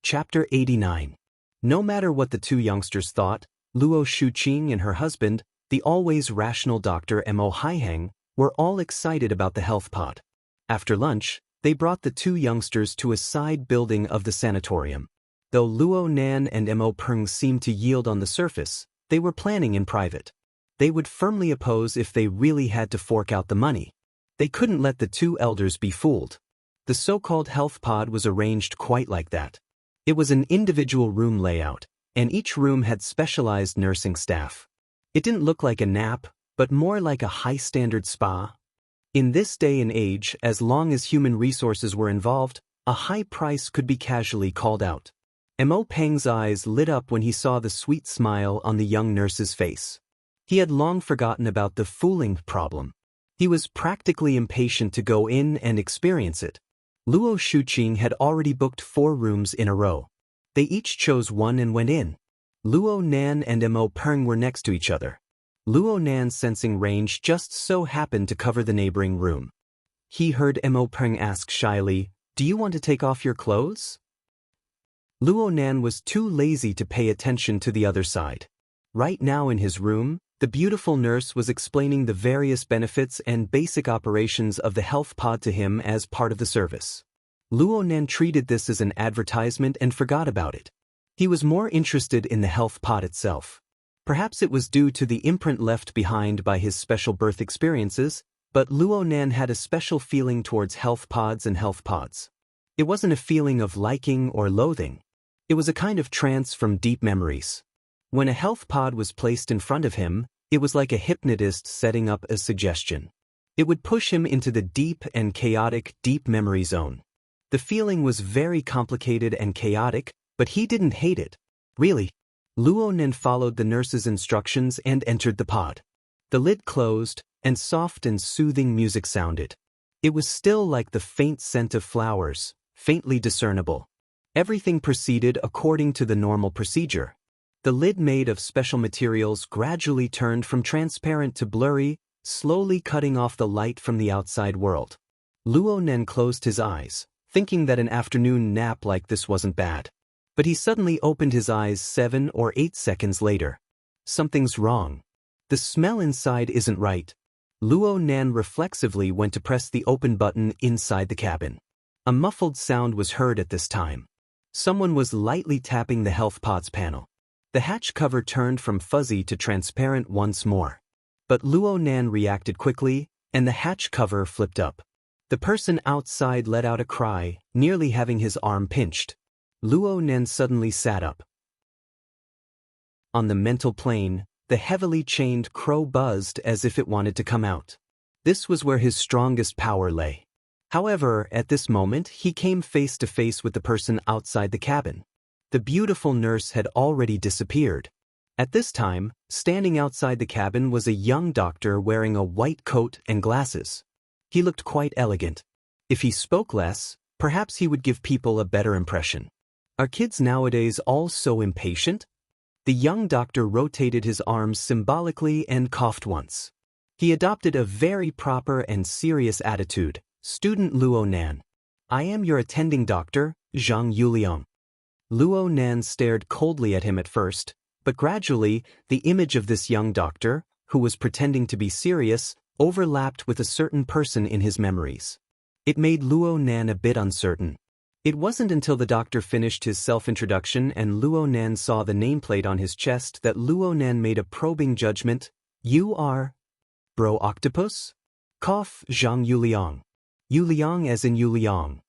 Chapter 89. No matter what the two youngsters thought, Luo Shuqing and her husband, the always rational Dr. Mo Haiheng, were all excited about the health pod. After lunch, they brought the two youngsters to a side building of the sanatorium. Though Luo Nan and Mo Peng seemed to yield on the surface, they were planning in private. They would firmly oppose if they really had to fork out the money. They couldn't let the two elders be fooled. The so-called health pod was arranged quite like that. It was an individual room layout, and each room had specialized nursing staff. It didn't look like a nap, but more like a high-standard spa. In this day and age, as long as human resources were involved, a high price could be casually called out. Mo Peng's eyes lit up when he saw the sweet smile on the young nurse's face. He had long forgotten about the fooling problem. He was practically impatient to go in and experience it. Luo Shuqing had already booked 4 rooms in a row. They each chose one and went in. Luo Nan and Mo Peng were next to each other. Luo Nan's sensing range just so happened to cover the neighboring room. He heard Mo Peng ask shyly, "Do you want to take off your clothes?" Luo Nan was too lazy to pay attention to the other side. Right now in his room, the beautiful nurse was explaining the various benefits and basic operations of the health pod to him as part of the service. Luo Nan treated this as an advertisement and forgot about it. He was more interested in the health pod itself. Perhaps it was due to the imprint left behind by his special birth experiences, but Luo Nan had a special feeling towards health pods and health pods. It wasn't a feeling of liking or loathing. It was a kind of trance from deep memories. When a health pod was placed in front of him, it was like a hypnotist setting up a suggestion. It would push him into the deep and chaotic deep memory zone. The feeling was very complicated and chaotic, but he didn't hate it. Really. Luo Nan followed the nurse's instructions and entered the pod. The lid closed, and soft and soothing music sounded. It was still like the faint scent of flowers, faintly discernible. Everything proceeded according to the normal procedure. The lid made of special materials gradually turned from transparent to blurry, slowly cutting off the light from the outside world. Luo Nan closed his eyes, thinking that an afternoon nap like this wasn't bad. But he suddenly opened his eyes 7 or 8 seconds later. Something's wrong. The smell inside isn't right. Luo Nan reflexively went to press the open button inside the cabin. A muffled sound was heard at this time. Someone was lightly tapping the health pod's panel. The hatch cover turned from fuzzy to transparent once more. But Luo Nan reacted quickly, and the hatch cover flipped up. The person outside let out a cry, nearly having his arm pinched. Luo Nan suddenly sat up. On the mental plane, the heavily chained crow buzzed as if it wanted to come out. This was where his strongest power lay. However, at this moment, he came face to face with the person outside the cabin. The beautiful nurse had already disappeared. At this time, standing outside the cabin was a young doctor wearing a white coat and glasses. He looked quite elegant. If he spoke less, perhaps he would give people a better impression. Are kids nowadays all so impatient? The young doctor rotated his arms symbolically and coughed once. He adopted a very proper and serious attitude. "Student Luo Nan. I am your attending doctor, Zhang Yuliang." Luo Nan stared coldly at him at first, but gradually, the image of this young doctor, who was pretending to be serious, overlapped with a certain person in his memories. It made Luo Nan a bit uncertain. It wasn't until the doctor finished his self-introduction and Luo Nan saw the nameplate on his chest that Luo Nan made a probing judgment. "You are Bro Octopus?" Cough, Zhang Yuliang. Yuliang as in Yuliang.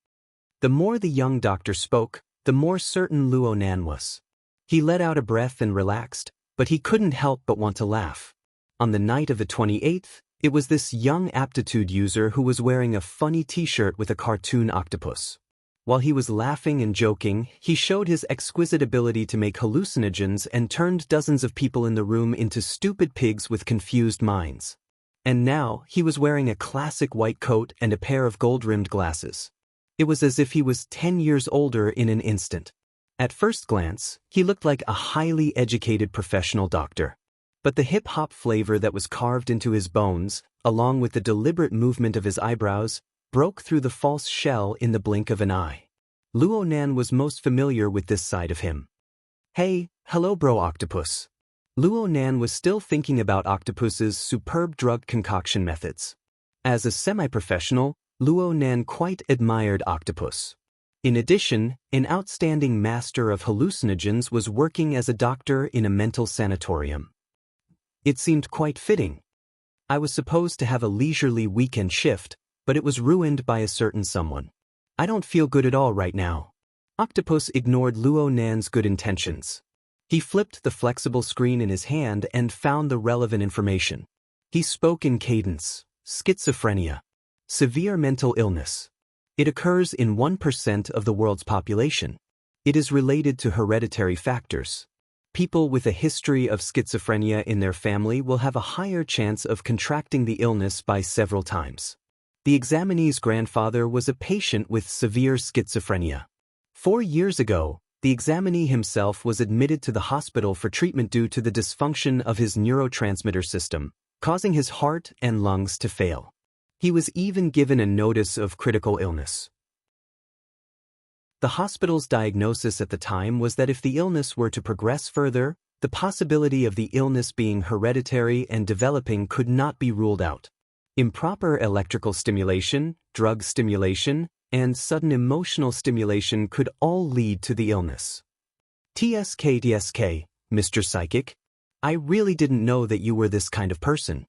The more the young doctor spoke, the more certain Luo Nan was. He let out a breath and relaxed, but he couldn't help but want to laugh. On the night of the 28th, it was this young aptitude user who was wearing a funny t-shirt with a cartoon octopus. While he was laughing and joking, he showed his exquisite ability to make hallucinogens and turned dozens of people in the room into stupid pigs with confused minds. And now, he was wearing a classic white coat and a pair of gold-rimmed glasses. It was as if he was 10 years older in an instant. At first glance, he looked like a highly educated professional doctor. But the hip-hop flavor that was carved into his bones, along with the deliberate movement of his eyebrows, broke through the false shell in the blink of an eye. Luo Nan was most familiar with this side of him. Hey, hello bro Octopus. Luo Nan was still thinking about Octopus's superb drug concoction methods. As a semi-professional, Luo Nan quite admired Octopus. In addition, an outstanding master of hallucinogens was working as a doctor in a mental sanatorium. It seemed quite fitting. I was supposed to have a leisurely weekend shift, but it was ruined by a certain someone. I don't feel good at all right now. Octopus ignored Luo Nan's good intentions. He flipped the flexible screen in his hand and found the relevant information. He spoke in cadence. Schizophrenia. Severe mental illness. It occurs in 1% of the world's population. It is related to hereditary factors. People with a history of schizophrenia in their family will have a higher chance of contracting the illness by several times. The examinee's grandfather was a patient with severe schizophrenia. 4 years ago, the examinee himself was admitted to the hospital for treatment due to the dysfunction of his neurotransmitter system, causing his heart and lungs to fail. He was even given a notice of critical illness. The hospital's diagnosis at the time was that if the illness were to progress further, the possibility of the illness being hereditary and developing could not be ruled out. Improper electrical stimulation, drug stimulation, and sudden emotional stimulation could all lead to the illness. TSK, Mr. Psychic. I really didn't know that you were this kind of person.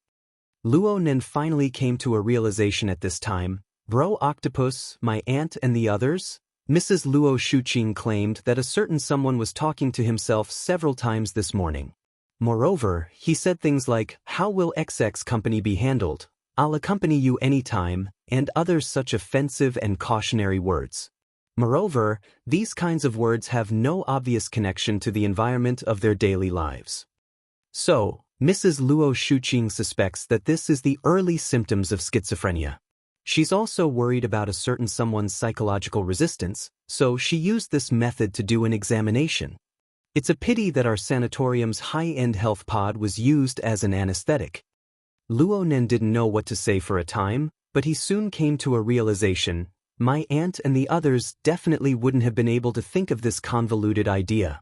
Luo Nan finally came to a realization at this time. Bro Octopus, my aunt and the others? Mrs. Luo Shuqing claimed that a certain someone was talking to himself several times this morning. Moreover, he said things like, "How will XX company be handled? I'll accompany you anytime," and other such offensive and cautionary words. Moreover, these kinds of words have no obvious connection to the environment of their daily lives. So, Mrs. Luo Shuqing suspects that this is the early symptoms of schizophrenia. She's also worried about a certain someone's psychological resistance, so she used this method to do an examination. It's a pity that our sanatorium's high-end health pod was used as an anesthetic. Luo Nan didn't know what to say for a time, but he soon came to a realization. My aunt and the others definitely wouldn't have been able to think of this convoluted idea.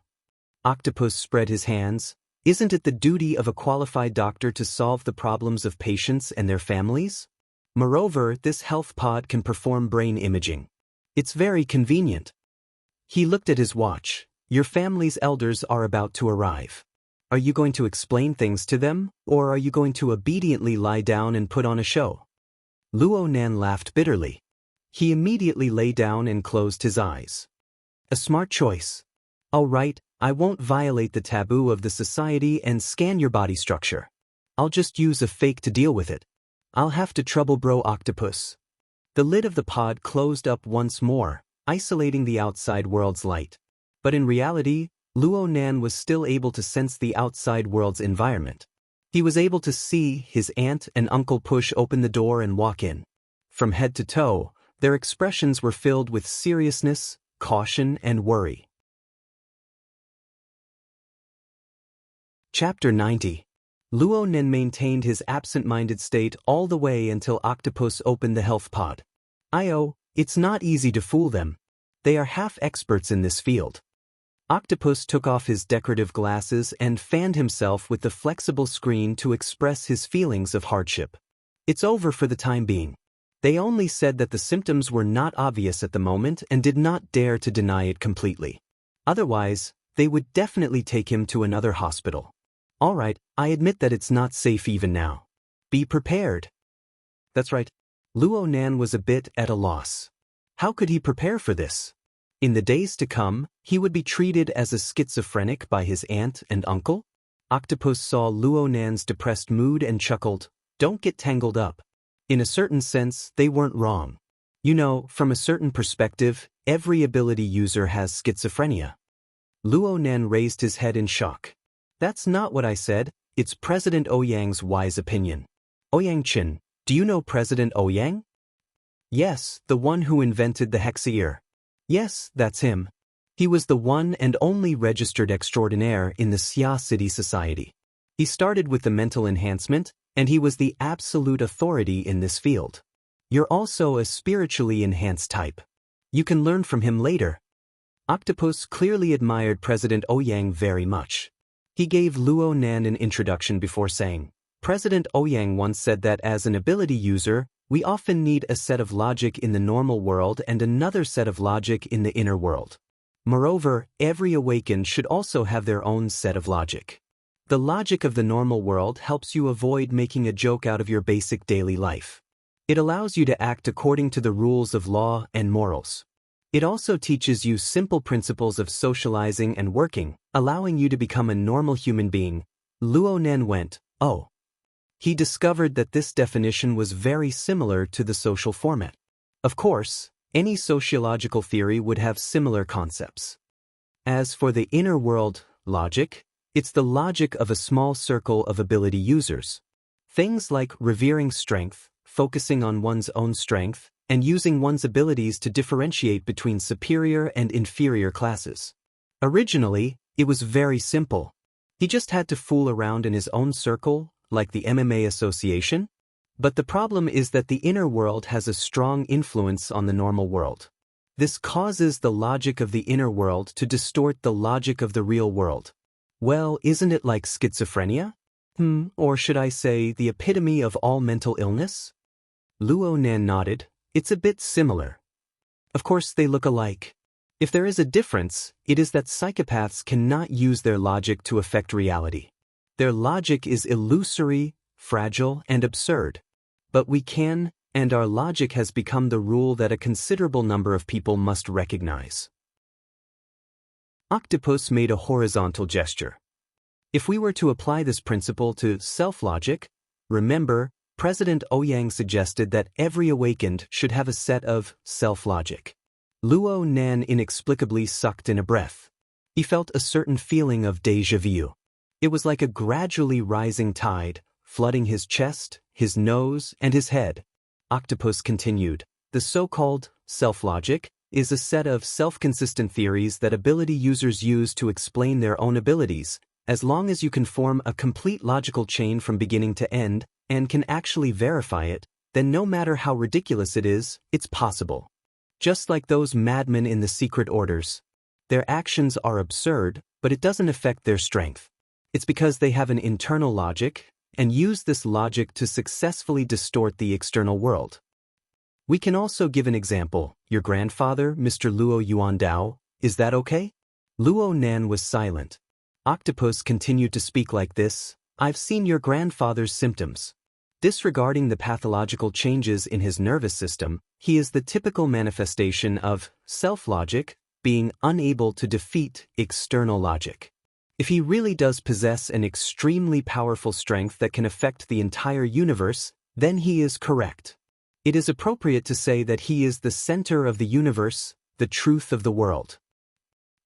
Octopus spread his hands. Isn't it the duty of a qualified doctor to solve the problems of patients and their families? Moreover, this health pod can perform brain imaging. It's very convenient. He looked at his watch. Your family's elders are about to arrive. Are you going to explain things to them, or are you going to obediently lie down and put on a show? Luo Nan laughed bitterly. He immediately lay down and closed his eyes. A smart choice. All right, I won't violate the taboo of the society and scan your body structure. I'll just use a fake to deal with it. I'll have to trouble Bro Octopus. The lid of the pod closed up once more, isolating the outside world's light. But in reality, Luo Nan was still able to sense the outside world's environment. He was able to see his aunt and uncle push open the door and walk in. From head to toe, their expressions were filled with seriousness, caution, and worry. Chapter 90. Luo Nan maintained his absent-minded state all the way until Octopus opened the health pod. It's not easy to fool them. They are half experts in this field. Octopus took off his decorative glasses and fanned himself with the flexible screen to express his feelings of hardship. It's over for the time being. They only said that the symptoms were not obvious at the moment and did not dare to deny it completely. Otherwise, they would definitely take him to another hospital. All right, I admit that it's not safe even now. Be prepared. That's right. Luo Nan was a bit at a loss. How could he prepare for this? In the days to come, he would be treated as a schizophrenic by his aunt and uncle? Octopus saw Luo Nan's depressed mood and chuckled. Don't get tangled up. In a certain sense, they weren't wrong. You know, from a certain perspective, every ability user has schizophrenia. Luo Nan raised his head in shock. That's not what I said, it's President Ouyang's wise opinion. Ouyang Qin, do you know President Ouyang? Yes, the one who invented the hexaear. Yes, that's him. He was the one and only registered extraordinaire in the Xia City Society. He started with the mental enhancement, and he was the absolute authority in this field. You're also a spiritually enhanced type. You can learn from him later. Octopus clearly admired President Ouyang very much. He gave Luo Nan an introduction before saying, President Ouyang once said that as an ability user, we often need a set of logic in the normal world and another set of logic in the inner world. Moreover, every awakened should also have their own set of logic. The logic of the normal world helps you avoid making a joke out of your basic daily life. It allows you to act according to the rules of law and morals. It also teaches you simple principles of socializing and working, allowing you to become a normal human being. Luo Nan went, oh. He discovered that this definition was very similar to the social format. Of course, any sociological theory would have similar concepts. As for the inner world logic, it's the logic of a small circle of ability users. Things like revering strength, focusing on one's own strength, and using one's abilities to differentiate between superior and inferior classes. Originally, it was very simple. He just had to fool around in his own circle, like the MMA association. But the problem is that the inner world has a strong influence on the normal world. This causes the logic of the inner world to distort the logic of the real world. Well, isn't it like schizophrenia? Or should I say the epitome of all mental illness? Luo Nan nodded. It's a bit similar. Of course they look alike. If there is a difference, it is that psychopaths cannot use their logic to affect reality. Their logic is illusory, fragile, and absurd. But we can, and our logic has become the rule that a considerable number of people must recognize. Octopus made a horizontal gesture. If we were to apply this principle to self-logic, remember, President Ouyang suggested that every awakened should have a set of self-logic. Luo Nan inexplicably sucked in a breath. He felt a certain feeling of déjà vu. It was like a gradually rising tide, flooding his chest, his nose, and his head. Octopus continued, the so-called self-logic is a set of self-consistent theories that ability users use to explain their own abilities. As long as you can form a complete logical chain from beginning to end, and can actually verify it, then no matter how ridiculous it is, it's possible. Just like those madmen in the secret orders. Their actions are absurd, but it doesn't affect their strength. It's because they have an internal logic, and use this logic to successfully distort the external world. We can also give an example. Your grandfather, Mr. Luo Yuandao, is that okay? Luo Nan was silent. Octopus continued to speak like this, I've seen your grandfather's symptoms. Disregarding the pathological changes in his nervous system, he is the typical manifestation of self-logic being unable to defeat external logic. If he really does possess an extremely powerful strength that can affect the entire universe, then he is correct. It is appropriate to say that he is the center of the universe, the truth of the world.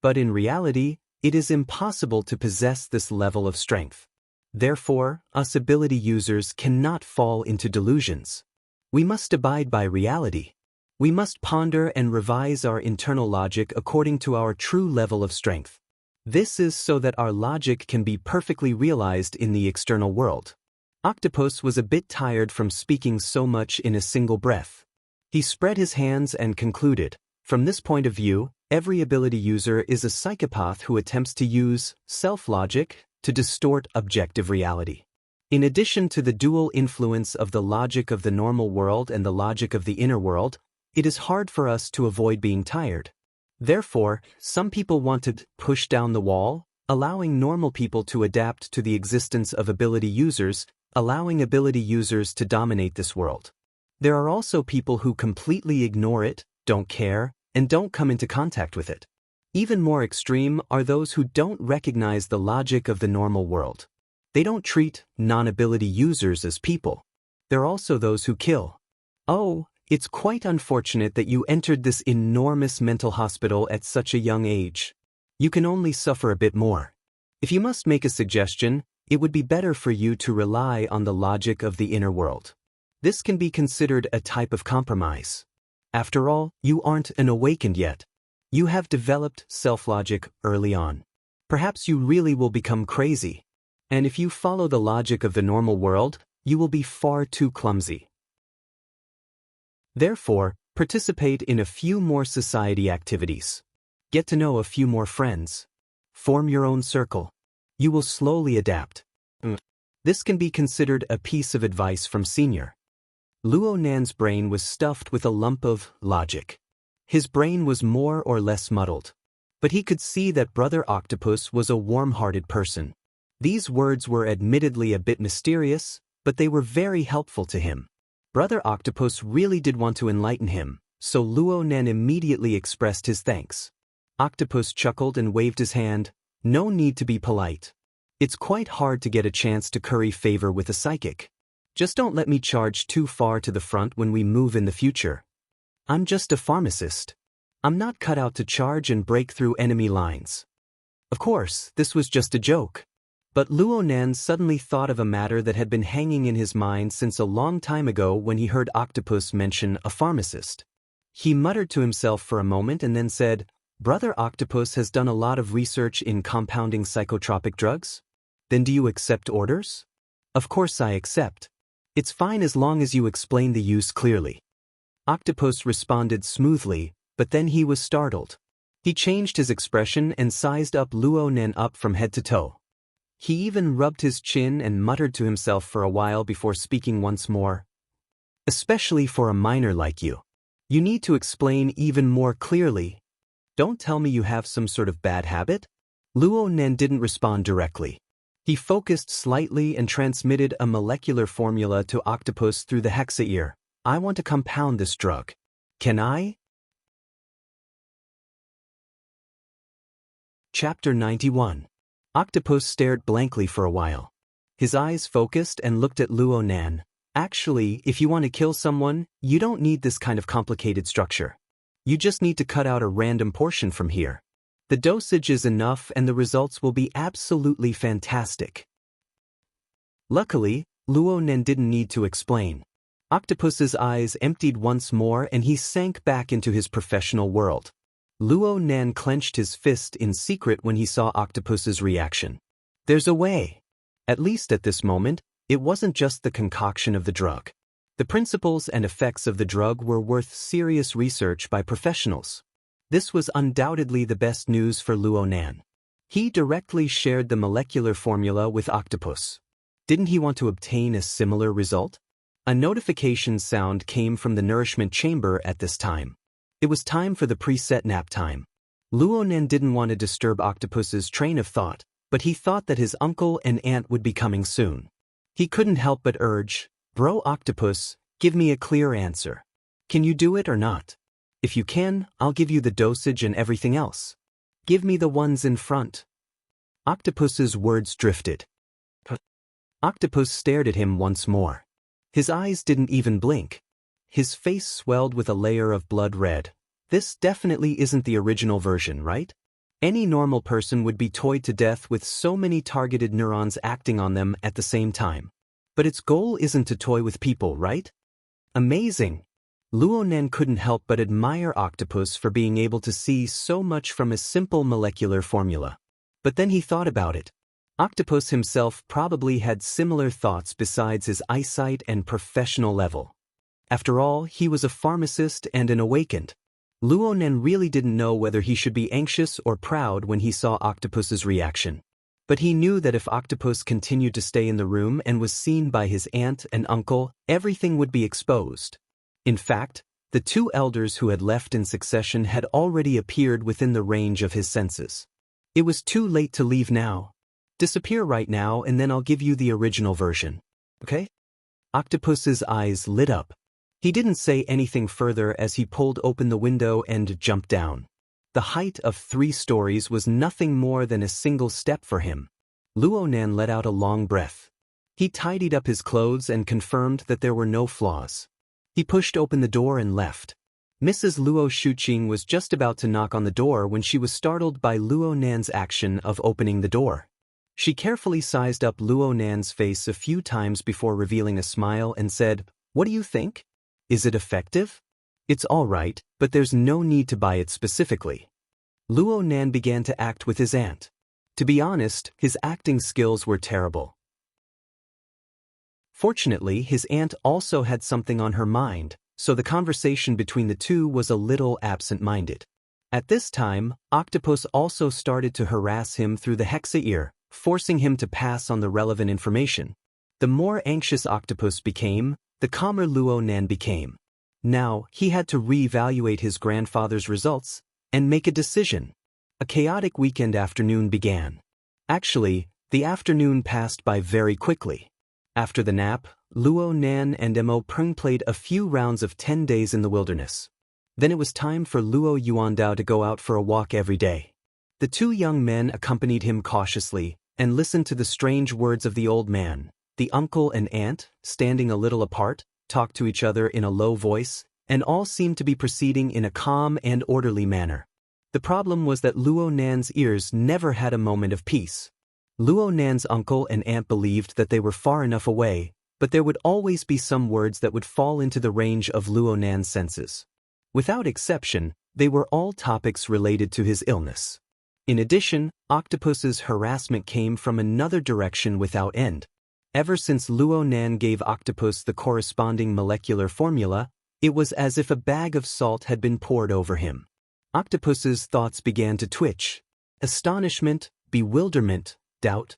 But in reality, it is impossible to possess this level of strength. Therefore, us ability users cannot fall into delusions. We must abide by reality. We must ponder and revise our internal logic according to our true level of strength. This is so that our logic can be perfectly realized in the external world. Octopus was a bit tired from speaking so much in a single breath. He spread his hands and concluded, from this point of view, every ability user is a psychopath who attempts to use self-logic to distort objective reality. In addition to the dual influence of the logic of the normal world and the logic of the inner world, it is hard for us to avoid being tired. Therefore, some people want to push down the wall, allowing normal people to adapt to the existence of ability users, allowing ability users to dominate this world. There are also people who completely ignore it, don't care, and don't come into contact with it. Even more extreme are those who don't recognize the logic of the normal world. They don't treat non-ability users as people. There are also those who kill. Oh, it's quite unfortunate that you entered this enormous mental hospital at such a young age. You can only suffer a bit more. If you must make a suggestion, it would be better for you to rely on the logic of the inner world. This can be considered a type of compromise. After all, you aren't an awakened yet. You have developed self-logic early on. Perhaps you really will become crazy. And if you follow the logic of the normal world, you will be far too clumsy. Therefore, Participate in a few more society activities. Get to know a few more friends. Form your own circle. You will slowly adapt. This can be considered a piece of advice from Senior. Luo Nan's brain was stuffed with a lump of logic. His brain was more or less muddled. But he could see that Brother Octopus was a warm-hearted person. These words were admittedly a bit mysterious, but they were very helpful to him. Brother Octopus really did want to enlighten him, so Luo Nan immediately expressed his thanks. Octopus chuckled and waved his hand. No need to be polite. It's quite hard to get a chance to curry favor with a psychic. Just don't let me charge too far to the front when we move in the future. I'm just a pharmacist. I'm not cut out to charge and break through enemy lines. Of course, this was just a joke. But Luo Nan suddenly thought of a matter that had been hanging in his mind since a long time ago when he heard Octopus mention a pharmacist. He muttered to himself for a moment and then said, Brother Octopus has done a lot of research in compounding psychotropic drugs? Then do you accept orders? Of course I accept. It's fine as long as you explain the use clearly. Octopus responded smoothly, but then he was startled. He changed his expression and sized up Luo Nan up from head to toe. He even rubbed his chin and muttered to himself for a while before speaking once more. Especially for a minor like you. You need to explain even more clearly. Don't tell me you have some sort of bad habit? Luo Nan didn't respond directly. He focused slightly and transmitted a molecular formula to Octopus through the hexa ear. I want to compound this drug. Can I? Chapter 91. Octopus stared blankly for a while. His eyes focused and looked at Luo Nan. Actually, if you want to kill someone, you don't need this kind of complicated structure. You just need to cut out a random portion from here. The dosage is enough and the results will be absolutely fantastic. Luckily, Luo Nan didn't need to explain. Octopus's eyes emptied once more and he sank back into his professional world. Luo Nan clenched his fist in secret when he saw Octopus's reaction. There's a way. At least at this moment, it wasn't just the concoction of the drug. The principles and effects of the drug were worth serious research by professionals. This was undoubtedly the best news for Luo Nan. He directly shared the molecular formula with Octopus. Didn't he want to obtain a similar result? A notification sound came from the nourishment chamber at this time. It was time for the preset nap time. Luo Nan didn't want to disturb Octopus's train of thought, but he thought that his uncle and aunt would be coming soon. He couldn't help but urge, Bro Octopus, give me a clear answer. Can you do it or not? If you can, I'll give you the dosage and everything else. Give me the ones in front. Octopus's words drifted. Octopus stared at him once more. His eyes didn't even blink. His face swelled with a layer of blood red. This definitely isn't the original version, right? Any normal person would be toyed to death with so many targeted neurons acting on them at the same time. But its goal isn't to toy with people, right? Amazing! Luo Nan couldn't help but admire Octopus for being able to see so much from a simple molecular formula. But then he thought about it. Octopus himself probably had similar thoughts besides his eyesight and professional level. After all, he was a pharmacist and an awakened. Luo Nan really didn't know whether he should be anxious or proud when he saw Octopus's reaction. But he knew that if Octopus continued to stay in the room and was seen by his aunt and uncle, everything would be exposed. In fact, the two elders who had left in succession had already appeared within the range of his senses. It was too late to leave now. Disappear right now and then I'll give you the original version. Okay? Octopus's eyes lit up. He didn't say anything further as he pulled open the window and jumped down. The height of 3 stories was nothing more than a single step for him. Luo Nan let out a long breath. He tidied up his clothes and confirmed that there were no flaws. He pushed open the door and left. Mrs. Luo Shuqing was just about to knock on the door when she was startled by Luo Nan's action of opening the door. She carefully sized up Luo Nan's face a few times before revealing a smile and said, "What do you think? Is it effective? It's all right, but there's no need to buy it specifically." Luo Nan began to act with his aunt. To be honest, his acting skills were terrible. Fortunately, his aunt also had something on her mind, so the conversation between the two was a little absent-minded. At this time, Octopus also started to harass him through the hexa ear, forcing him to pass on the relevant information. The more anxious Octopus became, the calmer Luo Nan became. Now, he had to re-evaluate his grandfather's results and make a decision. A chaotic weekend afternoon began. Actually, the afternoon passed by very quickly. After the nap, Luo Nan and Mo Prung played a few rounds of 10 days in the wilderness. Then it was time for Luo Yuandao to go out for a walk every day. The two young men accompanied him cautiously and listened to the strange words of the old man. The uncle and aunt, standing a little apart, talked to each other in a low voice, and all seemed to be proceeding in a calm and orderly manner. The problem was that Luo Nan's ears never had a moment of peace. Luo Nan's uncle and aunt believed that they were far enough away, but there would always be some words that would fall into the range of Luo Nan's senses. Without exception, they were all topics related to his illness. In addition, Octopus's harassment came from another direction without end. Ever since Luo Nan gave Octopus the corresponding molecular formula, it was as if a bag of salt had been poured over him. Octopus's thoughts began to twitch. Astonishment, bewilderment, doubt.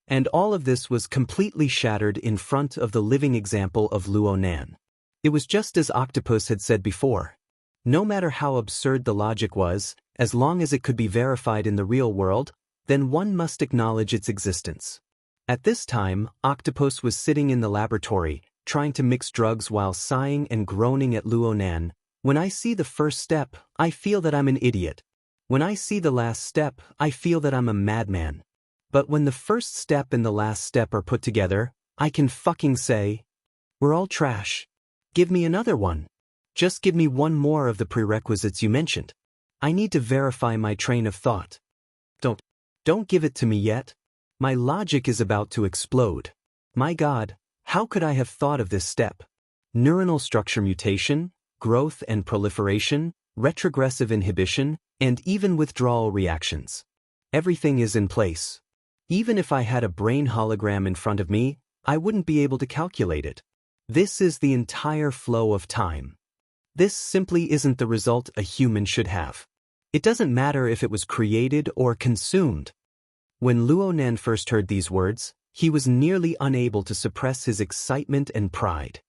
And all of this was completely shattered in front of the living example of Luo Nan. It was just as Octopus had said before. No matter how absurd the logic was, as long as it could be verified in the real world, then one must acknowledge its existence. At this time, Octopus was sitting in the laboratory, trying to mix drugs while sighing and groaning at Luo Nan. When I see the first step, I feel that I'm an idiot. When I see the last step, I feel that I'm a madman. But when the first step and the last step are put together, I can fucking say, we're all trash. Give me another one. Just give me one more of the prerequisites you mentioned. I need to verify my train of thought. Don't give it to me yet. My logic is about to explode. My God, how could I have thought of this step? Neuronal structure mutation, growth and proliferation, retrogressive inhibition, and even withdrawal reactions. Everything is in place. Even if I had a brain hologram in front of me, I wouldn't be able to calculate it. This is the entire flow of time. This simply isn't the result a human should have. It doesn't matter if it was created or consumed. When Luo Nan first heard these words, he was nearly unable to suppress his excitement and pride.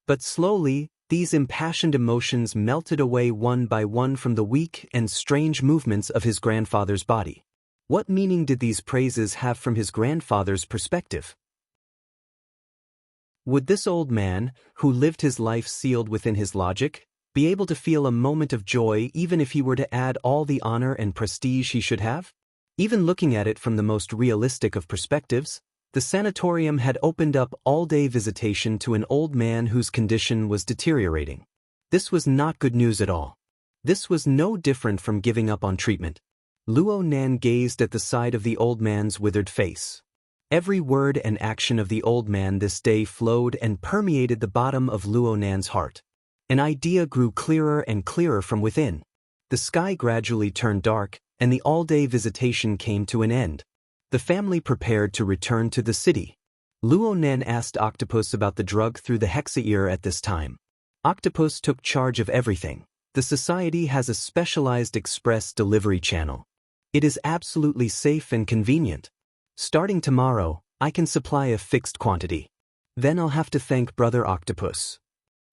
But slowly, these impassioned emotions melted away one by one from the weak and strange movements of his grandfather's body. What meaning did these praises have from his grandfather's perspective? Would this old man, who lived his life sealed within his logic, be able to feel a moment of joy even if he were to add all the honor and prestige he should have? Even looking at it from the most realistic of perspectives, the sanatorium had opened up all-day visitation to an old man whose condition was deteriorating. This was not good news at all. This was no different from giving up on treatment. Luo Nan gazed at the side of the old man's withered face. Every word and action of the old man this day flowed and permeated the bottom of Luo Nan's heart. An idea grew clearer and clearer from within. The sky gradually turned dark, and the all-day visitation came to an end. The family prepared to return to the city. Luo Nan asked Octopus about the drug through the hexa ear at this time. Octopus took charge of everything. The society has a specialized express delivery channel. It is absolutely safe and convenient. Starting tomorrow, I can supply a fixed quantity. Then I'll have to thank Brother Octopus.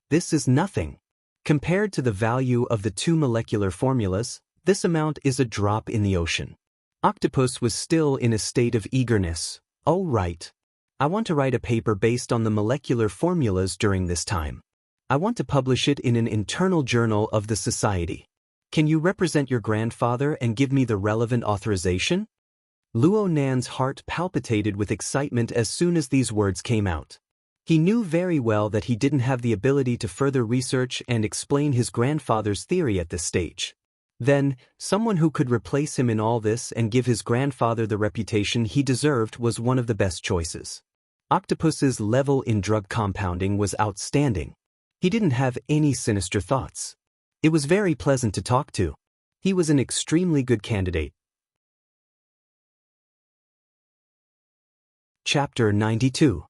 This is nothing. Compared to the value of the 2 molecular formulas, this amount is a drop in the ocean. Octopus was still in a state of eagerness. Oh right. I want to write a paper based on the molecular formulas during this time. I want to publish it in an internal journal of the society. Can you represent your grandfather and give me the relevant authorization? Luo Nan's heart palpitated with excitement as soon as these words came out. He knew very well that he didn't have the ability to further research and explain his grandfather's theory at this stage. Then, someone who could replace him in all this and give his grandfather the reputation he deserved was one of the best choices. Octopus's level in drug compounding was outstanding. He didn't have any sinister thoughts. It was very pleasant to talk to. He was an extremely good candidate. Chapter 92.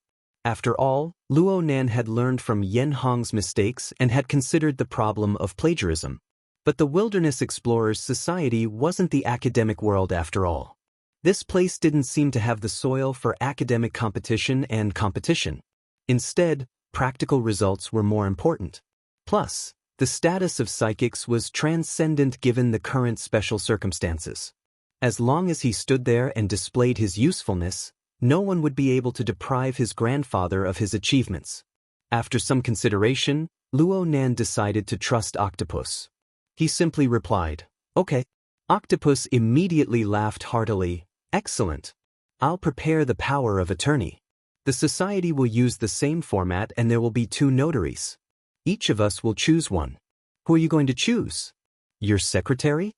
After all, Luo Nan had learned from Yen Hong's mistakes and had considered the problem of plagiarism. But the Wilderness Explorers Society wasn't the academic world after all. This place didn't seem to have the soil for academic competition and competition. Instead, practical results were more important. Plus, the status of psychics was transcendent given the current special circumstances. As long as he stood there and displayed his usefulness, no one would be able to deprive his grandfather of his achievements. After some consideration, Luo Nan decided to trust Octopus. He simply replied, "Okay." Octopus immediately laughed heartily. "Excellent. I'll prepare the power of attorney. The society will use the same format and there will be 2 notaries. Each of us will choose one. Who are you going to choose? Your secretary?"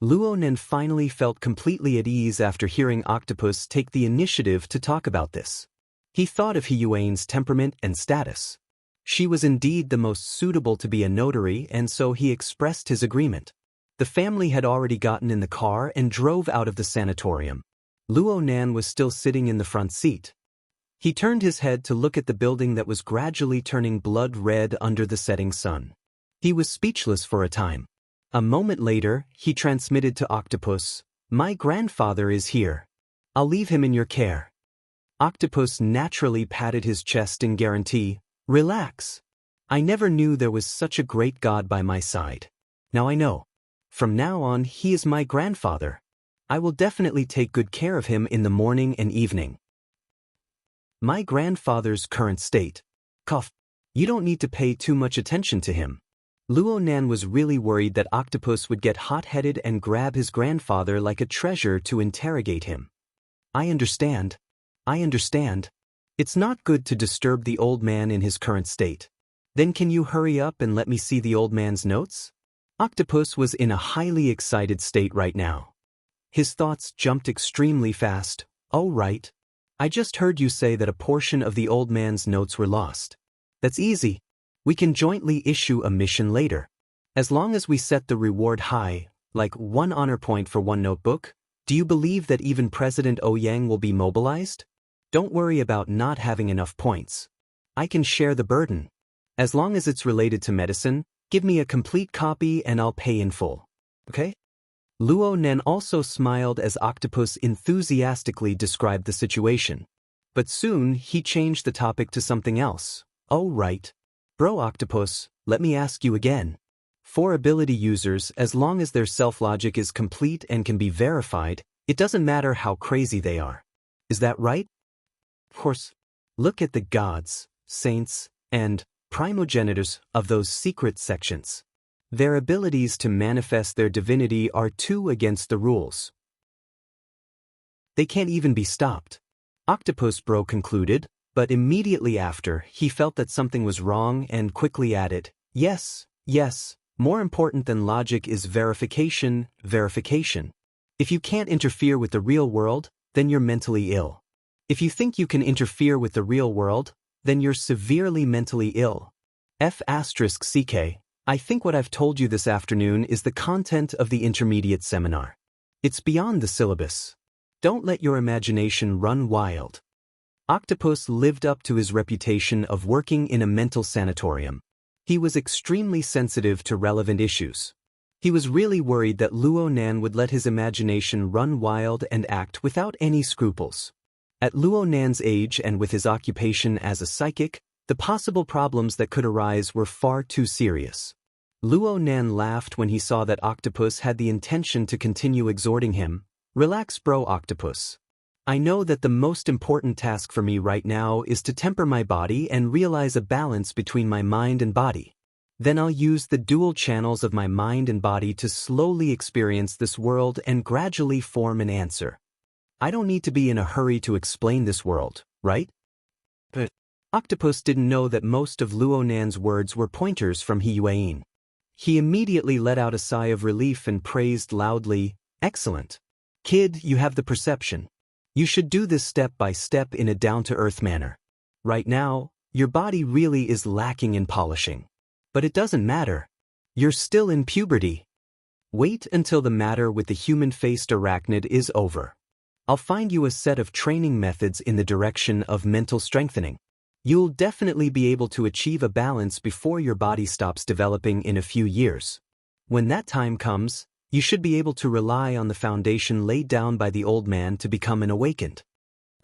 Luo Nan finally felt completely at ease after hearing Octopus take the initiative to talk about this. He thought of Hiyuan's temperament and status. She was indeed the most suitable to be a notary, and so he expressed his agreement. The family had already gotten in the car and drove out of the sanatorium. Luo Nan was still sitting in the front seat. He turned his head to look at the building that was gradually turning blood red under the setting sun. He was speechless for a time. A moment later, he transmitted to Octopus, "My grandfather is here. I'll leave him in your care." Octopus naturally patted his chest in guarantee, "Relax. I never knew there was such a great God by my side. Now I know. From now on, he is my grandfather. I will definitely take good care of him in the morning and evening." My grandfather's current state. Cough. You don't need to pay too much attention to him. Luo Nan was really worried that Octopus would get hot-headed and grab his grandfather like a treasure to interrogate him. I understand. It's not good to disturb the old man in his current state. Then can you hurry up and let me see the old man's notes?" Octopus was in a highly excited state right now. His thoughts jumped extremely fast. "Oh right. I just heard you say that a portion of the old man's notes were lost. That's easy. We can jointly issue a mission later. As long as we set the reward high, like 1 honor point for 1 notebook, do you believe that even President Ouyang will be mobilized? Don't worry about not having enough points. I can share the burden. As long as it's related to medicine, give me a complete copy and I'll pay in full. Okay?" Luo Nan also smiled as Octopus enthusiastically described the situation. But soon he changed the topic to something else. "Oh right. Bro Octopus, let me ask you again. For ability users, as long as their self-logic is complete and can be verified, it doesn't matter how crazy they are. Is that right?" Of course. Look at the gods, saints, and primogenitors of those secret sections. Their abilities to manifest their divinity are too against the rules. They can't even be stopped. Octopus Bro concluded, but immediately after, he felt that something was wrong and quickly added, Yes, more important than logic is verification. If you can't interfere with the real world, then you're mentally ill. If you think you can interfere with the real world, then you're severely mentally ill. F***CK, I think what I've told you this afternoon is the content of the intermediate seminar. It's beyond the syllabus. Don't let your imagination run wild. Octopus lived up to his reputation of working in a mental sanatorium. He was extremely sensitive to relevant issues. He was really worried that Luo Nan would let his imagination run wild and act without any scruples. At Luo Nan's age and with his occupation as a psychic, the possible problems that could arise were far too serious. Luo Nan laughed when he saw that Octopus had the intention to continue exhorting him. Relax, bro Octopus. I know that the most important task for me right now is to temper my body and realize a balance between my mind and body. Then I'll use the dual channels of my mind and body to slowly experience this world and gradually form an answer. I don't need to be in a hurry to explain this world, right? But Octopus didn't know that most of Luo Nan's words were pointers from Hiyuan. He immediately let out a sigh of relief and praised loudly, Excellent. Kid, you have the perception. You should do this step by step in a down-to-earth manner. Right now, your body really is lacking in polishing. But it doesn't matter. You're still in puberty. Wait until the matter with the human-faced arachnid is over. I'll find you a set of training methods in the direction of mental strengthening. You'll definitely be able to achieve a balance before your body stops developing in a few years. When that time comes, you should be able to rely on the foundation laid down by the old man to become an awakened.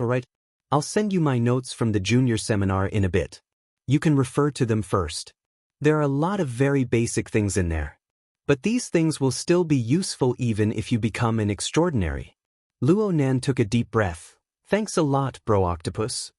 Alright, I'll send you my notes from the junior seminar in a bit. You can refer to them first. There are a lot of very basic things in there. But these things will still be useful even if you become an extraordinary. Luo Nan took a deep breath. Thanks a lot, bro Octopus.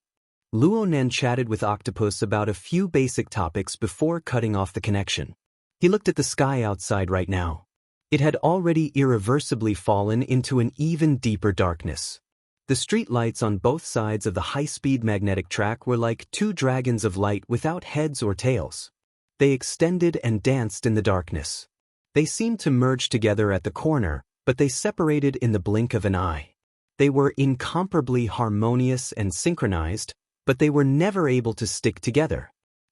Luo Nan chatted with Octopus about a few basic topics before cutting off the connection. He looked at the sky outside right now. It had already irreversibly fallen into an even deeper darkness. The street lights on both sides of the high-speed magnetic track were like two dragons of light without heads or tails. They extended and danced in the darkness. They seemed to merge together at the corner, but they separated in the blink of an eye. They were incomparably harmonious and synchronized, but they were never able to stick together.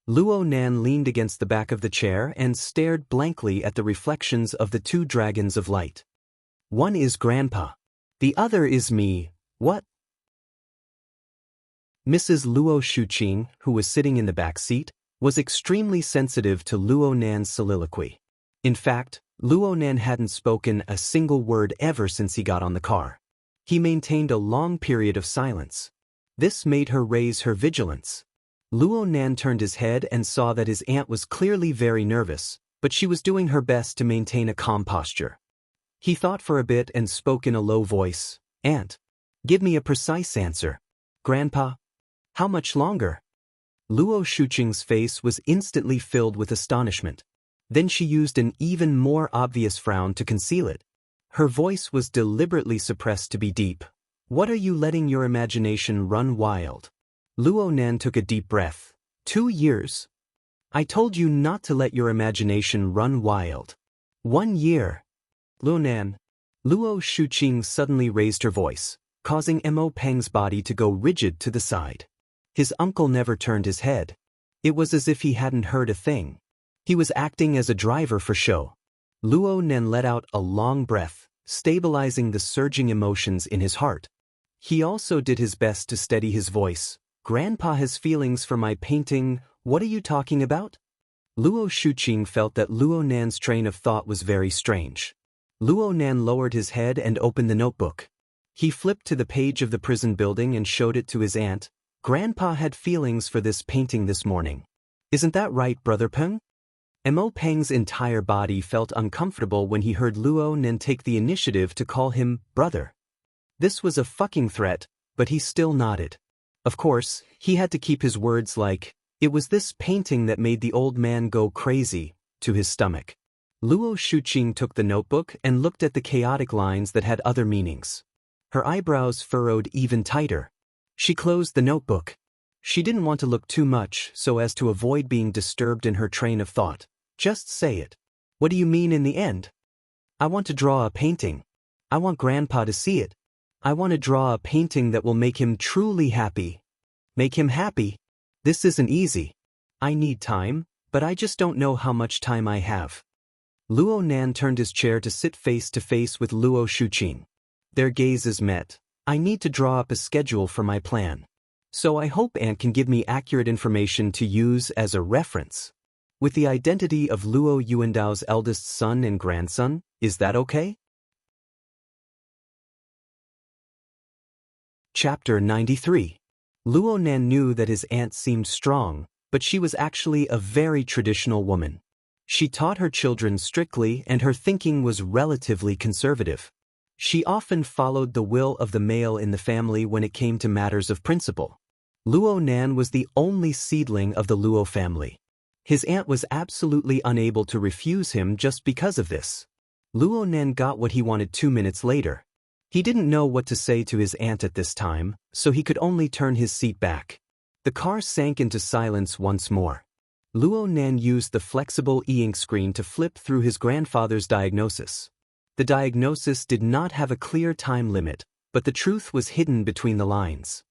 Luo Nan leaned against the back of the chair and stared blankly at the reflections of the two dragons of light. One is Grandpa. The other is me. What? Mrs. Luo Shuqing, who was sitting in the back seat, was extremely sensitive to Luo Nan's soliloquy. In fact, Luo Nan hadn't spoken a single word ever since he got on the car. He maintained a long period of silence. This made her raise her vigilance. Luo Nan turned his head and saw that his aunt was clearly very nervous, but she was doing her best to maintain a calm posture. He thought for a bit and spoke in a low voice. Aunt, give me a precise answer. Grandpa, how much longer? Luo Shuqing's face was instantly filled with astonishment. Then she used an even more obvious frown to conceal it. Her voice was deliberately suppressed to be deep. What are you letting your imagination run wild? Luo Nan took a deep breath. 2 years? I told you not to let your imagination run wild. 1 year. Luo Nan. Luo Shuqing suddenly raised her voice, causing Mo Peng's body to go rigid to the side. His uncle never turned his head. It was as if he hadn't heard a thing. He was acting as a driver for show. Luo Nan let out a long breath, stabilizing the surging emotions in his heart. He also did his best to steady his voice. Grandpa has feelings for my painting. What are you talking about? Luo Shuqing felt that Luo Nan's train of thought was very strange. Luo Nan lowered his head and opened the notebook. He flipped to the page of the prison building and showed it to his aunt. Grandpa had feelings for this painting this morning. Isn't that right, Brother Peng? Mo Peng's entire body felt uncomfortable when he heard Luo Nan take the initiative to call him brother. This was a fucking threat, but he still nodded. Of course, he had to keep his words like, it was this painting that made the old man go crazy, to his stomach. Luo Shuqing took the notebook and looked at the chaotic lines that had other meanings. Her eyebrows furrowed even tighter. She closed the notebook. She didn't want to look too much so as to avoid being disturbed in her train of thought. Just say it. What do you mean in the end? I want to draw a painting. I want Grandpa to see it. I want to draw a painting that will make him truly happy. Make him happy? This isn't easy. I need time, but I just don't know how much time I have. Luo Nan turned his chair to sit face to face with Luo Shuqing. Their gazes met. I need to draw up a schedule for my plan. So I hope Aunt can give me accurate information to use as a reference. With the identity of Luo Yuandao's eldest son and grandson, is that okay? Chapter 93. Luo Nan knew that his aunt seemed strong, but she was actually a very traditional woman. She taught her children strictly and her thinking was relatively conservative. She often followed the will of the male in the family when it came to matters of principle. Luo Nan was the only seedling of the Luo family. His aunt was absolutely unable to refuse him just because of this. Luo Nan got what he wanted 2 minutes later. He didn't know what to say to his aunt at this time, so he could only turn his seat back. The car sank into silence once more. Luo Nan used the flexible e-ink screen to flip through his grandfather's diagnosis. The diagnosis did not have a clear time limit, but the truth was hidden between the lines.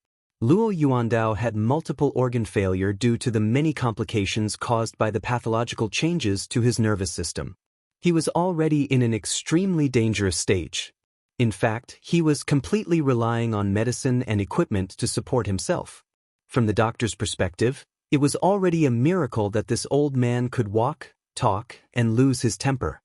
Luo Yuandao had multiple organ failure due to the many complications caused by the pathological changes to his nervous system. He was already in an extremely dangerous stage. In fact, he was completely relying on medicine and equipment to support himself. From the doctor's perspective, it was already a miracle that this old man could walk, talk, and lose his temper.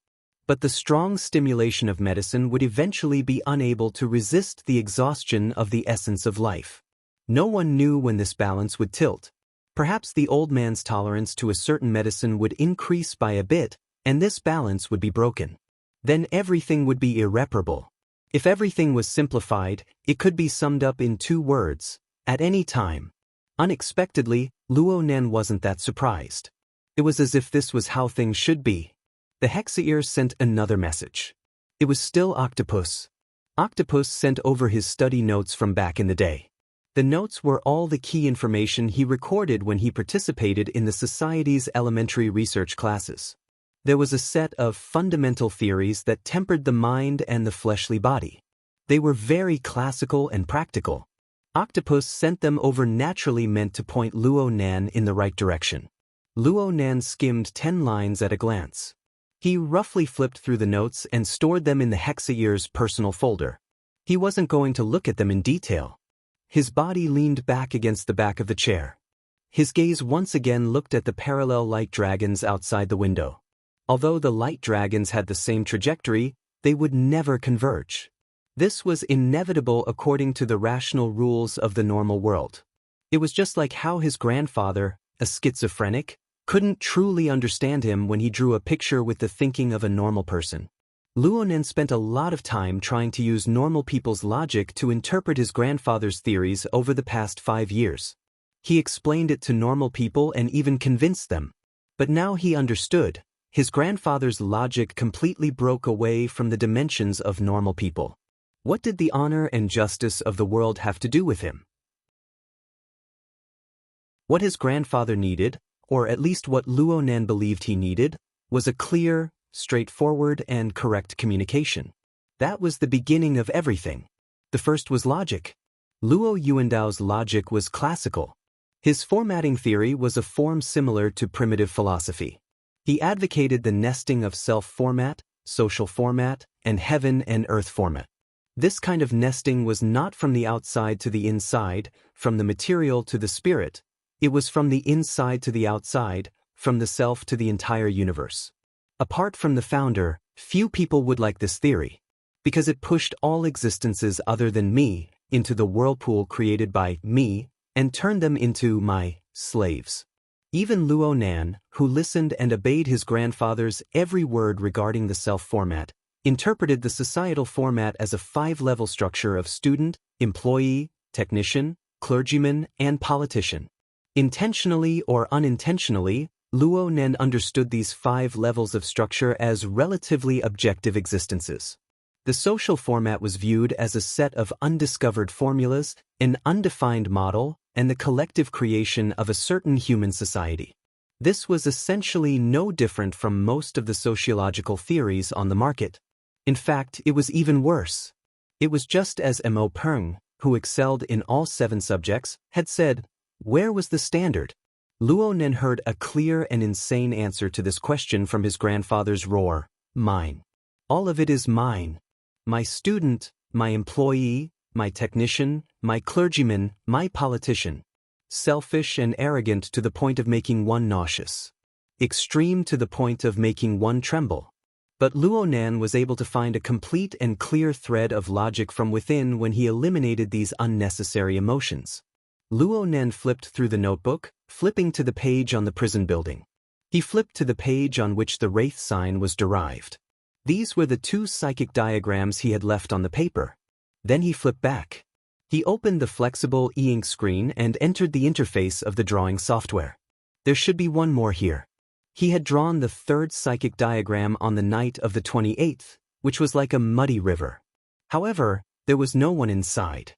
But the strong stimulation of medicine would eventually be unable to resist the exhaustion of the essence of life. No one knew when this balance would tilt. Perhaps the old man's tolerance to a certain medicine would increase by a bit, and this balance would be broken. Then everything would be irreparable. If everything was simplified, it could be summed up in 2 words: at any time. Unexpectedly, Luo Nen wasn't that surprised. It was as if this was how things should be. The Hexaear sent another message. It was still Octopus. Octopus sent over his study notes from back in the day. The notes were all the key information he recorded when he participated in the Society's elementary research classes. There was a set of fundamental theories that tempered the mind and the fleshly body. They were very classical and practical. Octopus sent them over naturally meant to point Luo Nan in the right direction. Luo Nan skimmed 10 lines at a glance. He roughly flipped through the notes and stored them in the Hexaear's personal folder. He wasn't going to look at them in detail. His body leaned back against the back of the chair. His gaze once again looked at the parallel light dragons outside the window. Although the light dragons had the same trajectory, they would never converge. This was inevitable according to the rational rules of the normal world. It was just like how his grandfather, a schizophrenic, couldn't truly understand him when he drew a picture with the thinking of a normal person. Luonen spent a lot of time trying to use normal people's logic to interpret his grandfather's theories over the past 5 years. He explained it to normal people and even convinced them. But now he understood. His grandfather's logic completely broke away from the dimensions of normal people. What did the honor and justice of the world have to do with him? What his grandfather needed, or at least what Luo Nen believed he needed, was a clear, straightforward, and correct communication. That was the beginning of everything. The first was logic. Luo Yuandao's logic was classical. His formatting theory was a form similar to primitive philosophy. He advocated the nesting of self-format, social format, and heaven and earth format. This kind of nesting was not from the outside to the inside, from the material to the spirit. It was from the inside to the outside, from the self to the entire universe. Apart from the founder, few people would like this theory, because it pushed all existences other than me into the whirlpool created by me and turned them into my slaves. Even Luo Nan, who listened and obeyed his grandfather's every word regarding the self-format, interpreted the societal format as a 5-level structure of student, employee, technician, clergyman, and politician. Intentionally or unintentionally, Luo Nen understood these 5 levels of structure as relatively objective existences. The social format was viewed as a set of undiscovered formulas, an undefined model, and the collective creation of a certain human society. This was essentially no different from most of the sociological theories on the market. In fact, it was even worse. It was just as Mo Peng, who excelled in all 7 subjects, had said, where was the standard? Luo Nen heard a clear and insane answer to this question from his grandfather's roar, mine. All of it is mine. My student, my employee, my technician, my clergyman, my politician. Selfish and arrogant to the point of making one nauseous. Extreme to the point of making one tremble. But Luo Nan was able to find a complete and clear thread of logic from within when he eliminated these unnecessary emotions. Luo Nen flipped through the notebook, flipping to the page on the prison building. He flipped to the page on which the wraith sign was derived. These were the 2 psychic diagrams he had left on the paper. Then he flipped back. He opened the flexible e-ink screen and entered the interface of the drawing software. There should be one more here. He had drawn the 3rd psychic diagram on the night of the 28th, which was like a muddy river. However, there was no one inside.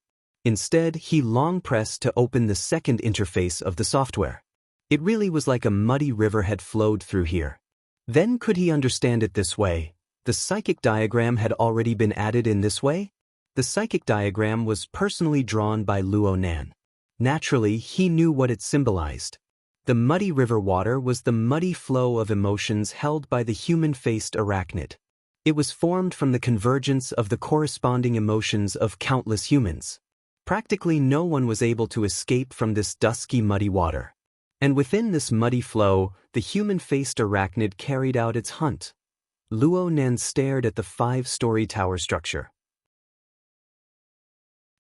Instead, he long pressed to open the 2nd interface of the software. It really was like a muddy river had flowed through here. Then could he understand it this way? The psychic diagram had already been added in this way? The psychic diagram was personally drawn by Luo Nan. Naturally, he knew what it symbolized. The muddy river water was the muddy flow of emotions held by the human-faced arachnid. It was formed from the convergence of the corresponding emotions of countless humans. Practically no one was able to escape from this dusky muddy water. And within this muddy flow, the human-faced arachnid carried out its hunt. Luo Nan stared at the 5-story tower structure.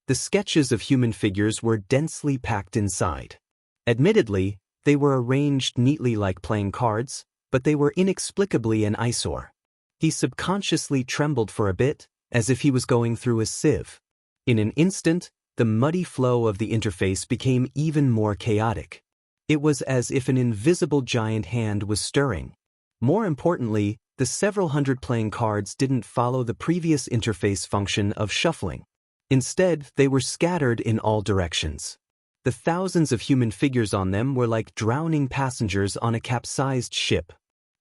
The sketches of human figures were densely packed inside. Admittedly, they were arranged neatly like playing cards, but they were inexplicably an eyesore. He subconsciously trembled for a bit, as if he was going through a sieve. In an instant, the muddy flow of the interface became even more chaotic. It was as if an invisible giant hand was stirring. More importantly, the several hundred playing cards didn't follow the previous interface function of shuffling. Instead, they were scattered in all directions. The thousands of human figures on them were like drowning passengers on a capsized ship.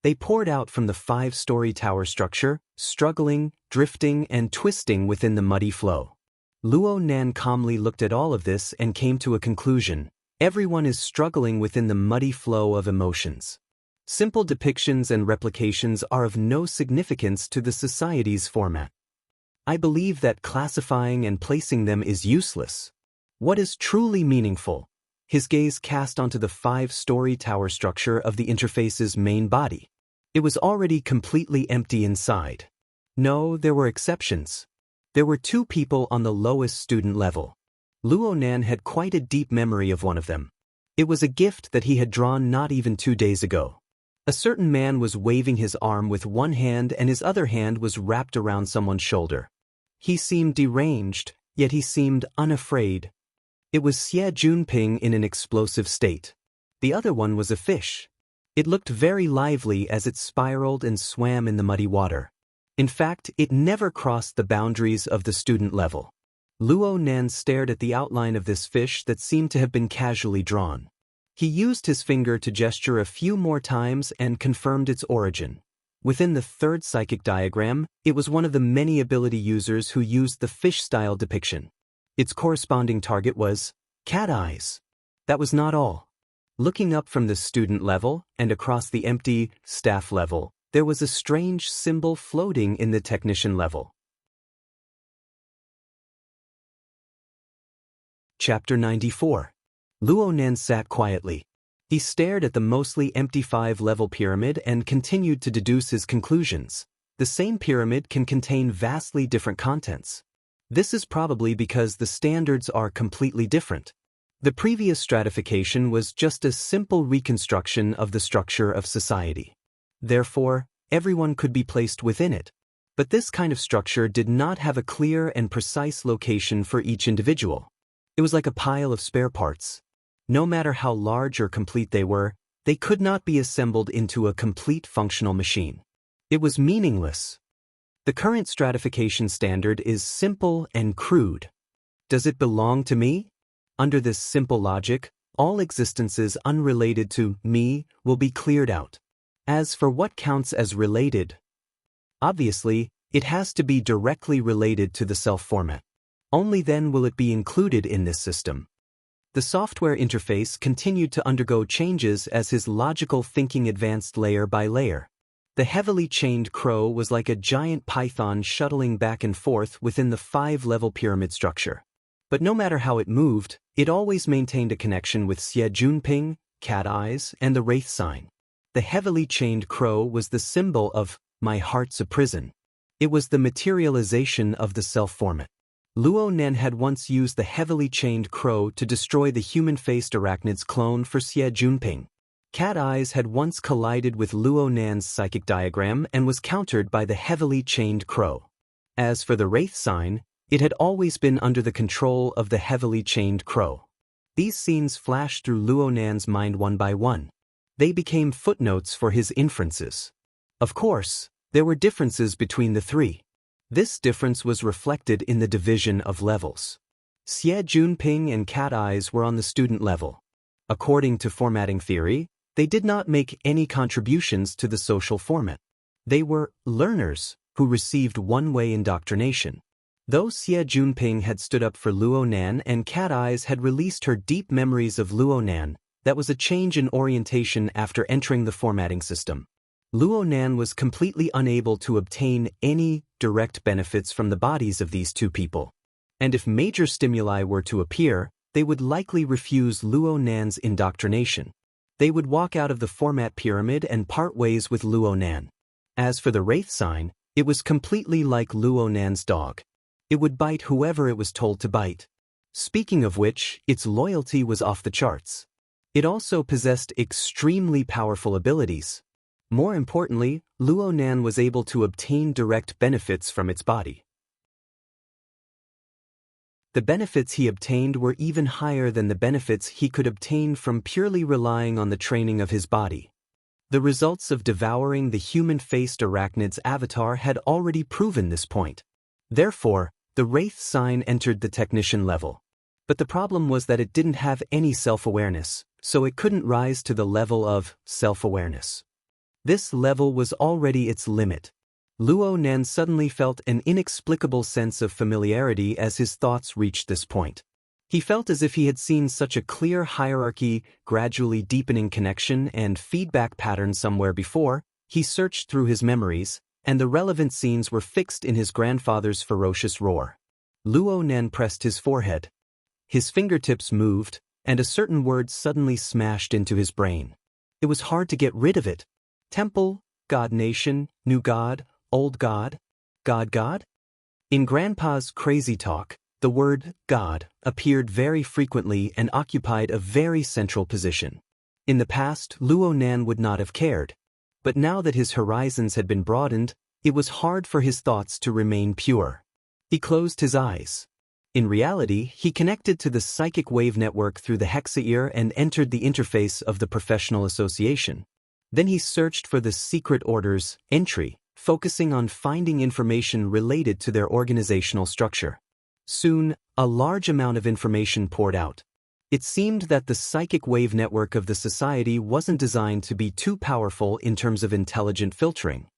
They poured out from the 5-story tower structure, struggling, drifting, and twisting within the muddy flow. Luo Nan calmly looked at all of this and came to a conclusion. Everyone is struggling within the muddy flow of emotions. Simple depictions and replications are of no significance to the society's format. I believe that classifying and placing them is useless. What is truly meaningful? His gaze cast onto the 5-story tower structure of the interface's main body. It was already completely empty inside. No, there were exceptions. There were 2 people on the lowest student level. Luo Nan had quite a deep memory of one of them. It was a gift that he had drawn not even 2 days ago. A certain man was waving his arm with one hand and his other hand was wrapped around someone's shoulder. He seemed deranged, yet he seemed unafraid. It was Xie Junping in an explosive state. The other one was a fish. It looked very lively as it spiraled and swam in the muddy water. In fact, it never crossed the boundaries of the student level. Luo Nan stared at the outline of this fish that seemed to have been casually drawn. He used his finger to gesture a few more times and confirmed its origin. Within the 3rd psychic diagram, it was one of the many ability users who used the fish-style depiction. Its corresponding target was cat eyes. That was not all. Looking up from the student level and across the empty staff level, there was a strange symbol floating in the technician level. Chapter 94. Luo Nan sat quietly. He stared at the mostly empty 5-level pyramid and continued to deduce his conclusions. The same pyramid can contain vastly different contents. This is probably because the standards are completely different. The previous stratification was just a simple reconstruction of the structure of society. Therefore, everyone could be placed within it. But this kind of structure did not have a clear and precise location for each individual. It was like a pile of spare parts. No matter how large or complete they were, they could not be assembled into a complete functional machine. It was meaningless. The current stratification standard is simple and crude. Does it belong to me? Under this simple logic, all existences unrelated to me will be cleared out. As for what counts as related, obviously, it has to be directly related to the self format. Only then will it be included in this system. The software interface continued to undergo changes as his logical thinking advanced layer by layer. The heavily chained crow was like a giant python shuttling back and forth within the 5-level pyramid structure. But no matter how it moved, it always maintained a connection with Xie Junping, cat eyes, and the wraith sign. The heavily chained crow was the symbol of my heart's a prison. It was the materialization of the self format. Luo Nan had once used the heavily chained crow to destroy the human-faced arachnid's clone for Xie Junping. Cat eyes had once collided with Luo Nan's psychic diagram and was countered by the heavily chained crow. As for the wraith sign, it had always been under the control of the heavily chained crow. These scenes flashed through Luo Nan's mind one by one. They became footnotes for his inferences. Of course, there were differences between the 3. This difference was reflected in the division of levels. Xie Junping and Cat Eyes were on the student level. According to formatting theory, they did not make any contributions to the social format. They were learners who received one-way indoctrination. Though Xie Junping had stood up for Luo Nan and Cat Eyes had released her deep memories of Luo Nan, that was a change in orientation after entering the formatting system. Luo Nan was completely unable to obtain any direct benefits from the bodies of these 2 people. And if major stimuli were to appear, they would likely refuse Luo Nan's indoctrination. They would walk out of the format pyramid and part ways with Luo Nan. As for the wraith sign, it was completely like Luo Nan's dog. It would bite whoever it was told to bite. Speaking of which, its loyalty was off the charts. It also possessed extremely powerful abilities. More importantly, Luo Nan was able to obtain direct benefits from its body. The benefits he obtained were even higher than the benefits he could obtain from purely relying on the training of his body. The results of devouring the human-faced arachnid's avatar had already proven this point. Therefore, the wraith sign entered the technician level. But the problem was that it didn't have any self-awareness, so it couldn't rise to the level of self-awareness. This level was already its limit. Luo Nan suddenly felt an inexplicable sense of familiarity as his thoughts reached this point. He felt as if he had seen such a clear hierarchy, gradually deepening connection and feedback pattern somewhere before. He searched through his memories, and the relevant scenes were fixed in his grandfather's ferocious roar. Luo Nan pressed his forehead. His fingertips moved, and a certain word suddenly smashed into his brain. It was hard to get rid of it. Temple, God Nation, New God, Old God, God? In Grandpa's crazy talk, the word God appeared very frequently and occupied a very central position. In the past, Luo Nan would not have cared. But now that his horizons had been broadened, it was hard for his thoughts to remain pure. He closed his eyes. In reality, he connected to the psychic wave network through the hexaear and entered the interface of the professional association. Then he searched for the secret order's entry, focusing on finding information related to their organizational structure. Soon, a large amount of information poured out. It seemed that the psychic wave network of the society wasn't designed to be too powerful in terms of intelligent filtering.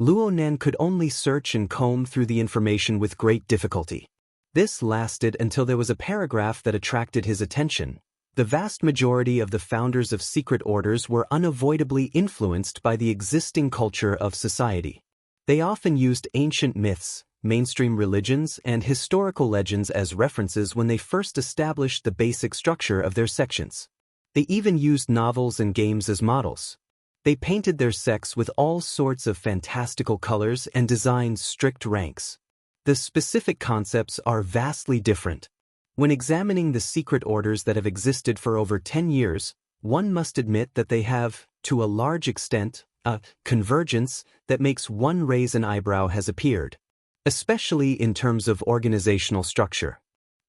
Luo Nan could only search and comb through the information with great difficulty. This lasted until there was a paragraph that attracted his attention. The vast majority of the founders of secret orders were unavoidably influenced by the existing culture of society. They often used ancient myths, mainstream religions, and historical legends as references when they first established the basic structure of their sections. They even used novels and games as models. They painted their sects with all sorts of fantastical colors and designed strict ranks. The specific concepts are vastly different. When examining the secret orders that have existed for over 10 years, one must admit that they have, to a large extent, a convergence that makes one raise an eyebrow has appeared, especially in terms of organizational structure.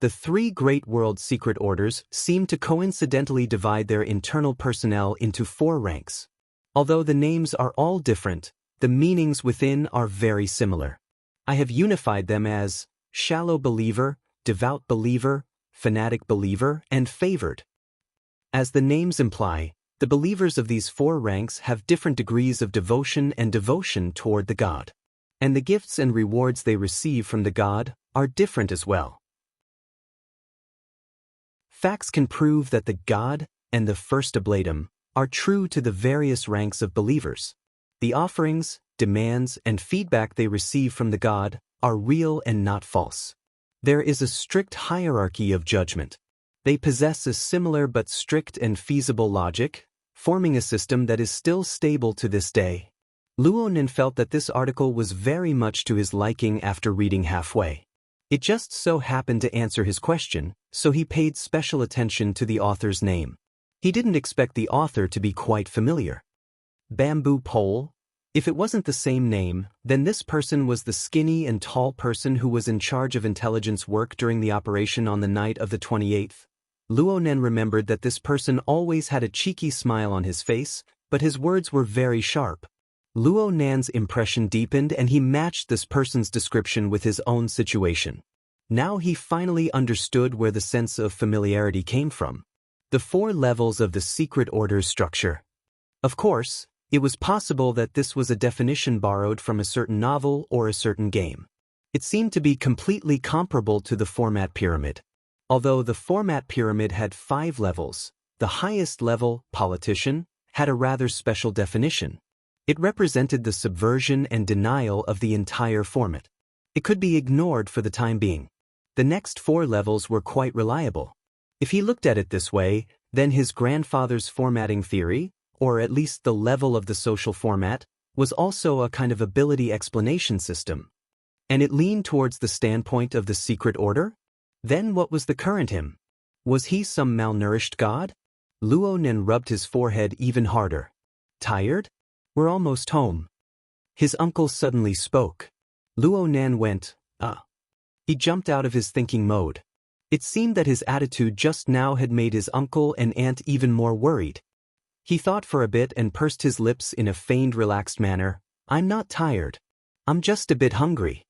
The three great world secret orders seem to coincidentally divide their internal personnel into 4 ranks. Although the names are all different, the meanings within are very similar. I have unified them as shallow believer, devout believer, fanatic believer, and favored. As the names imply, the believers of these 4 ranks have different degrees of devotion and devotion toward the God. And the gifts and rewards they receive from the God are different as well. Facts can prove that the God and the first oblatum are true to the various ranks of believers. The offerings, demands, and feedback they receive from the God are real and not false. There is a strict hierarchy of judgment. They possess a similar but strict and feasible logic, forming a system that is still stable to this day. Luo Nan felt that this article was very much to his liking after reading halfway. It just so happened to answer his question, so he paid special attention to the author's name. He didn't expect the author to be quite familiar. Bamboo Pole? If it wasn't the same name, then this person was the skinny and tall person who was in charge of intelligence work during the operation on the night of the 28th. Luo Nan remembered that this person always had a cheeky smile on his face, but his words were very sharp. Luo Nan's impression deepened and he matched this person's description with his own situation. Now he finally understood where the sense of familiarity came from. The 4 levels of the secret order's structure. Of course, it was possible that this was a definition borrowed from a certain novel or a certain game. It seemed to be completely comparable to the format pyramid. Although the format pyramid had 5 levels, the highest level, politician, had a rather special definition. It represented the subversion and denial of the entire format. It could be ignored for the time being. The next 4 levels were quite reliable. If he looked at it this way, then his grandfather's formatting theory, or at least the level of the social format, was also a kind of ability explanation system. And it leaned towards the standpoint of the secret order? Then what was the current him? Was he some malnourished god? Luo Nen rubbed his forehead even harder. Tired? We're almost home. His uncle suddenly spoke. Luo Nen went, He jumped out of his thinking mode. It seemed that his attitude just now had made his uncle and aunt even more worried. He thought for a bit and pursed his lips in a feigned relaxed manner. I'm not tired. I'm just a bit hungry.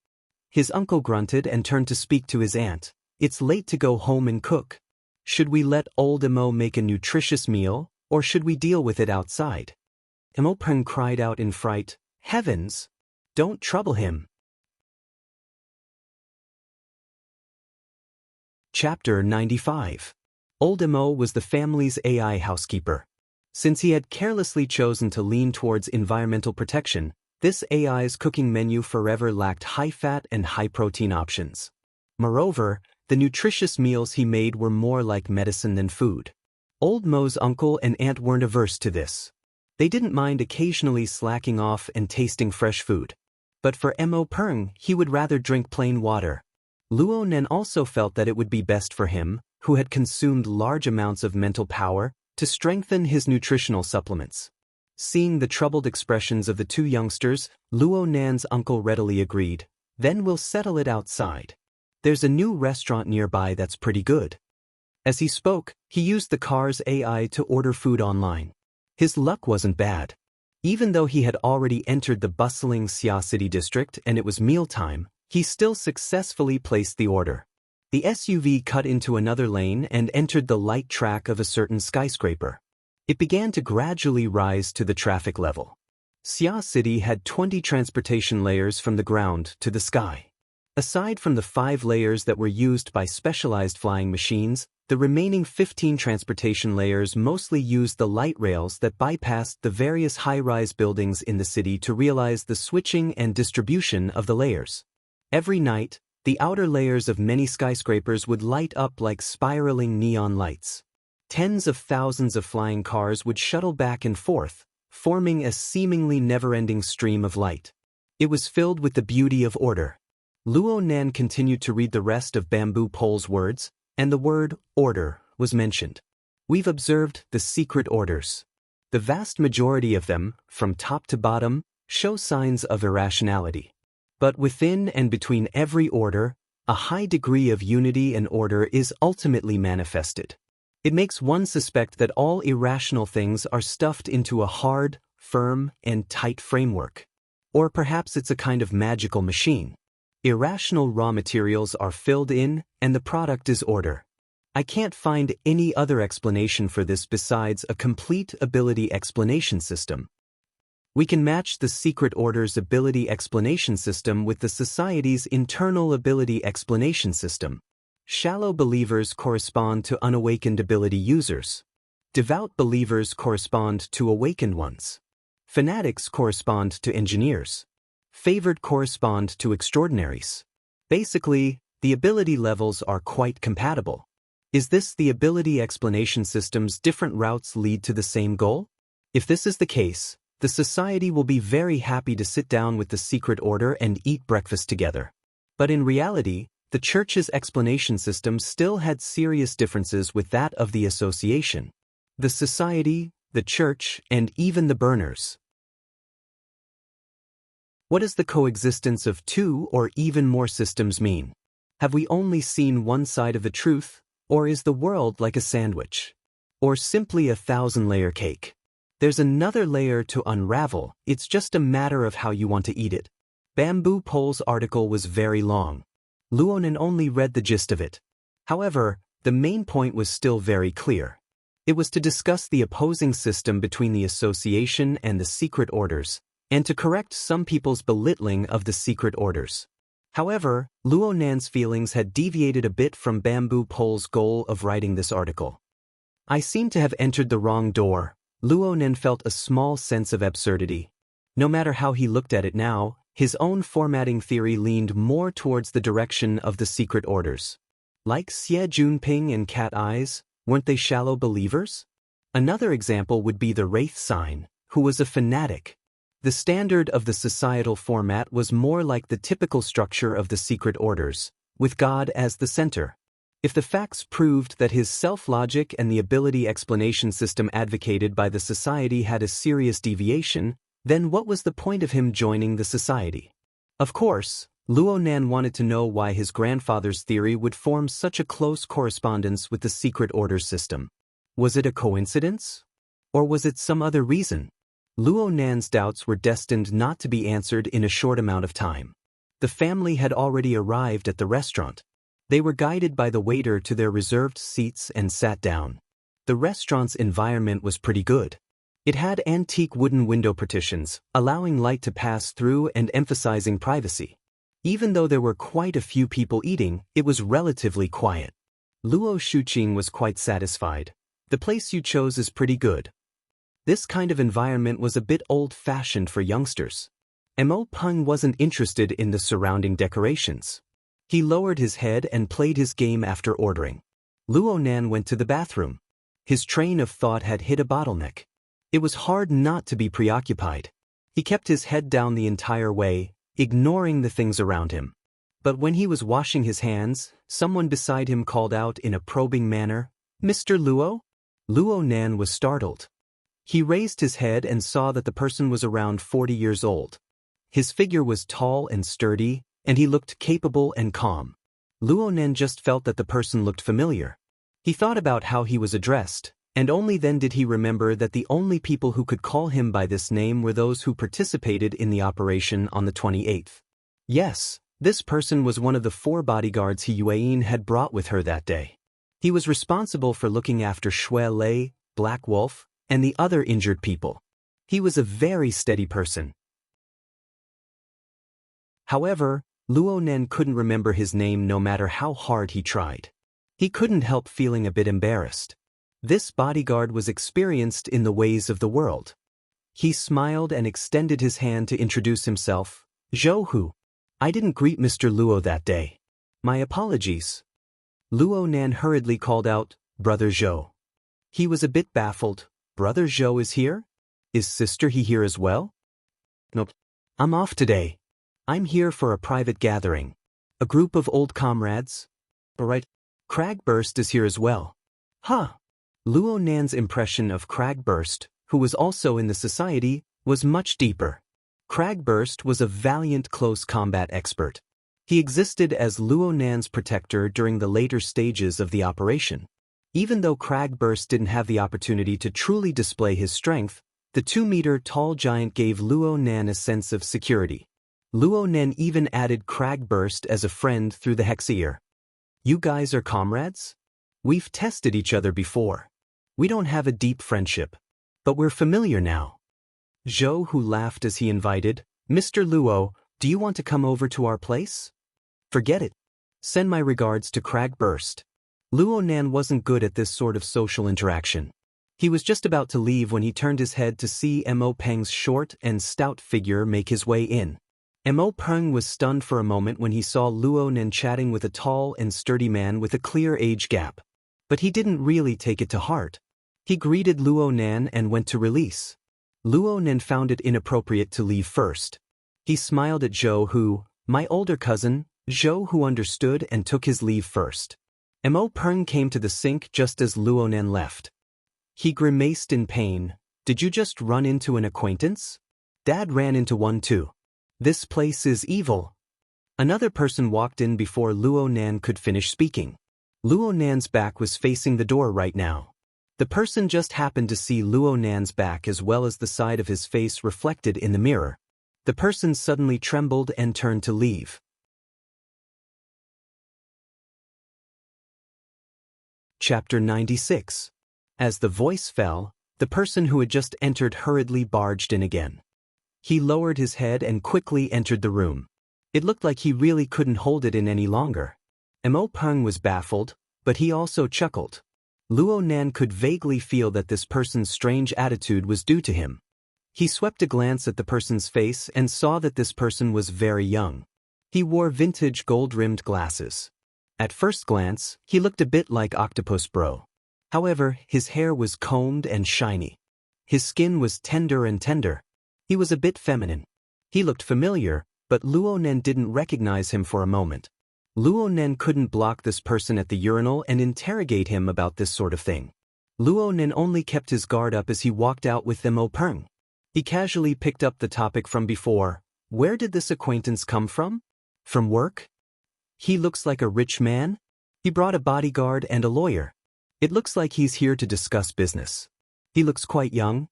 His uncle grunted and turned to speak to his aunt. It's late to go home and cook. Should we let old Emo make a nutritious meal, or should we deal with it outside? Emo Peng cried out in fright. Heavens! Don't trouble him. Chapter 95. Old Emo was the family's AI housekeeper. Since he had carelessly chosen to lean towards environmental protection, this AI's cooking menu forever lacked high-fat and high-protein options. Moreover, the nutritious meals he made were more like medicine than food. Old Mo's uncle and aunt weren't averse to this. They didn't mind occasionally slacking off and tasting fresh food. But for Emo Peng, he would rather drink plain water. Luo Nen also felt that it would be best for him, who had consumed large amounts of mental power, to strengthen his nutritional supplements. Seeing the troubled expressions of the 2 youngsters, Luo Nan's uncle readily agreed. Then we'll settle it outside. There's a new restaurant nearby that's pretty good. As he spoke, he used the car's AI to order food online. His luck wasn't bad. Even though he had already entered the bustling Xia City district and it was mealtime, he still successfully placed the order. The SUV cut into another lane and entered the light track of a certain skyscraper. It began to gradually rise to the traffic level. Xia City had 20 transportation layers from the ground to the sky. Aside from the 5 layers that were used by specialized flying machines, the remaining 15 transportation layers mostly used the light rails that bypassed the various high-rise buildings in the city to realize the switching and distribution of the layers. Every night, the outer layers of many skyscrapers would light up like spiraling neon lights. Tens of thousands of flying cars would shuttle back and forth, forming a seemingly never-ending stream of light. It was filled with the beauty of order. Luo Nan continued to read the rest of Bamboo Pole's words, and the word order was mentioned. We've observed the secret orders. The vast majority of them, from top to bottom, show signs of irrationality. But within and between every order, a high degree of unity and order is ultimately manifested. It makes one suspect that all irrational things are stuffed into a hard, firm, and tight framework. Or perhaps it's a kind of magical machine. Irrational raw materials are filled in, and the product is order. I can't find any other explanation for this besides a complete ability explanation system. We can match the secret order's ability explanation system with the society's internal ability explanation system. Shallow believers correspond to unawakened ability users. Devout believers correspond to awakened ones. Fanatics correspond to engineers. Favored correspond to extraordinaries. Basically, the ability levels are quite compatible. Is this the ability explanation system's different routes lead to the same goal? If this is the case, the society will be very happy to sit down with the secret order and eat breakfast together. But in reality, the church's explanation system still had serious differences with that of the association. The society, the church, and even the burners. What does the coexistence of 2 or even more systems mean? Have we only seen one side of the truth, or is the world like a sandwich? Or simply a 1,000-layer cake? There's another layer to unravel, it's just a matter of how you want to eat it. Bamboo Pole's article was very long. Luonan only read the gist of it. However, the main point was still very clear. It was to discuss the opposing system between the association and the secret orders, and to correct some people's belittling of the secret orders. However, Luonan's feelings had deviated a bit from Bamboo Pole's goal of writing this article. I seem to have entered the wrong door. Luonan felt a small sense of absurdity. No matter how he looked at it now, His own formatting theory leaned more towards the direction of the secret orders. Like Xie Junping and Cat Eyes, weren't they shallow believers? Another example would be the Wraith Sign, who was a fanatic. The standard of the societal format was more like the typical structure of the secret orders, with God as the center. If the facts proved that his self-logic and the ability explanation system advocated by the society had a serious deviation, then what was the point of him joining the society? Of course, Luo Nan wanted to know why his grandfather's theory would form such a close correspondence with the secret orders system. Was it a coincidence? Or was it some other reason? Luo Nan's doubts were destined not to be answered in a short amount of time. The family had already arrived at the restaurant. They were guided by the waiter to their reserved seats and sat down. The restaurant's environment was pretty good. It had antique wooden window partitions, allowing light to pass through and emphasizing privacy. Even though there were quite a few people eating, it was relatively quiet. Luo Shuqing was quite satisfied. The place you chose is pretty good. This kind of environment was a bit old-fashioned for youngsters. Mo Peng wasn't interested in the surrounding decorations. He lowered his head and played his game after ordering. Luo Nan went to the bathroom. His train of thought had hit a bottleneck. It was hard not to be preoccupied. He kept his head down the entire way, ignoring the things around him. But when he was washing his hands, someone beside him called out in a probing manner, "Mr. Luo?" Luo Nan was startled. He raised his head and saw that the person was around 40 years old. His figure was tall and sturdy, and he looked capable and calm. Luo Nan just felt that the person looked familiar. He thought about how he was addressed, and only then did he remember that the only people who could call him by this name were those who participated in the operation on the 28th. Yes, this person was one of the 4 bodyguards He Yuan had brought with her that day. He was responsible for looking after Shui Lei, Black Wolf, and the other injured people. He was a very steady person. However, Luo Nan couldn't remember his name no matter how hard he tried. He couldn't help feeling a bit embarrassed. This bodyguard was experienced in the ways of the world. He smiled and extended his hand to introduce himself. "Zhou Hu. I didn't greet Mr. Luo that day. My apologies." Luo Nan hurriedly called out, "Brother Zhou." He was a bit baffled. "Brother Zhou is here? Is Sister He here as well?" "Nope. I'm off today. I'm here for a private gathering. A group of old comrades." "Alright. Cragburst is here as well." "Huh." Luo Nan's impression of Cragburst, who was also in the society, was much deeper. Cragburst was a valiant close combat expert. He existed as Luo Nan's protector during the later stages of the operation. Even though Cragburst didn't have the opportunity to truly display his strength, the 2-meter-tall giant gave Luo Nan a sense of security. Luo Nan even added Cragburst as a friend through the Hexeer. "You guys are comrades? We've tested each other before. We don't have a deep friendship, but we're familiar now." Zhou Hu laughed as he invited, "Mr. Luo, do you want to come over to our place?" "Forget it. Send my regards to Cragburst." Luo Nan wasn't good at this sort of social interaction. He was just about to leave when he turned his head to see Mo Peng's short and stout figure make his way in. Mo Peng was stunned for a moment when he saw Luo Nan chatting with a tall and sturdy man with a clear age gap. But he didn't really take it to heart. He greeted Luo Nan and went to release. Luo Nan found it inappropriate to leave first. He smiled at Zhou Hu, my older cousin. Zhou Hu understood and took his leave first. Mo Peng came to the sink just as Luo Nan left. He grimaced in pain. "Did you just run into an acquaintance?" "Dad ran into one too. This place is evil." Another person walked in before Luo Nan could finish speaking. Luo Nan's back was facing the door right now. The person just happened to see Luo Nan's back as well as the side of his face reflected in the mirror. The person suddenly trembled and turned to leave. Chapter 96. As the voice fell, the person who had just entered hurriedly barged in again. He lowered his head and quickly entered the room. It looked like he really couldn't hold it in any longer. Mo Peng was baffled, but he also chuckled. Luo Nan could vaguely feel that this person's strange attitude was due to him. He swept a glance at the person's face and saw that this person was very young. He wore vintage gold-rimmed glasses. At first glance, he looked a bit like Octopus Bro. However, his hair was combed and shiny. His skin was tender and tender. He was a bit feminine. He looked familiar, but Luo Nen didn't recognize him for a moment. Luo Nen couldn't block this person at the urinal and interrogate him about this sort of thing. Luo Nen only kept his guard up as he walked out with Mo Peng. He casually picked up the topic from before. Where did this acquaintance come from? From work? He looks like a rich man? He brought a bodyguard and a lawyer. It looks like he's here to discuss business. He looks quite young.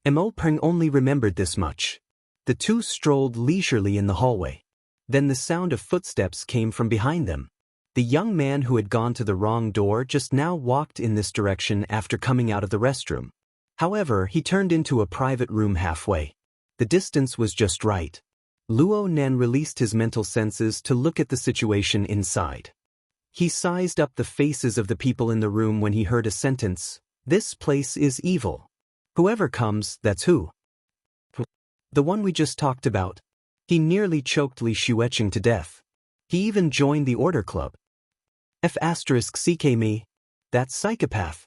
Mo Peng only remembered this much. The two strolled leisurely in the hallway. Then the sound of footsteps came from behind them. The young man who had gone to the wrong door just now walked in this direction after coming out of the restroom. However, he turned into a private room halfway. The distance was just right. Luo Nen released his mental senses to look at the situation inside. He sized up the faces of the people in the room when he heard a sentence, "This place is evil. Whoever comes, that's who." The one we just talked about. He nearly choked Li Xueqing to death. He even joined the order club. F***ck me. That psychopath.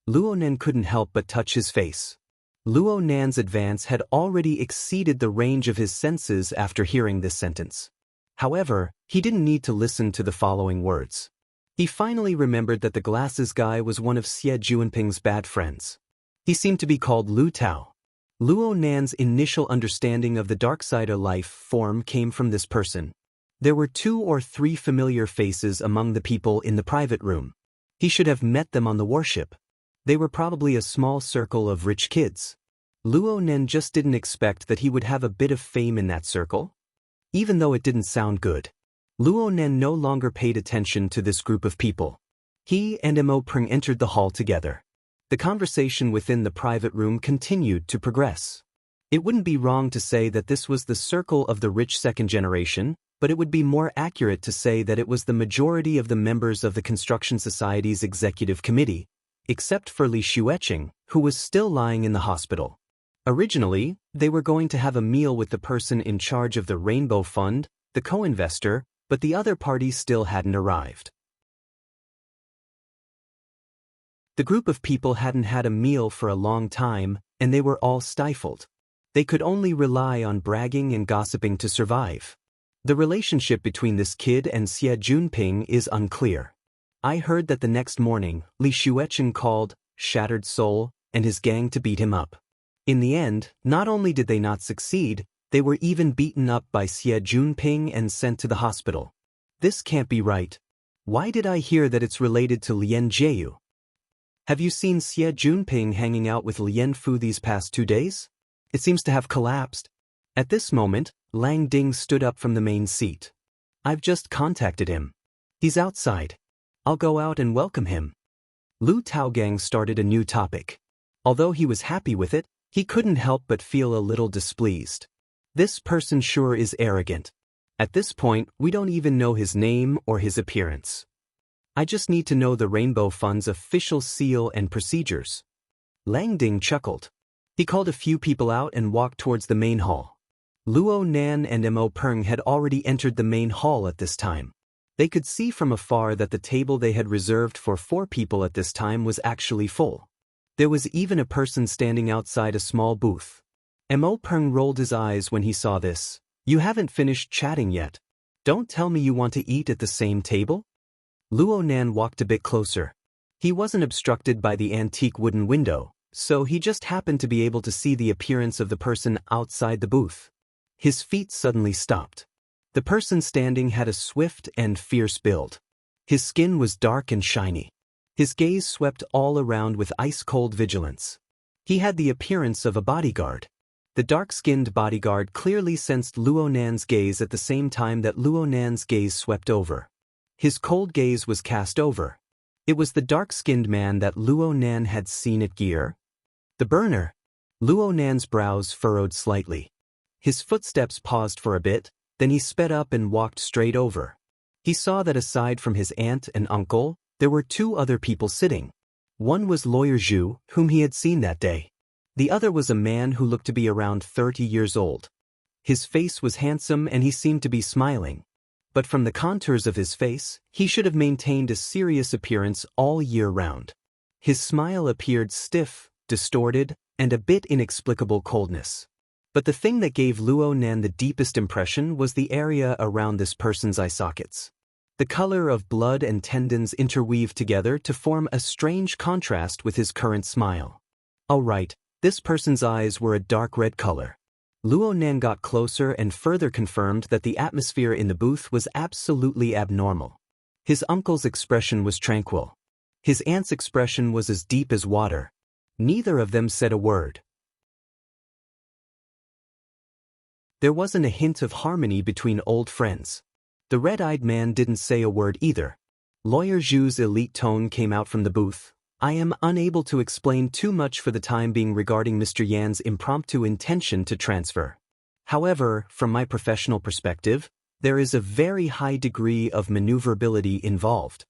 Luo Nen couldn't help but touch his face. Luo Nan's advance had already exceeded the range of his senses after hearing this sentence. However, he didn't need to listen to the following words. He finally remembered that the glasses guy was one of Xie Juanping's bad friends. He seemed to be called Lu Tao. Luo Nan's initial understanding of the dark side of life form came from this person. There were 2 or 3 familiar faces among the people in the private room. He should have met them on the warship. They were probably a small circle of rich kids. Luo Nen just didn't expect that he would have a bit of fame in that circle. Even though it didn't sound good. Luo Nen no longer paid attention to this group of people. He and Mo Peng entered the hall together. The conversation within the private room continued to progress. It wouldn't be wrong to say that this was the circle of the rich second generation, but it would be more accurate to say that it was the majority of the members of the Construction Society's executive committee, except for Li Xueqing, who was still lying in the hospital. Originally, they were going to have a meal with the person in charge of the Rainbow Fund, the co-investor, but the other parties still hadn't arrived. The group of people hadn't had a meal for a long time, and they were all stifled. They could only rely on bragging and gossiping to survive. The relationship between this kid and Xie Junping is unclear. I heard that the next morning, Li Xueqing called, Shattered Soul, and his gang to beat him up. In the end, not only did they not succeed, they were even beaten up by Xie Junping and sent to the hospital. This can't be right. Why did I hear that it's related to Lien Jiu? Have you seen Xie Junping hanging out with Lien Fu these past 2 days? It seems to have collapsed. At this moment, Lang Ding stood up from the main seat. I've just contacted him. He's outside. I'll go out and welcome him. Lu Taogang started a new topic. Although he was happy with it, he couldn't help but feel a little displeased. This person sure is arrogant. At this point, we don't even know his name or his appearance. I just need to know the Rainbow Fund's official seal and procedures. Lang Ding chuckled. He called a few people out and walked towards the main hall. Luo Nan and Mo Peng had already entered the main hall at this time. They could see from afar that the table they had reserved for 4 people at this time was actually full. There was even a person standing outside a small booth. Mo Peng rolled his eyes when he saw this. You haven't finished chatting yet. Don't tell me you want to eat at the same table? Luo Nan walked a bit closer. He wasn't obstructed by the antique wooden window, so he just happened to be able to see the appearance of the person outside the booth. His feet suddenly stopped. The person standing had a swift and fierce build. His skin was dark and shiny. His gaze swept all around with ice-cold vigilance. He had the appearance of a bodyguard. The dark-skinned bodyguard clearly sensed Luo Nan's gaze at the same time that Luo Nan's gaze swept over. His cold gaze was cast over. It was the dark-skinned man that Luo Nan had seen at Gear. The burner. Luo Nan's brows furrowed slightly. His footsteps paused for a bit, then he sped up and walked straight over. He saw that aside from his aunt and uncle, there were 2 other people sitting. One was Lawyer Zhu, whom he had seen that day. The other was a man who looked to be around 30 years old. His face was handsome and he seemed to be smiling. But from the contours of his face, he should have maintained a serious appearance all year round. His smile appeared stiff, distorted, and a bit inexplicable coldness. But the thing that gave Luo Nan the deepest impression was the area around this person's eye sockets. The color of blood and tendons interweaved together to form a strange contrast with his current smile. All right, this person's eyes were a dark red color. Luo Nan got closer and further confirmed that the atmosphere in the booth was absolutely abnormal. His uncle's expression was tranquil. His aunt's expression was as deep as water. Neither of them said a word. There wasn't a hint of harmony between old friends. The red-eyed man didn't say a word either. Lawyer Zhu's elite tone came out from the booth. I am unable to explain too much for the time being regarding Mr. Yan's impromptu intention to transfer. However, from my professional perspective, there is a very high degree of maneuverability involved.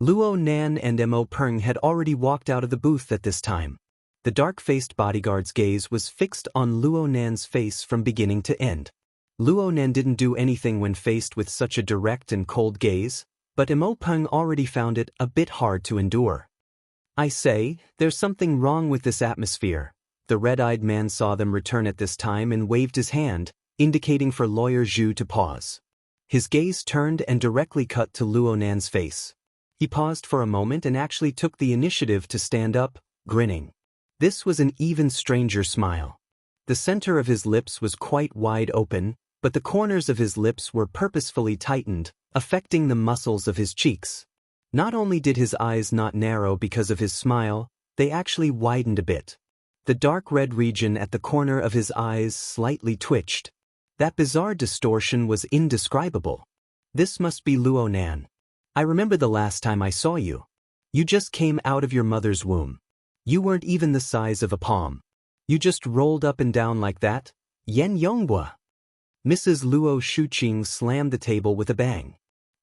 Luo Nan and Mo Peng had already walked out of the booth at this time. The dark-faced bodyguard's gaze was fixed on Luo Nan's face from beginning to end. Luo Nan didn't do anything when faced with such a direct and cold gaze, but Mo Peng already found it a bit hard to endure. I say, there's something wrong with this atmosphere. The red-eyed man saw them return at this time and waved his hand, indicating for Lawyer Zhu to pause. His gaze turned and directly cut to Luo Nan's face. He paused for a moment and actually took the initiative to stand up, grinning. This was an even stranger smile. The center of his lips was quite wide open, but the corners of his lips were purposefully tightened, affecting the muscles of his cheeks. Not only did his eyes not narrow because of his smile, they actually widened a bit. The dark red region at the corner of his eyes slightly twitched. That bizarre distortion was indescribable. This must be Luo Nan. I remember the last time I saw you. You just came out of your mother's womb. You weren't even the size of a palm. You just rolled up and down like that? Yan Yonghua. Mrs. Luo Shuqing slammed the table with a bang.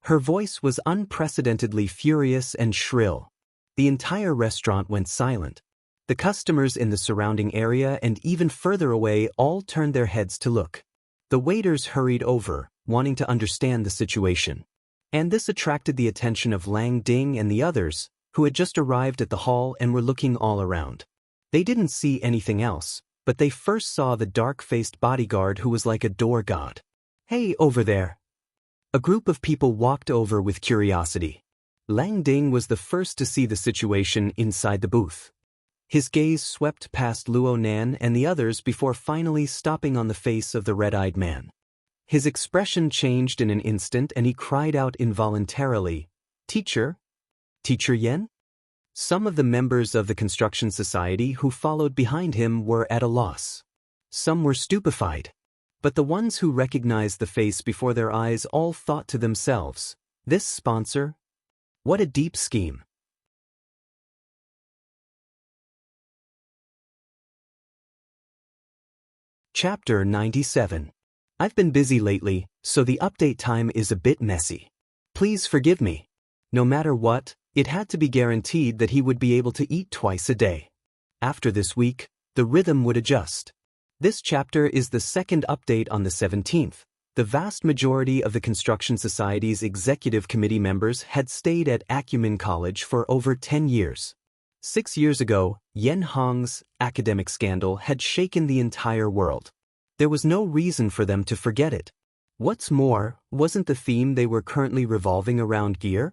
Her voice was unprecedentedly furious and shrill. The entire restaurant went silent. The customers in the surrounding area and even further away all turned their heads to look. The waiters hurried over, wanting to understand the situation. And this attracted the attention of Lang Ding and the others, who had just arrived at the hall and were looking all around. They didn't see anything else, but they first saw the dark-faced bodyguard who was like a door god. Hey, over there. A group of people walked over with curiosity. Lang Ding was the first to see the situation inside the booth. His gaze swept past Luo Nan and the others before finally stopping on the face of the red-eyed man. His expression changed in an instant and he cried out involuntarily, Teacher? Teacher Yan? Some of the members of the construction society who followed behind him were at a loss. Some were stupefied. But the ones who recognized the face before their eyes all thought to themselves, this sponsor? What a deep scheme. Chapter 97. I've been busy lately, so the update time is a bit messy. Please forgive me. No matter what, it had to be guaranteed that he would be able to eat twice a day. After this week, the rhythm would adjust. This chapter is the second update on the 17th. The vast majority of the Construction Society's executive committee members had stayed at Acumen College for over 10 years. 6 years ago, Yen Hong's academic scandal had shaken the entire world. There was no reason for them to forget it. What's more, wasn't the theme they were currently revolving around gear?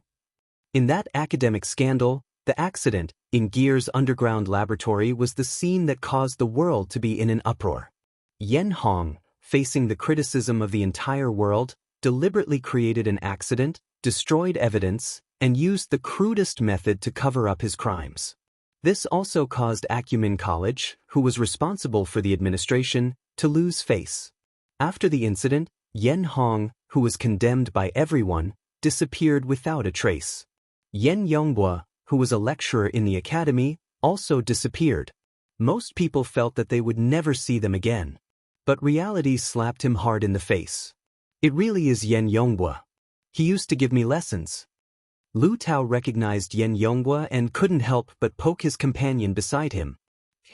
In that academic scandal, the accident in Gear's underground laboratory was the scene that caused the world to be in an uproar. Yen Hong, facing the criticism of the entire world, deliberately created an accident, destroyed evidence, and used the crudest method to cover up his crimes. This also caused Acumen College, who was responsible for the administration, to lose face. After the incident, Yen Hong, who was condemned by everyone, disappeared without a trace. Yen Yonghua, who was a lecturer in the academy, also disappeared. Most people felt that they would never see them again. But reality slapped him hard in the face. It really is Yen Yonghua. He used to give me lessons. Lu Tao recognized Yen Yonghua and couldn't help but poke his companion beside him.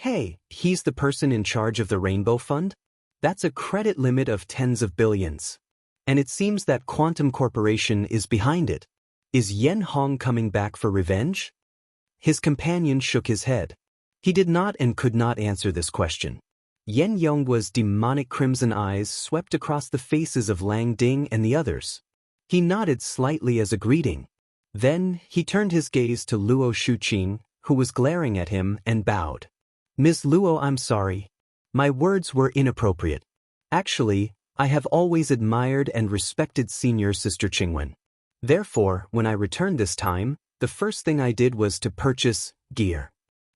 Hey, he's the person in charge of the Rainbow Fund? That's a credit limit of tens of billions. And it seems that Quantum Corporation is behind it. Is Yen Hong coming back for revenge? His companion shook his head. He did not and could not answer this question. Yen Yonghua's demonic crimson eyes swept across the faces of Lang Ding and the others. He nodded slightly as a greeting. Then, he turned his gaze to Luo Shuqing, who was glaring at him, and bowed. Ms. Luo, I'm sorry. My words were inappropriate. Actually, I have always admired and respected Senior Sister Qingwen. Therefore, when I returned this time, the first thing I did was to purchase gear.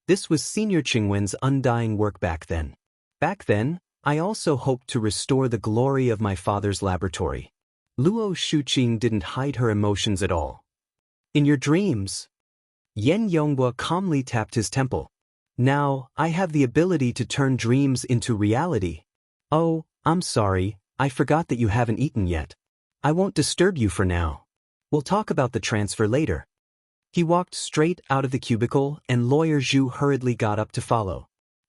This was Senior Qingwen's undying work back then. Back then, I also hoped to restore the glory of my father's laboratory. Luo Shuqing didn't hide her emotions at all. In your dreams? Yen Yonghua calmly tapped his temple. Now, I have the ability to turn dreams into reality. Oh, I'm sorry, I forgot that you haven't eaten yet. I won't disturb you for now. We'll talk about the transfer later. He walked straight out of the cubicle and Lawyer Zhu hurriedly got up to follow.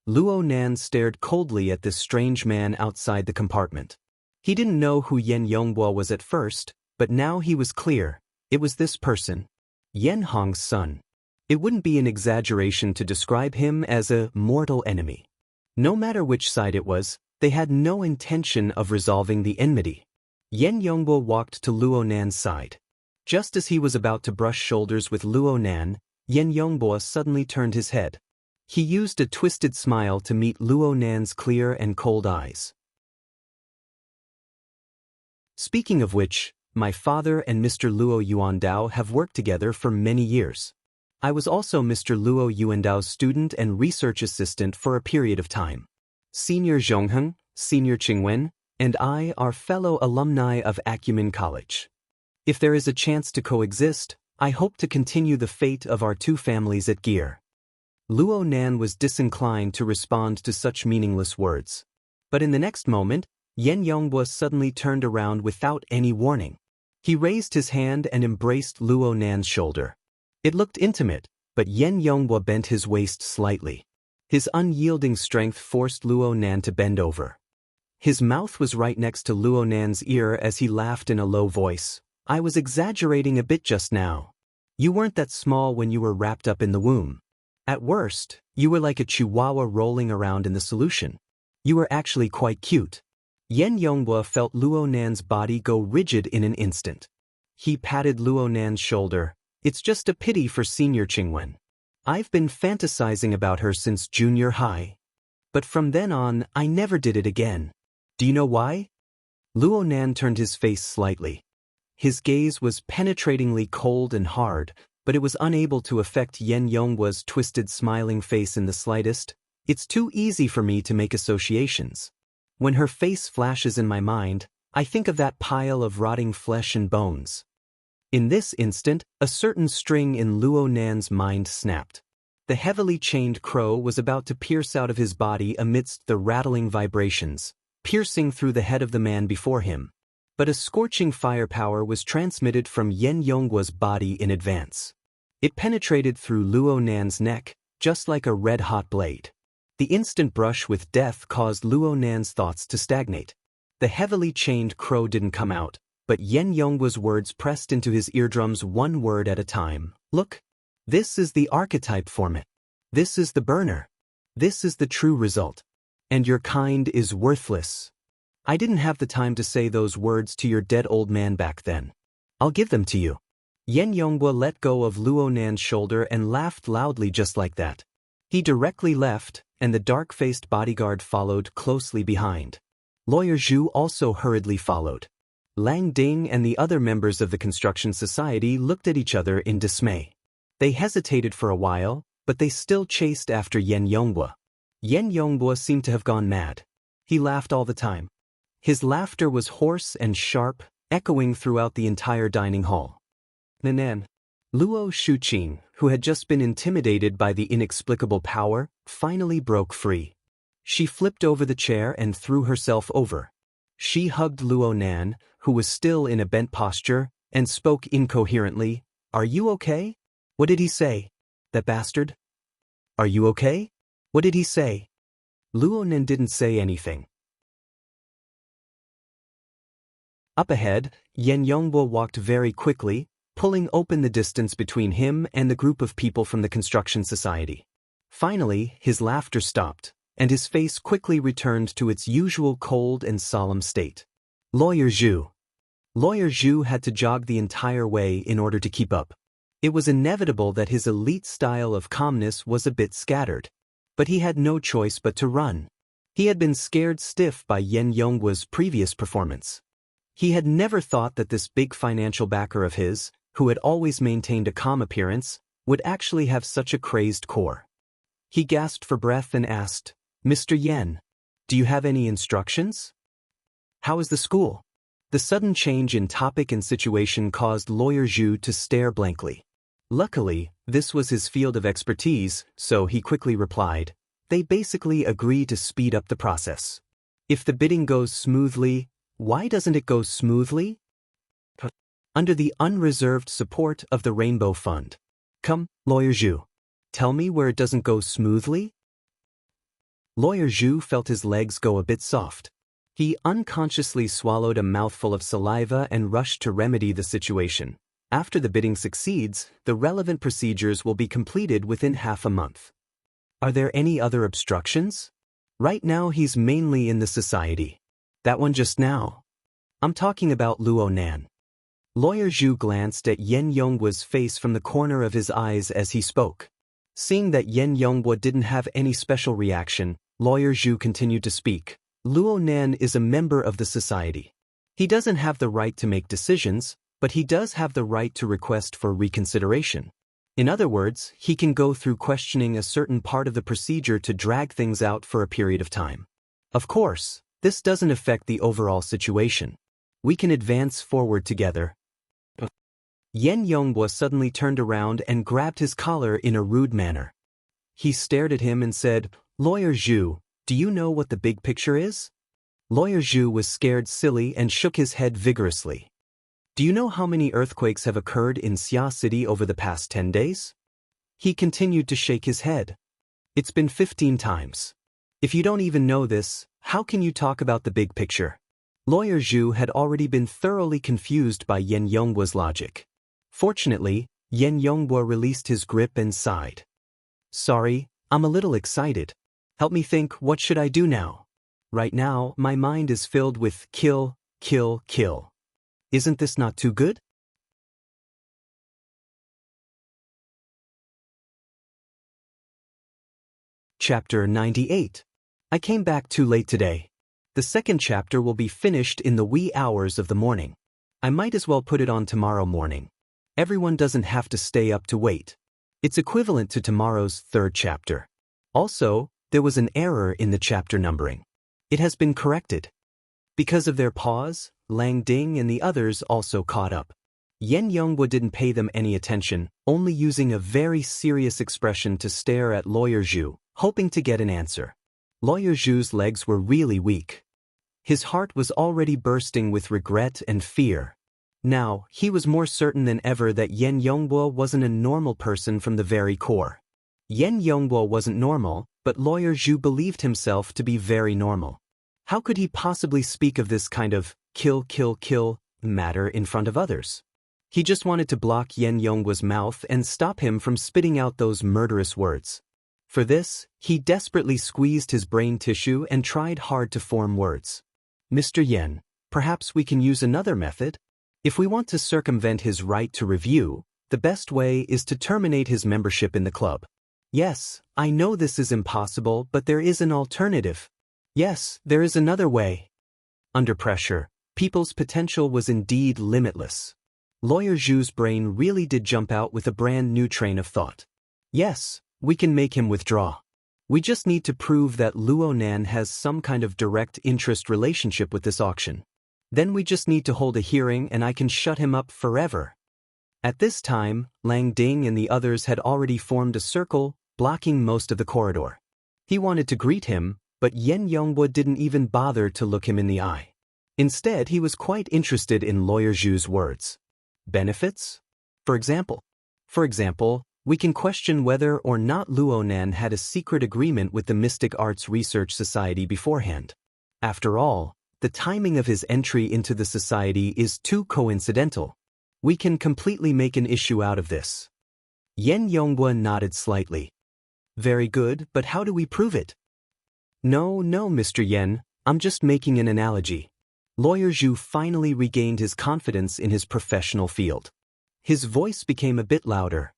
Luo Nan stared coldly at this strange man outside the compartment. He didn't know who Yen Yonghua was at first, but now he was clear. It was this person. Yen Hong's son. It wouldn't be an exaggeration to describe him as a mortal enemy. No matter which side it was, they had no intention of resolving the enmity. Yen Yonghua walked to Luo Nan's side. Just as he was about to brush shoulders with Luo Nan, Yen Yonghua suddenly turned his head. He used a twisted smile to meet Luo Nan's clear and cold eyes. Speaking of which, my father and Mr. Luo Yuandao have worked together for many years. I was also Mr. Luo Yuandao's student and research assistant for a period of time. Senior Zhongheng, Senior Qingwen, and I are fellow alumni of Acumen College. If there is a chance to coexist, I hope to continue the fate of our two families at Gear. Luo Nan was disinclined to respond to such meaningless words. But in the next moment, Yen Yonghua suddenly turned around without any warning. He raised his hand and embraced Luo Nan's shoulder. It looked intimate, but Yen Yonghua bent his waist slightly. His unyielding strength forced Luo Nan to bend over. His mouth was right next to Luo Nan's ear as he laughed in a low voice. I was exaggerating a bit just now. You weren't that small when you were wrapped up in the womb. At worst, you were like a chihuahua rolling around in the solution. You were actually quite cute. Yen Yonghua felt Luo Nan's body go rigid in an instant. He patted Luo Nan's shoulder. It's just a pity for Senior Qingwen. I've been fantasizing about her since junior high. But from then on, I never did it again. Do you know why? Luo Nan turned his face slightly. His gaze was penetratingly cold and hard, but it was unable to affect Yen Yonghua's twisted smiling face in the slightest. It's too easy for me to make associations. When her face flashes in my mind, I think of that pile of rotting flesh and bones. In this instant, a certain string in Luo Nan's mind snapped. The heavily chained crow was about to pierce out of his body amidst the rattling vibrations, piercing through the head of the man before him. But a scorching firepower was transmitted from Yen Yonghua's body in advance. It penetrated through Luo Nan's neck, just like a red-hot blade. The instant brush with death caused Luo Nan's thoughts to stagnate. The heavily chained crow didn't come out, but Yen Yonghua's words pressed into his eardrums one word at a time. Look. This is the archetype format. This is the burner. This is the true result. And your kind is worthless. I didn't have the time to say those words to your dead old man back then. I'll give them to you. Yen Yonghua let go of Luo Nan's shoulder and laughed loudly just like that. He directly left, and the dark-faced bodyguard followed closely behind. Lawyer Zhu also hurriedly followed. Lang Ding and the other members of the construction society looked at each other in dismay. They hesitated for a while, but they still chased after Yen Yonghua. Yen Yonghua seemed to have gone mad. He laughed all the time. His laughter was hoarse and sharp, echoing throughout the entire dining hall. Nanan. Luo Shuqing, who had just been intimidated by the inexplicable power, finally broke free. She flipped over the chair and threw herself over. She hugged Luo Nan, who was still in a bent posture, and spoke incoherently. Are you okay? What did he say? That bastard? Are you okay? What did he say? Luo Nen didn't say anything. Up ahead, Yen Yongbo walked very quickly, pulling open the distance between him and the group of people from the construction society. Finally, his laughter stopped, and his face quickly returned to its usual cold and solemn state. Lawyer Zhu. Lawyer Zhu had to jog the entire way in order to keep up. It was inevitable that his elite style of calmness was a bit scattered. But he had no choice but to run. He had been scared stiff by Yen Yongbo's previous performance. He had never thought that this big financial backer of his, who had always maintained a calm appearance, would actually have such a crazed core. He gasped for breath and asked, "Mr. Yen, do you have any instructions? How is the school?" The sudden change in topic and situation caused Lawyer Zhu to stare blankly. Luckily, this was his field of expertise, so he quickly replied, "They basically agree to speed up the process. If the bidding goes smoothly, why doesn't it go smoothly? Under the unreserved support of the Rainbow Fund. Come, Lawyer Zhu. Tell me where it doesn't go smoothly?" Lawyer Zhu felt his legs go a bit soft. He unconsciously swallowed a mouthful of saliva and rushed to remedy the situation. After the bidding succeeds, the relevant procedures will be completed within half a month. Are there any other obstructions? Right now he's mainly in the society. That one just now. I'm talking about Luo Nan. Lawyer Zhu glanced at Yen Yongbo's face from the corner of his eyes as he spoke. Seeing that Yen Yongbo didn't have any special reaction, Lawyer Zhu continued to speak. Luo Nan is a member of the society. He doesn't have the right to make decisions, but he does have the right to request for reconsideration. In other words, he can go through questioning a certain part of the procedure to drag things out for a period of time. Of course, this doesn't affect the overall situation. We can advance forward together. Yen Yongbo suddenly turned around and grabbed his collar in a rude manner. He stared at him and said, "Lawyer Zhu, do you know what the big picture is?" Lawyer Zhu was scared silly and shook his head vigorously. "Do you know how many earthquakes have occurred in Xia City over the past 10 days? He continued to shake his head. "It's been 15 times. If you don't even know this, how can you talk about the big picture?" Lawyer Zhu had already been thoroughly confused by Yen Yongbo's logic. Fortunately, Yen Yongbo released his grip and sighed. "Sorry, I'm a little excited. Help me think, what should I do now? Right now, my mind is filled with kill, kill, kill. Isn't this not too good?" Chapter 98. I came back too late today. The second chapter will be finished in the wee hours of the morning. I might as well put it on tomorrow morning. Everyone doesn't have to stay up to wait. It's equivalent to tomorrow's third chapter. Also, there was an error in the chapter numbering. It has been corrected. Because of their pause, Lang Ding and the others also caught up. Yen Yongbo didn't pay them any attention, only using a very serious expression to stare at Lawyer Zhu, hoping to get an answer. Lawyer Zhu's legs were really weak. His heart was already bursting with regret and fear. Now, he was more certain than ever that Yen Yongbo wasn't a normal person from the very core. Yen Yongbo wasn't normal, but Lawyer Zhu believed himself to be very normal. How could he possibly speak of this kind of kill, kill, kill matter in front of others? He just wanted to block Yen Yongbo's mouth and stop him from spitting out those murderous words. For this, he desperately squeezed his brain tissue and tried hard to form words. "Mr. Yen, perhaps we can use another method? If we want to circumvent his right to review, the best way is to terminate his membership in the club." "Yes, I know this is impossible, but there is an alternative." "Yes, there is another way." Under pressure, people's potential was indeed limitless. Lawyer Zhu's brain really did jump out with a brand new train of thought. "Yes, we can make him withdraw. We just need to prove that Luo Nan has some kind of direct interest relationship with this auction. Then we just need to hold a hearing and I can shut him up forever." At this time, Lang Ding and the others had already formed a circle, blocking most of the corridor. He wanted to greet him, but Yen Yongbo didn't even bother to look him in the eye. Instead, he was quite interested in Lawyer Zhu's words. Benefits? For example, We can question whether or not Luo Nan had a secret agreement with the Mystic Arts Research Society beforehand. After all, the timing of his entry into the society is too coincidental. We can completely make an issue out of this. Yen Yonghua nodded slightly. Very good, but how do we prove it? No, Mr. Yen, I'm just making an analogy. Lawyer Zhu finally regained his confidence in his professional field. His voice became a bit louder.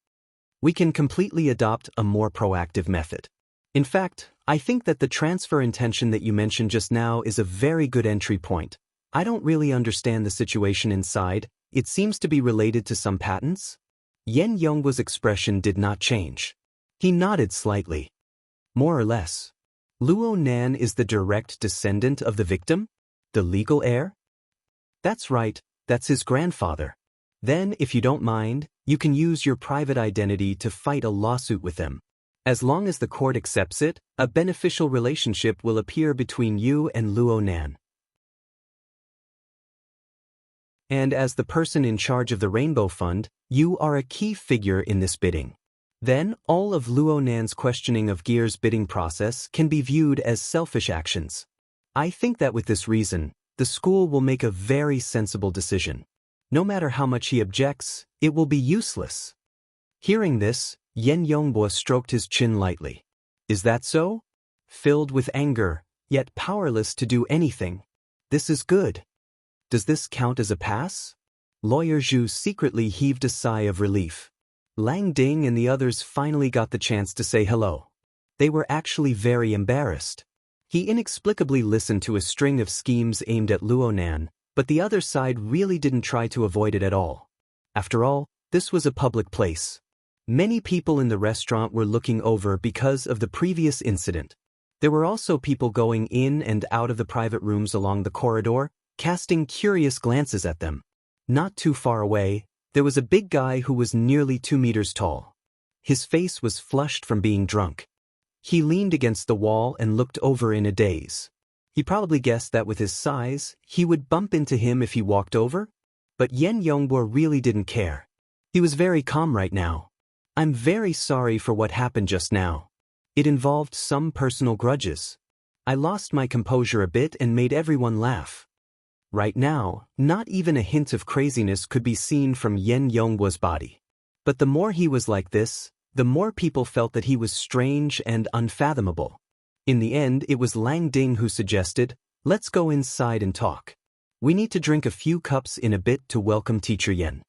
We can completely adopt a more proactive method. In fact, I think that the transfer intention that you mentioned just now is a very good entry point. I don't really understand the situation inside. It seems to be related to some patents? Yen Yonghua's expression did not change. He nodded slightly. More or less. Luo Nan is the direct descendant of the victim? The legal heir? That's right, that's his grandfather. Then, if you don't mind, you can use your private identity to fight a lawsuit with them. As long as the court accepts it, a beneficial relationship will appear between you and Luo Nan. And as the person in charge of the Rainbow Fund, you are a key figure in this bidding. Then, all of Luo Nan's questioning of Gear's bidding process can be viewed as selfish actions. I think that with this reason, the school will make a very sensible decision. No matter how much he objects, it will be useless. Hearing this, Yen Yonghua stroked his chin lightly. Is that so? Filled with anger, yet powerless to do anything. This is good. Does this count as a pass? Lawyer Zhu secretly heaved a sigh of relief. Lang Ding and the others finally got the chance to say hello. They were actually very embarrassed. He inexplicably listened to a string of schemes aimed at Luo Nan, but the other side really didn't try to avoid it at all. After all, this was a public place. Many people in the restaurant were looking over because of the previous incident. There were also people going in and out of the private rooms along the corridor, casting curious glances at them. Not too far away, there was a big guy who was nearly 2 meters tall. His face was flushed from being drunk. He leaned against the wall and looked over in a daze. He probably guessed that with his size, he would bump into him if he walked over. But Yen Yonghua really didn't care. He was very calm right now. I'm very sorry for what happened just now. It involved some personal grudges. I lost my composure a bit and made everyone laugh. Right now, not even a hint of craziness could be seen from Yen Yonghua's body. But the more he was like this, the more people felt that he was strange and unfathomable. In the end, it was Lang Ding who suggested, let's go inside and talk. We need to drink a few cups in a bit to welcome Teacher Yen.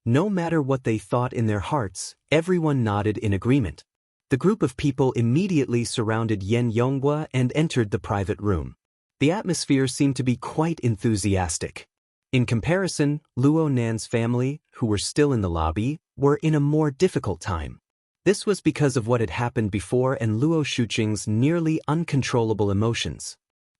No matter what they thought in their hearts, everyone nodded in agreement. The group of people immediately surrounded Yen Yonghua and entered the private room. The atmosphere seemed to be quite enthusiastic. In comparison, Luo Nan's family, who were still in the lobby, were in a more difficult time. This was because of what had happened before and Luo Shuqing's nearly uncontrollable emotions.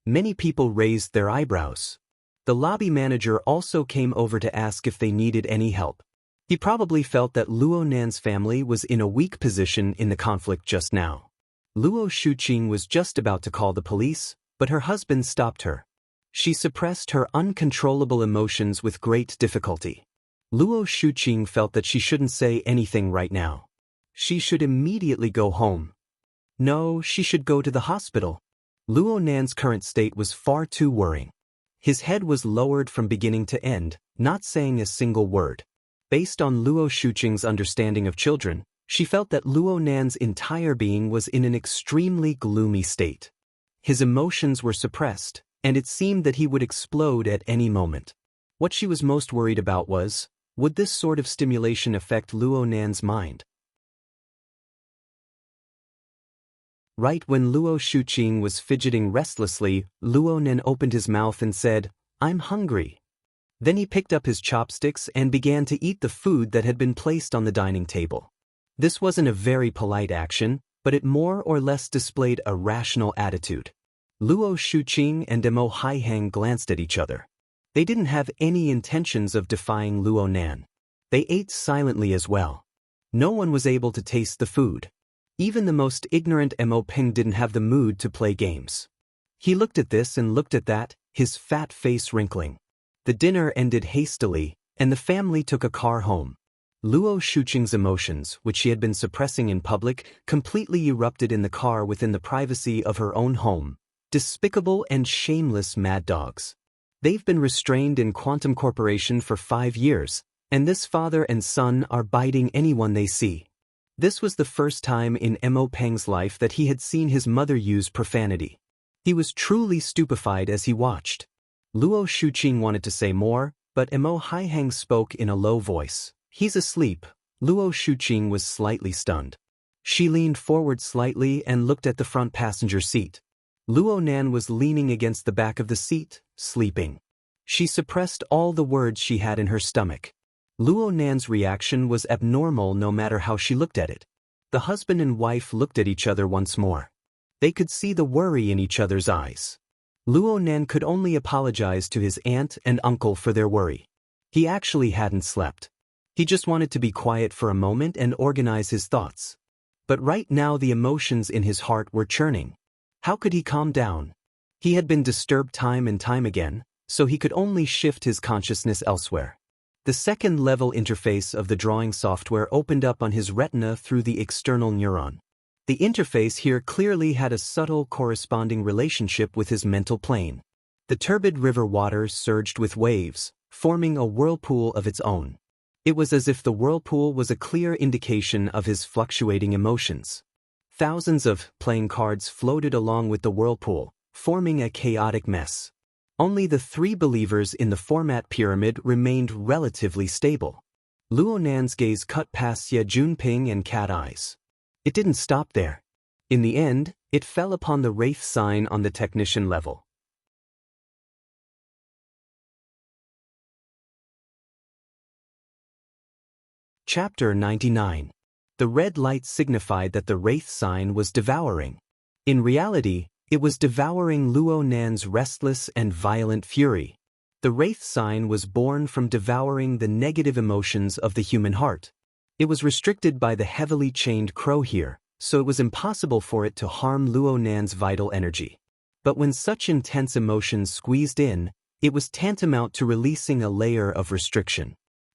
Many people raised their eyebrows. The lobby manager also came over to ask if they needed any help. He probably felt that Luo Nan's family was in a weak position in the conflict just now. Luo Shuqing was just about to call the police, but her husband stopped her. She suppressed her uncontrollable emotions with great difficulty. Luo Shuqing felt that she shouldn't say anything right now. She should immediately go home. No, she should go to the hospital. Luo Nan's current state was far too worrying. His head was lowered from beginning to end, not saying a single word. Based on Luo Shuqing's understanding of children, she felt that Luo Nan's entire being was in an extremely gloomy state. His emotions were suppressed, and it seemed that he would explode at any moment. What she was most worried about was, would this sort of stimulation affect Luo Nan's mind? Right when Luo Shuqing was fidgeting restlessly, Luo Nan opened his mouth and said, "I'm hungry." Then he picked up his chopsticks and began to eat the food that had been placed on the dining table. This wasn't a very polite action, but it more or less displayed a rational attitude. Luo Shuqing and Mo Haiheng glanced at each other. They didn't have any intentions of defying Luo Nan. They ate silently as well. No one was able to taste the food. Even the most ignorant Mo Ping didn't have the mood to play games. He looked at this and looked at that, his fat face wrinkling. The dinner ended hastily, and the family took a car home. Luo Shuqing's emotions, which she had been suppressing in public, completely erupted in the car within the privacy of her own home. Despicable and shameless mad dogs. They've been restrained in Quantum Corporation for 5 years, and this father and son are biting anyone they see. This was the first time in Mo Peng's life that he had seen his mother use profanity. He was truly stupefied as he watched. Luo Shuqing wanted to say more, but Mo Haiheng spoke in a low voice. "He's asleep." Luo Shuqing was slightly stunned. She leaned forward slightly and looked at the front passenger seat. Luo Nan was leaning against the back of the seat, sleeping. She suppressed all the words she had in her stomach. Luo Nan's reaction was abnormal no matter how she looked at it. The husband and wife looked at each other once more. They could see the worry in each other's eyes. Luo Nan could only apologize to his aunt and uncle for their worry. He actually hadn't slept. He just wanted to be quiet for a moment and organize his thoughts. But right now the emotions in his heart were churning. How could he calm down? He had been disturbed time and time again, so he could only shift his consciousness elsewhere. The second-level interface of the drawing software opened up on his retina through the external neuron. The interface here clearly had a subtle corresponding relationship with his mental plane. The turbid river water surged with waves, forming a whirlpool of its own. It was as if the whirlpool was a clear indication of his fluctuating emotions. Thousands of playing cards floated along with the whirlpool, forming a chaotic mess. Only the 3 believers in the format pyramid remained relatively stable. Luo Nan's gaze cut past Xie Junping and Cat Eyes. It didn't stop there. In the end, it fell upon the Wraith sign on the technician level. Chapter 99. The red light signified that the Wraith sign was devouring. In reality, it was devouring Luo Nan's restless and violent fury. The Wraith sign was born from devouring the negative emotions of the human heart. It was restricted by the heavily chained crow here, so it was impossible for it to harm Luo Nan's vital energy. But when such intense emotions squeezed in, it was tantamount to releasing a layer of restriction.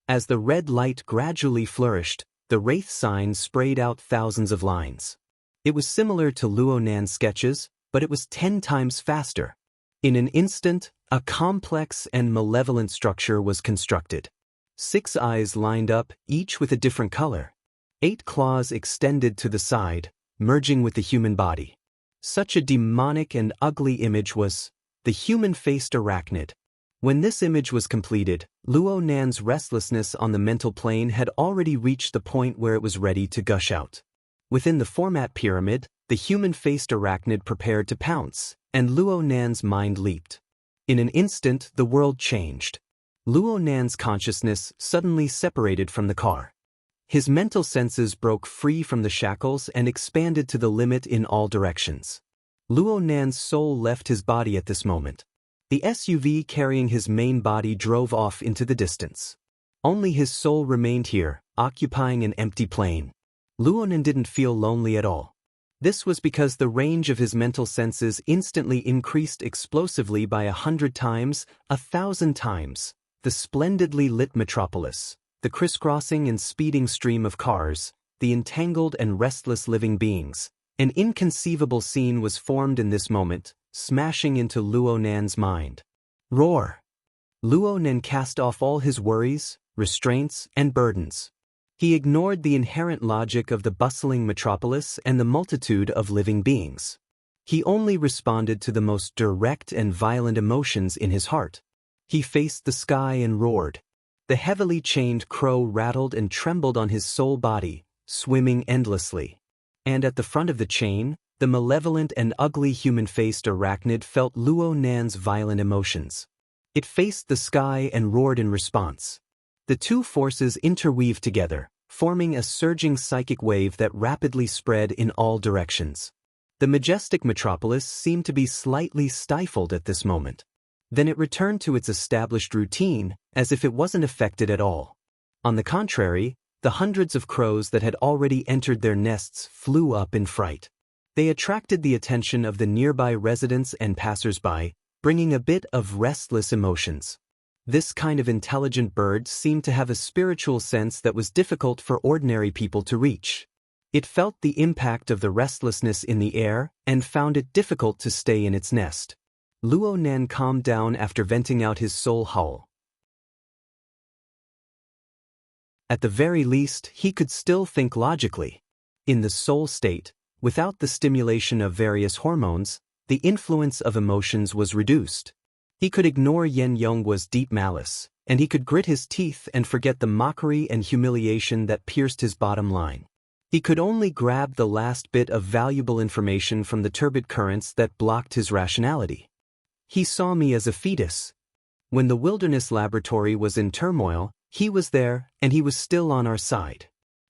As the red light gradually flourished, the Wraith sign sprayed out thousands of lines. It was similar to Luo Nan's sketches, but it was 10 times faster. In an instant, a complex and malevolent structure was constructed. 6 eyes lined up, each with a different color. 8 claws extended to the side, merging with the human body. Such a demonic and ugly image was the human-faced arachnid. When this image was completed, Luo Nan's restlessness on the mental plane had already reached the point where it was ready to gush out. Within the format pyramid, the human-faced arachnid prepared to pounce, and Luo Nan's mind leaped. In an instant, the world changed. Luo Nan's consciousness suddenly separated from the car. His mental senses broke free from the shackles and expanded to the limit in all directions. Luo Nan's soul left his body at this moment. The SUV carrying his main body drove off into the distance. Only his soul remained here, occupying an empty plane. Luo Nan didn't feel lonely at all. This was because the range of his mental senses instantly increased explosively by 100 times, 1,000 times. The splendidly lit metropolis, the crisscrossing and speeding stream of cars, the entangled and restless living beings. An inconceivable scene was formed in this moment, smashing into Luo Nan's mind. Roar! Luo Nan cast off all his worries, restraints, and burdens. He ignored the inherent logic of the bustling metropolis and the multitude of living beings. He only responded to the most direct and violent emotions in his heart. He faced the sky and roared. The heavily chained crow rattled and trembled on his soul body, swimming endlessly. And at the front of the chain, the malevolent and ugly human-faced arachnid felt Luo Nan's violent emotions. It faced the sky and roared in response. The two forces interweaved together, forming a surging psychic wave that rapidly spread in all directions. The majestic metropolis seemed to be slightly stifled at this moment. Then it returned to its established routine, as if it wasn't affected at all. On the contrary, the hundreds of crows that had already entered their nests flew up in fright. They attracted the attention of the nearby residents and passers-by, bringing a bit of restless emotions. This kind of intelligent bird seemed to have a spiritual sense that was difficult for ordinary people to reach. It felt the impact of the restlessness in the air and found it difficult to stay in its nest. Luo Nan calmed down after venting out his soul howl. At the very least, he could still think logically. In the soul state, without the stimulation of various hormones, the influence of emotions was reduced. He could ignore Yen Yonghua's deep malice, and he could grit his teeth and forget the mockery and humiliation that pierced his bottom line. He could only grab the last bit of valuable information from the turbid currents that blocked his rationality. He saw me as a fetus. When the wilderness laboratory was in turmoil, he was there, and he was still on our side.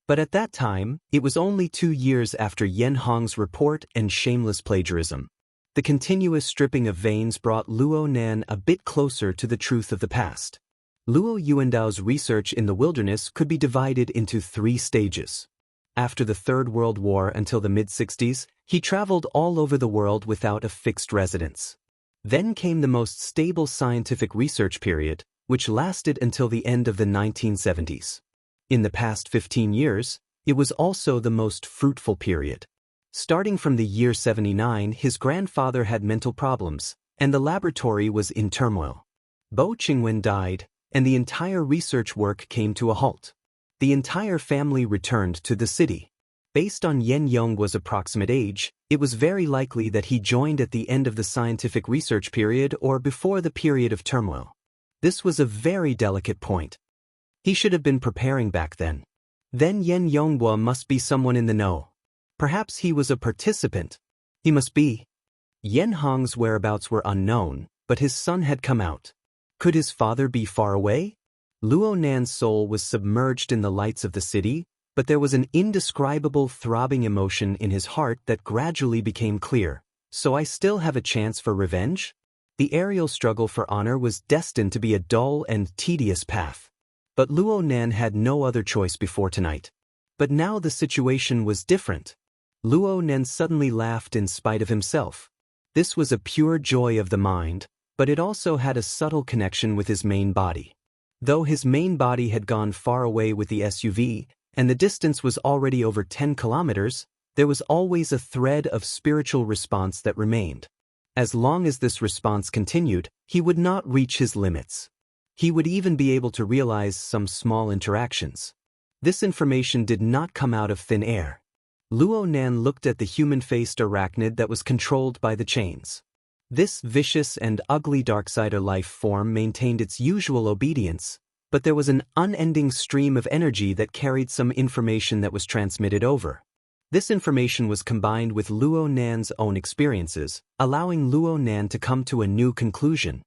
But at that time, it was only 2 years after Yen Hong's report and shameless plagiarism. The continuous stripping of veins brought Luo Nan a bit closer to the truth of the past. Luo Yuandao's research in the wilderness could be divided into 3 stages. After the Third World War until the mid-60s, he traveled all over the world without a fixed residence. Then came the most stable scientific research period, which lasted until the end of the 1970s. In the past 15 years, it was also the most fruitful period. Starting from the year 79, his grandfather had mental problems, and the laboratory was in turmoil. Bo Qingwen died, and the entire research work came to a halt. The entire family returned to the city. Based on Yen Yonghua's approximate age, it was very likely that he joined at the end of the scientific research period or before the period of turmoil. This was a very delicate point. He should have been preparing back then. Then Yen Yonghua must be someone in the know. Perhaps he was a participant. He must be. Yen Hong's whereabouts were unknown, but his son had come out. Could his father be far away? Luo Nan's soul was submerged in the lights of the city, but there was an indescribable throbbing emotion in his heart that gradually became clear. So I still have a chance for revenge? The aerial struggle for honor was destined to be a dull and tedious path. But Luo Nan had no other choice before tonight. But now the situation was different. Luo Nan suddenly laughed in spite of himself. This was a pure joy of the mind, but it also had a subtle connection with his main body. Though his main body had gone far away with the SUV, and the distance was already over 10 kilometers, there was always a thread of spiritual response that remained. As long as this response continued, he would not reach his limits. He would even be able to realize some small interactions. This information did not come out of thin air. Luo Nan looked at the human-faced arachnid that was controlled by the chains. This vicious and ugly Darksider life form maintained its usual obedience, but there was an unending stream of energy that carried some information that was transmitted over. This information was combined with Luo Nan's own experiences, allowing Luo Nan to come to a new conclusion.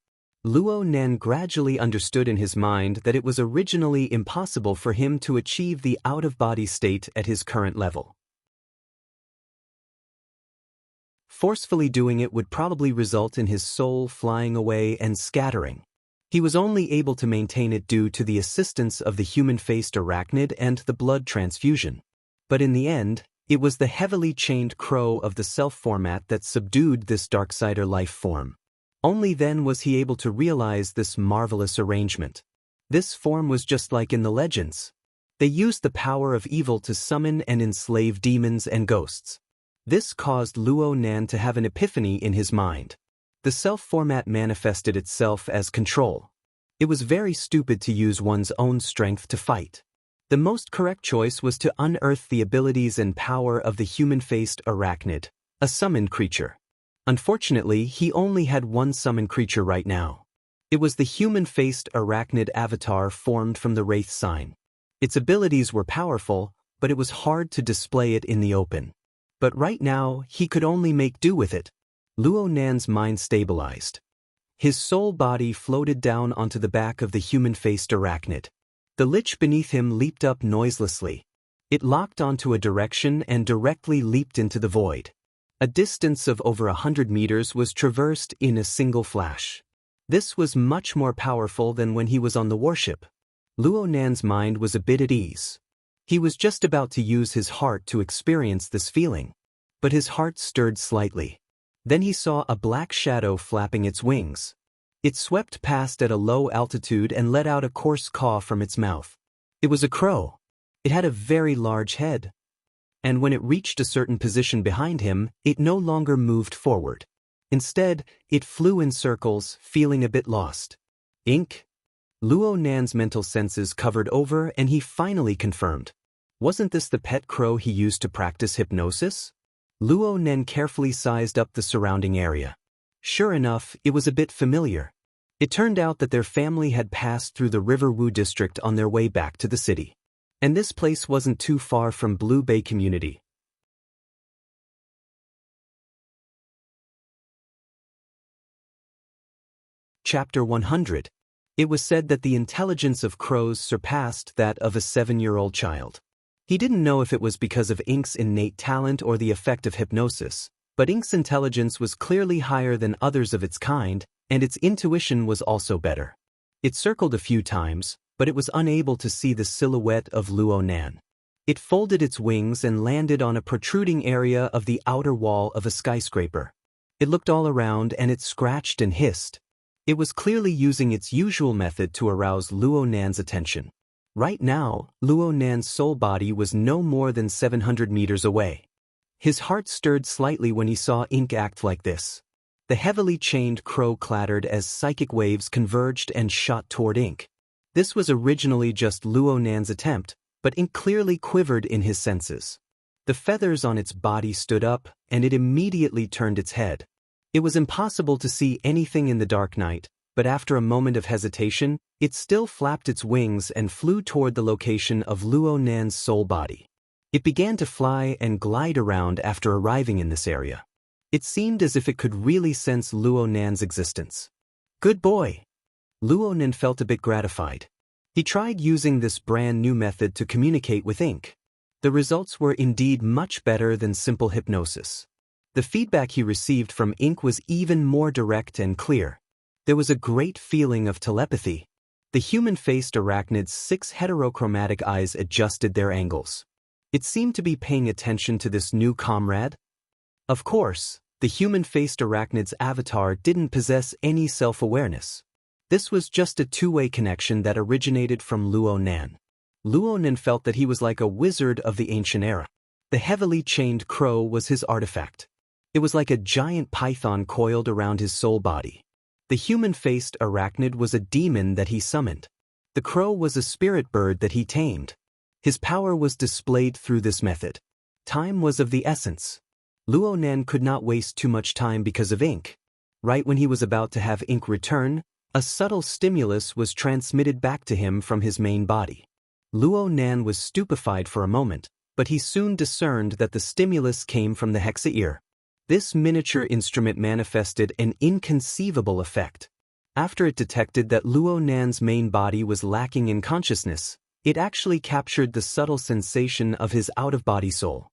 Luo Nan gradually understood in his mind that it was originally impossible for him to achieve the out-of-body state at his current level. Forcefully doing it would probably result in his soul flying away and scattering. He was only able to maintain it due to the assistance of the human-faced arachnid and the blood transfusion. But in the end, it was the heavily chained crow of the self-format that subdued this Darksider life form. Only then was he able to realize this marvelous arrangement. This form was just like in the legends. They used the power of evil to summon and enslave demons and ghosts. This caused Luo Nan to have an epiphany in his mind. The self-format manifested itself as control. It was very stupid to use one's own strength to fight. The most correct choice was to unearth the abilities and power of the human-faced arachnid, a summoned creature. Unfortunately, he only had one summoned creature right now. It was the human-faced arachnid avatar formed from the Wraith sign. Its abilities were powerful, but it was hard to display it in the open. But right now, he could only make do with it. Luo Nan's mind stabilized. His soul body floated down onto the back of the human-faced arachnid. The lich beneath him leaped up noiselessly. It locked onto a direction and directly leaped into the void. A distance of over 100 meters was traversed in a single flash. This was much more powerful than when he was on the warship. Luo Nan's mind was a bit at ease. He was just about to use his heart to experience this feeling. But his heart stirred slightly. Then he saw a black shadow flapping its wings. It swept past at a low altitude and let out a coarse caw from its mouth. It was a crow. It had a very large head. And when it reached a certain position behind him, it no longer moved forward. Instead, it flew in circles, feeling a bit lost. Ink? Luo Nan's mental senses covered over and he finally confirmed. Wasn't this the pet crow he used to practice hypnosis? Luo Nan carefully sized up the surrounding area. Sure enough, it was a bit familiar. It turned out that their family had passed through the River Wu district on their way back to the city. And this place wasn't too far from Blue Bay Community. Chapter 100. It was said that the intelligence of crows surpassed that of a 7-year-old child. He didn't know if it was because of Ink's innate talent or the effect of hypnosis, but Ink's intelligence was clearly higher than others of its kind, and its intuition was also better. It circled a few times, but it was unable to see the silhouette of Luo Nan. It folded its wings and landed on a protruding area of the outer wall of a skyscraper. It looked all around and it scratched and hissed. It was clearly using its usual method to arouse Luo Nan's attention. Right now, Luo Nan's soul body was no more than 700 meters away. His heart stirred slightly when he saw Ink act like this. The heavily chained crow clattered as psychic waves converged and shot toward Ink. This was originally just Luo Nan's attempt, but Ink clearly quivered in his senses. The feathers on its body stood up, and it immediately turned its head. It was impossible to see anything in the dark night, but after a moment of hesitation, it still flapped its wings and flew toward the location of Luo Nan's soul body. It began to fly and glide around after arriving in this area. It seemed as if it could really sense Luo Nan's existence. Good boy! Luo Nan felt a bit gratified. He tried using this brand new method to communicate with Ink. The results were indeed much better than simple hypnosis. The feedback he received from Ink was even more direct and clear. There was a great feeling of telepathy. The human-faced arachnid's 6 heterochromatic eyes adjusted their angles. It seemed to be paying attention to this new comrade. Of course, the human-faced arachnid's avatar didn't possess any self-awareness. This was just a two-way connection that originated from Luo Nan. Luo Nan felt that he was like a wizard of the ancient era. The heavily chained crow was his artifact. It was like a giant python coiled around his soul body. The human-faced arachnid was a demon that he summoned. The crow was a spirit bird that he tamed. His power was displayed through this method. Time was of the essence. Luo Nan could not waste too much time because of Ink. Right when he was about to have Ink return, a subtle stimulus was transmitted back to him from his main body. Luo Nan was stupefied for a moment, but he soon discerned that the stimulus came from the hexa ear. This miniature instrument manifested an inconceivable effect. After it detected that Luo Nan's main body was lacking in consciousness, it actually captured the subtle sensation of his out-of-body soul.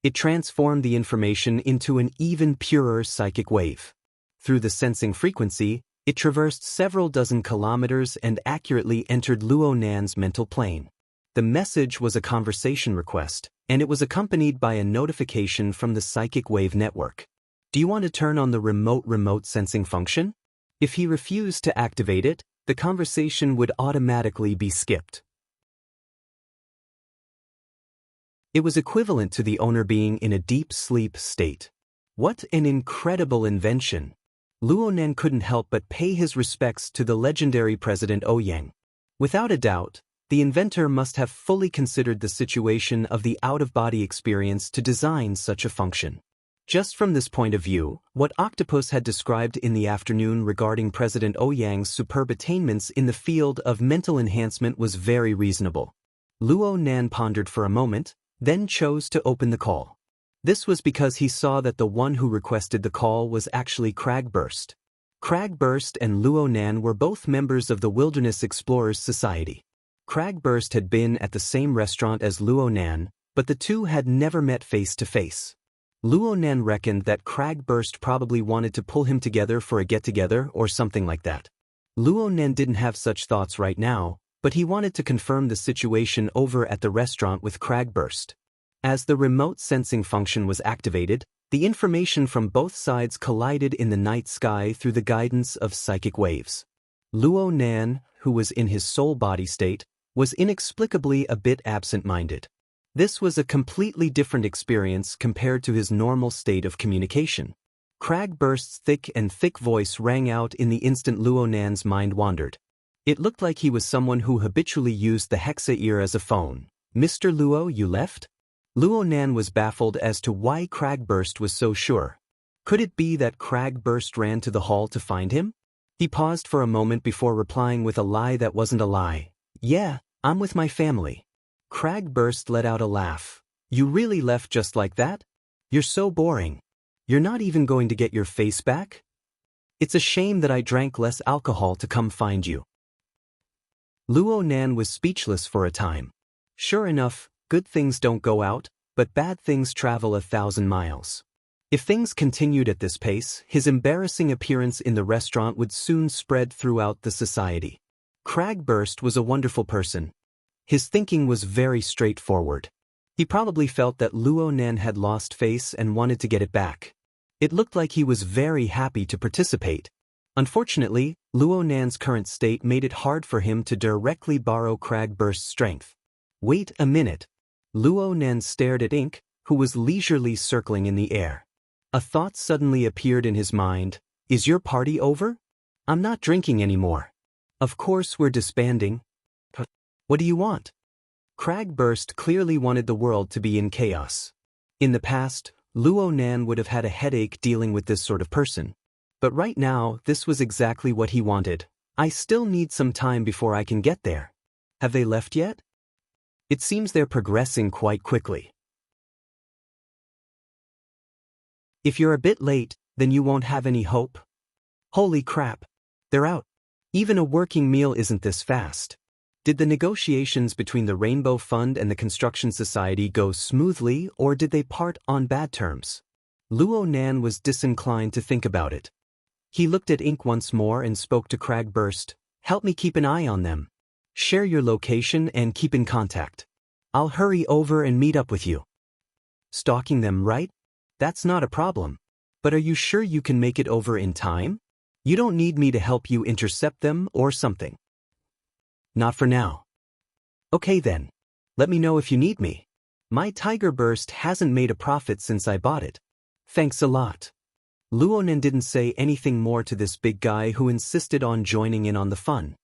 It transformed the information into an even purer psychic wave. Through the sensing frequency, it traversed several dozen kilometers and accurately entered Luo Nan's mental plane. The message was a conversation request, and it was accompanied by a notification from the psychic wave network. Do you want to turn on the remote sensing function? If he refused to activate it, the conversation would automatically be skipped. It was equivalent to the owner being in a deep sleep state. What an incredible invention! Luo Nan couldn't help but pay his respects to the legendary President Ouyang. Without a doubt, the inventor must have fully considered the situation of the out-of-body experience to design such a function. Just from this point of view, what Octopus had described in the afternoon regarding President Ouyang's superb attainments in the field of mental enhancement was very reasonable. Luo Nan pondered for a moment, then chose to open the call. This was because he saw that the one who requested the call was actually Cragburst. Cragburst and Luo Nan were both members of the Wilderness Explorers Society. Cragburst had been at the same restaurant as Luo Nan, but the two had never met face to face. Luo Nan reckoned that Cragburst probably wanted to pull him together for a get-together or something like that. Luo Nan didn't have such thoughts right now, but he wanted to confirm the situation over at the restaurant with Cragburst. As the remote sensing function was activated, The information from both sides collided in the night sky through the guidance of psychic waves. Luo Nan, who was in his soul-body state, was inexplicably a bit absent-minded. This was a completely different experience compared to his normal state of communication. Cragburst's thick and thick voice rang out in the instant Luo Nan's mind wandered. It looked like he was someone who habitually used the hexa ear as a phone. "Mr. Luo, you left?" Luo Nan was baffled as to why Cragburst was so sure. Could it be that Cragburst ran to the hall to find him? He paused for a moment before replying with a lie that wasn't a lie. "Yeah, I'm with my family." Cragburst let out a laugh. "You really left just like that? You're so boring. You're not even going to get your face back? It's a shame that I drank less alcohol to come find you." Luo Nan was speechless for a time. Sure enough, good things don't go out, but bad things travel 1,000 miles. If things continued at this pace, his embarrassing appearance in the restaurant would soon spread throughout the society. Cragburst was a wonderful person. His thinking was very straightforward. He probably felt that Luo Nan had lost face and wanted to get it back. It looked like he was very happy to participate. Unfortunately, Luo Nan's current state made it hard for him to directly borrow Cragburst's strength. "Wait a minute." Luo Nan stared at Ink, who was leisurely circling in the air. A thought suddenly appeared in his mind. "Is your party over? I'm not drinking anymore." "Of course we're disbanding." "What do you want?" Cragburst clearly wanted the world to be in chaos. In the past, Luo Nan would have had a headache dealing with this sort of person. But right now, this was exactly what he wanted. "I still need some time before I can get there." "Have they left yet?" "It seems they're progressing quite quickly." "If you're a bit late, then you won't have any hope." "Holy crap. They're out. Even a working meal isn't this fast." Did the negotiations between the Rainbow Fund and the Construction Society go smoothly, or did they part on bad terms? Luo Nan was disinclined to think about it. He looked at Ink once more and spoke to Cragburst. "Help me keep an eye on them. Share your location and keep in contact. I'll hurry over and meet up with you." "Stalking them, right? That's not a problem. But are you sure you can make it over in time? You don't need me to help you intercept them or something?" "Not for now." "Okay then. Let me know if you need me. My Tiger Burst hasn't made a profit since I bought it." "Thanks a lot." Luo Nan didn't say anything more to this big guy who insisted on joining in on the fun.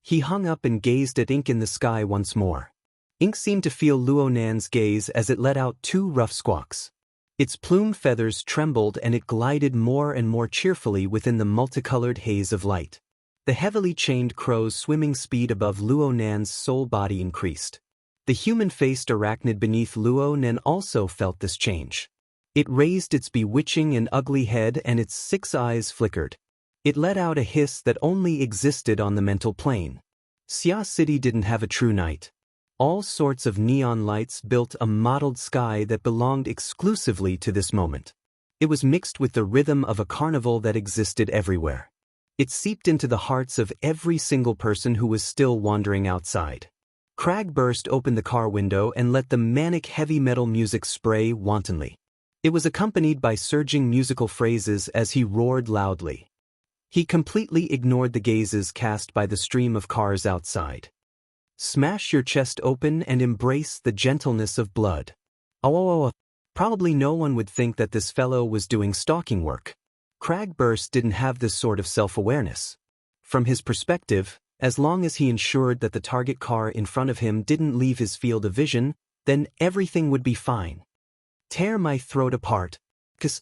He hung up and gazed at Ink in the sky once more. Ink seemed to feel Luo Nan's gaze as it let out 2 rough squawks. Its plume feathers trembled and it glided more and more cheerfully within the multicolored haze of light. The heavily chained crow's swimming speed above Luo Nan's soul body increased. The human-faced arachnid beneath Luo Nan also felt this change. It raised its bewitching and ugly head and its 6 eyes flickered. It let out a hiss that only existed on the mental plane. Xia City didn't have a true night. All sorts of neon lights built a mottled sky that belonged exclusively to this moment. It was mixed with the rhythm of a carnival that existed everywhere. It seeped into the hearts of every single person who was still wandering outside. Cragburst opened the car window and let the manic heavy metal music spray wantonly. It was accompanied by surging musical phrases as he roared loudly. He completely ignored the gazes cast by the stream of cars outside. "Smash your chest open and embrace the gentleness of blood." Oh. Probably no one would think that this fellow was doing stalking work. Cragburst didn't have this sort of self-awareness. From his perspective, as long as he ensured that the target car in front of him didn't leave his field of vision, then everything would be fine. "Tear my throat apart. 'Cause,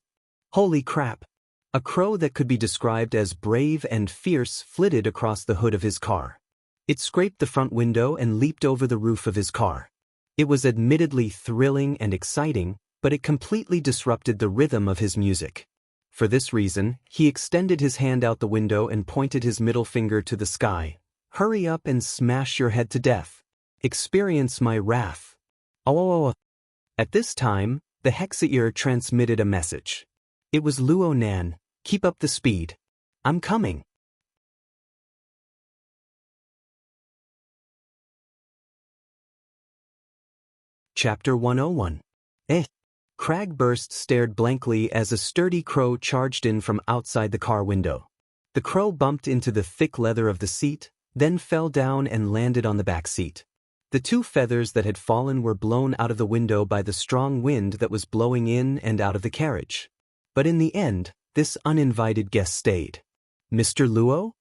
holy crap." A crow that could be described as brave and fierce flitted across the hood of his car. It scraped the front window and leaped over the roof of his car. It was admittedly thrilling and exciting, but it completely disrupted the rhythm of his music. For this reason, he extended his hand out the window and pointed his middle finger to the sky. "Hurry up and smash your head to death. Experience my wrath." Oh. At this time, the Hexaear transmitted a message. It was Luo Nan. "Keep up the speed. I'm coming." Chapter 101. Cragburst stared blankly as a sturdy crow charged in from outside the car window. The crow bumped into the thick leather of the seat, then fell down and landed on the back seat. The 2 feathers that had fallen were blown out of the window by the strong wind that was blowing in and out of the carriage. But in the end, this uninvited guest stayed. "Mr. Luo?"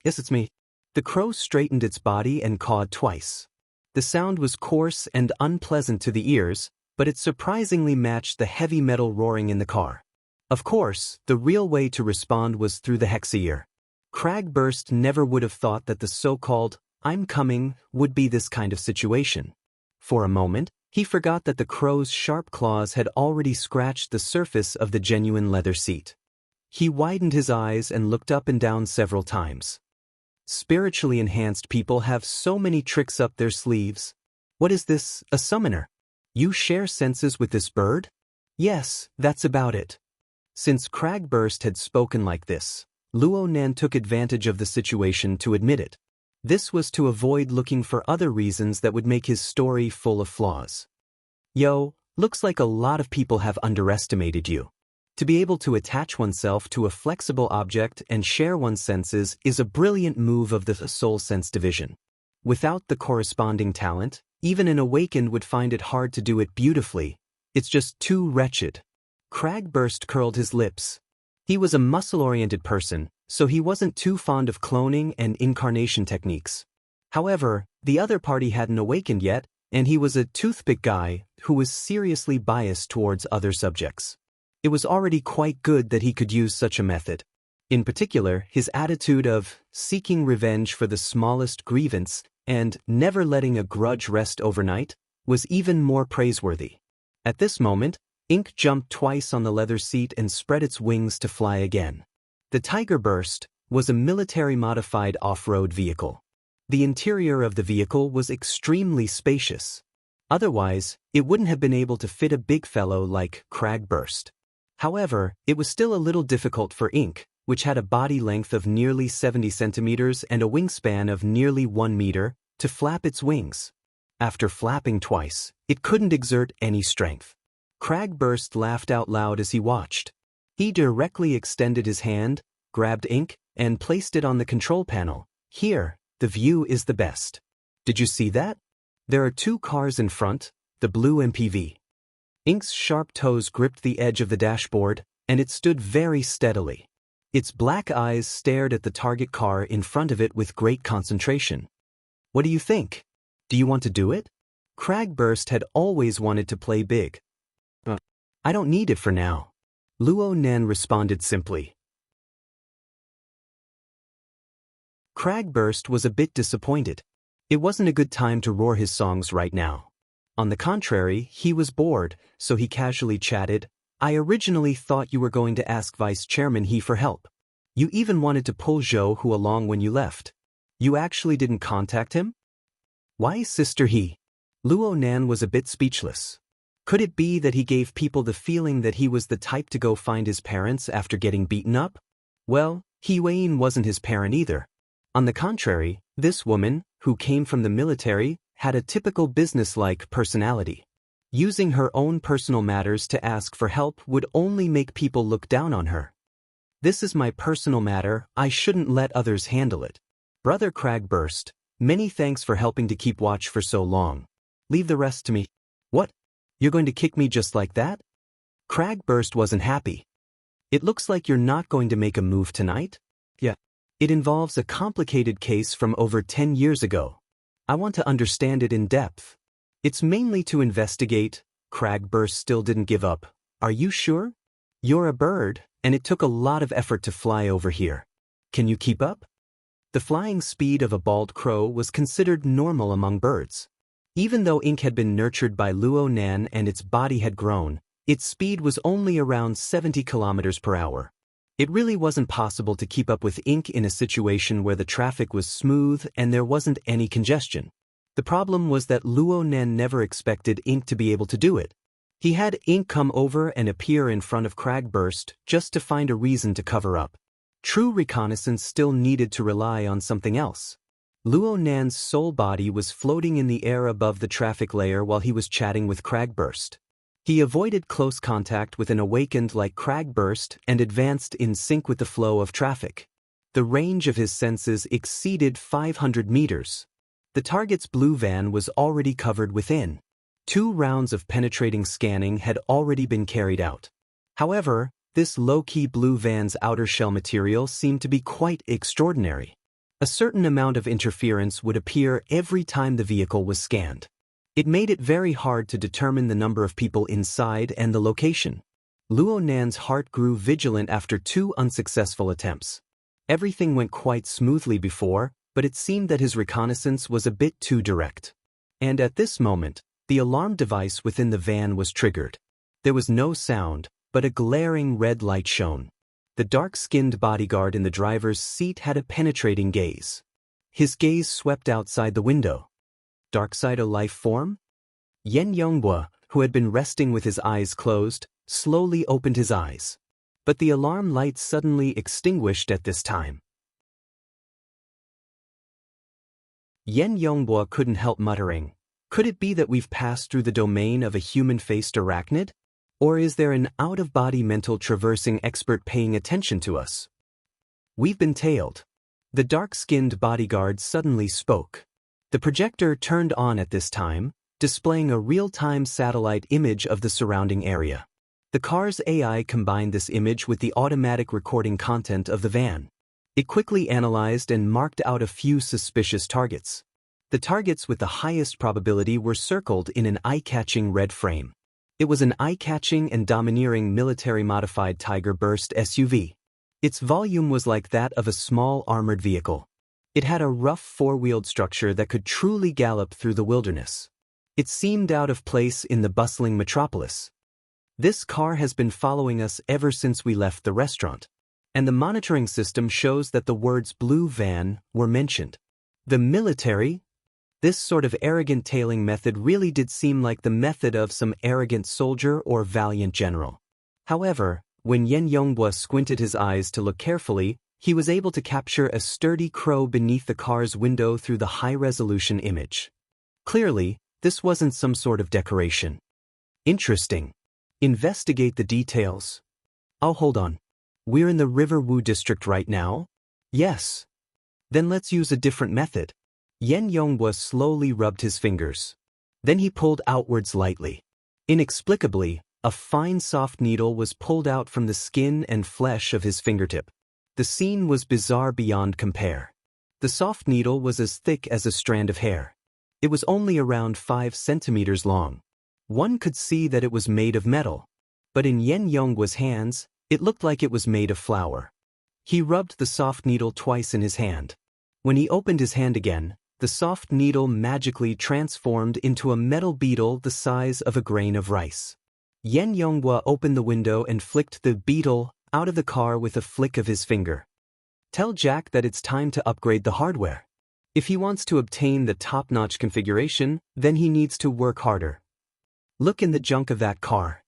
"Yes, it's me." The crow straightened its body and cawed twice. The sound was coarse and unpleasant to the ears, but it surprisingly matched the heavy metal roaring in the car. Of course, the real way to respond was through the hexaear. Cragburst never would have thought that the so-called "I'm coming" would be this kind of situation. For a moment, he forgot that the crow's sharp claws had already scratched the surface of the genuine leather seat. He widened his eyes and looked up and down several times. Spiritually enhanced people have so many tricks up their sleeves. What is this, a summoner? You share senses with this bird? Yes, that's about it. Since Cragburst had spoken like this, Luo Nan took advantage of the situation to admit it. This was to avoid looking for other reasons that would make his story full of flaws. Yo, looks like a lot of people have underestimated you. To be able to attach oneself to a flexible object and share one's senses is a brilliant move of the soul sense division. Without the corresponding talent, even an awakened would find it hard to do it beautifully. It's just too wretched. Cragburst curled his lips. He was a muscle-oriented person, so he wasn't too fond of cloning and incarnation techniques. However, the other party hadn't awakened yet, and he was a toothpick guy who was seriously biased towards other subjects. It was already quite good that he could use such a method. In particular, his attitude of seeking revenge for the smallest grievance and never letting a grudge rest overnight was even more praiseworthy. At this moment, Ink jumped twice on the leather seat and spread its wings to fly again. The Tiger Burst was a military-modified off-road vehicle. The interior of the vehicle was extremely spacious. Otherwise, it wouldn't have been able to fit a big fellow like Cragburst. However, it was still a little difficult for Ink, which had a body length of nearly 70 centimeters and a wingspan of nearly 1 meter, to flap its wings. After flapping twice, it couldn't exert any strength. Cragburst laughed out loud as he watched. He directly extended his hand, grabbed Ink, and placed it on the control panel. Here, the view is the best. Did you see that? There are 2 cars in front, the blue MPV. Ink's sharp toes gripped the edge of the dashboard, and it stood very steadily. Its black eyes stared at the target car in front of it with great concentration. What do you think? Do you want to do it? Cragburst had always wanted to play big. I don't need it for now. Luo Nan responded simply. Cragburst was a bit disappointed. It wasn't a good time to roar his songs right now. On the contrary, he was bored, so he casually chatted, I originally thought you were going to ask Vice Chairman He for help. You even wanted to pull Zhou Hu along when you left. You actually didn't contact him? Why Sister He? Luo Nan was a bit speechless. Could it be that he gave people the feeling that he was the type to go find his parents after getting beaten up? Well, He Weiyin wasn't his parent either. On the contrary, this woman, who came from the military, had a typical business-like personality. Using her own personal matters to ask for help would only make people look down on her. This is my personal matter, I shouldn't let others handle it. Brother Cragburst, many thanks for helping to keep watch for so long. Leave the rest to me. What? You're going to kick me just like that? Cragburst wasn't happy. It looks like you're not going to make a move tonight? Yeah. It involves a complicated case from over 10 years ago. I want to understand it in depth. It's mainly to investigate. Cragburst still didn't give up. Are you sure? You're a bird, and it took a lot of effort to fly over here. Can you keep up? The flying speed of a bald crow was considered normal among birds. Even though Ink had been nurtured by Luo Nan and its body had grown, its speed was only around 70 kilometers per hour. It really wasn't possible to keep up with Ink in a situation where the traffic was smooth and there wasn't any congestion. The problem was that Luo Nan never expected Ink to be able to do it. He had Ink come over and appear in front of Cragburst just to find a reason to cover up. True reconnaissance still needed to rely on something else. Luo Nan's soul body was floating in the air above the traffic layer while he was chatting with Cragburst. He avoided close contact with an awakened like crag burst and advanced in sync with the flow of traffic. The range of his senses exceeded 500 meters. The target's blue van was already covered within. 2 rounds of penetrating scanning had already been carried out. However, this low-key blue van's outer shell material seemed to be quite extraordinary. A certain amount of interference would appear every time the vehicle was scanned. It made it very hard to determine the number of people inside and the location. Luo Nan's heart grew vigilant after 2 unsuccessful attempts. Everything went quite smoothly before, but it seemed that his reconnaissance was a bit too direct. And at this moment, the alarm device within the van was triggered. There was no sound, but a glaring red light shone. The dark-skinned bodyguard in the driver's seat had a penetrating gaze. His gaze swept outside the window. Darkside a life form? Yen Yonghua, who had been resting with his eyes closed, slowly opened his eyes. But the alarm light suddenly extinguished at this time. Yen Yonghua couldn't help muttering, "Could it be that we've passed through the domain of a human-faced arachnid? Or is there an out-of-body mental traversing expert paying attention to us? We've been tailed." The dark-skinned bodyguard suddenly spoke. The projector turned on at this time, displaying a real-time satellite image of the surrounding area. The car's AI combined this image with the automatic recording content of the van. It quickly analyzed and marked out a few suspicious targets. The targets with the highest probability were circled in an eye-catching red frame. It was an eye-catching and domineering military-modified Tiger Burst SUV. Its volume was like that of a small armored vehicle. It had a rough 4-wheeled structure that could truly gallop through the wilderness. It seemed out of place in the bustling metropolis. This car has been following us ever since we left the restaurant. And the monitoring system shows that the words blue van were mentioned. The military? This sort of arrogant tailing method really did seem like the method of some arrogant soldier or valiant general. However, when Yen Yonghua squinted his eyes to look carefully, he was able to capture a sturdy crow beneath the car's window through the high-resolution image. Clearly, this wasn't some sort of decoration. Interesting. Investigate the details. Oh, hold on. We're in the Riverwu district right now? Yes. Then let's use a different method. Yen Yonghua slowly rubbed his fingers. Then he pulled outwards lightly. Inexplicably, a fine soft needle was pulled out from the skin and flesh of his fingertip. The scene was bizarre beyond compare. The soft needle was as thick as a strand of hair. It was only around 5 centimeters long. One could see that it was made of metal. But in Yen Yonghua's hands, it looked like it was made of flour. He rubbed the soft needle twice in his hand. When he opened his hand again, the soft needle magically transformed into a metal beetle the size of a grain of rice. Yen Yonghua opened the window and flicked the beetle out of the car with a flick of his finger. Tell Jack that it's time to upgrade the hardware. If he wants to obtain the top-notch configuration, then he needs to work harder. Look in the junk of that car.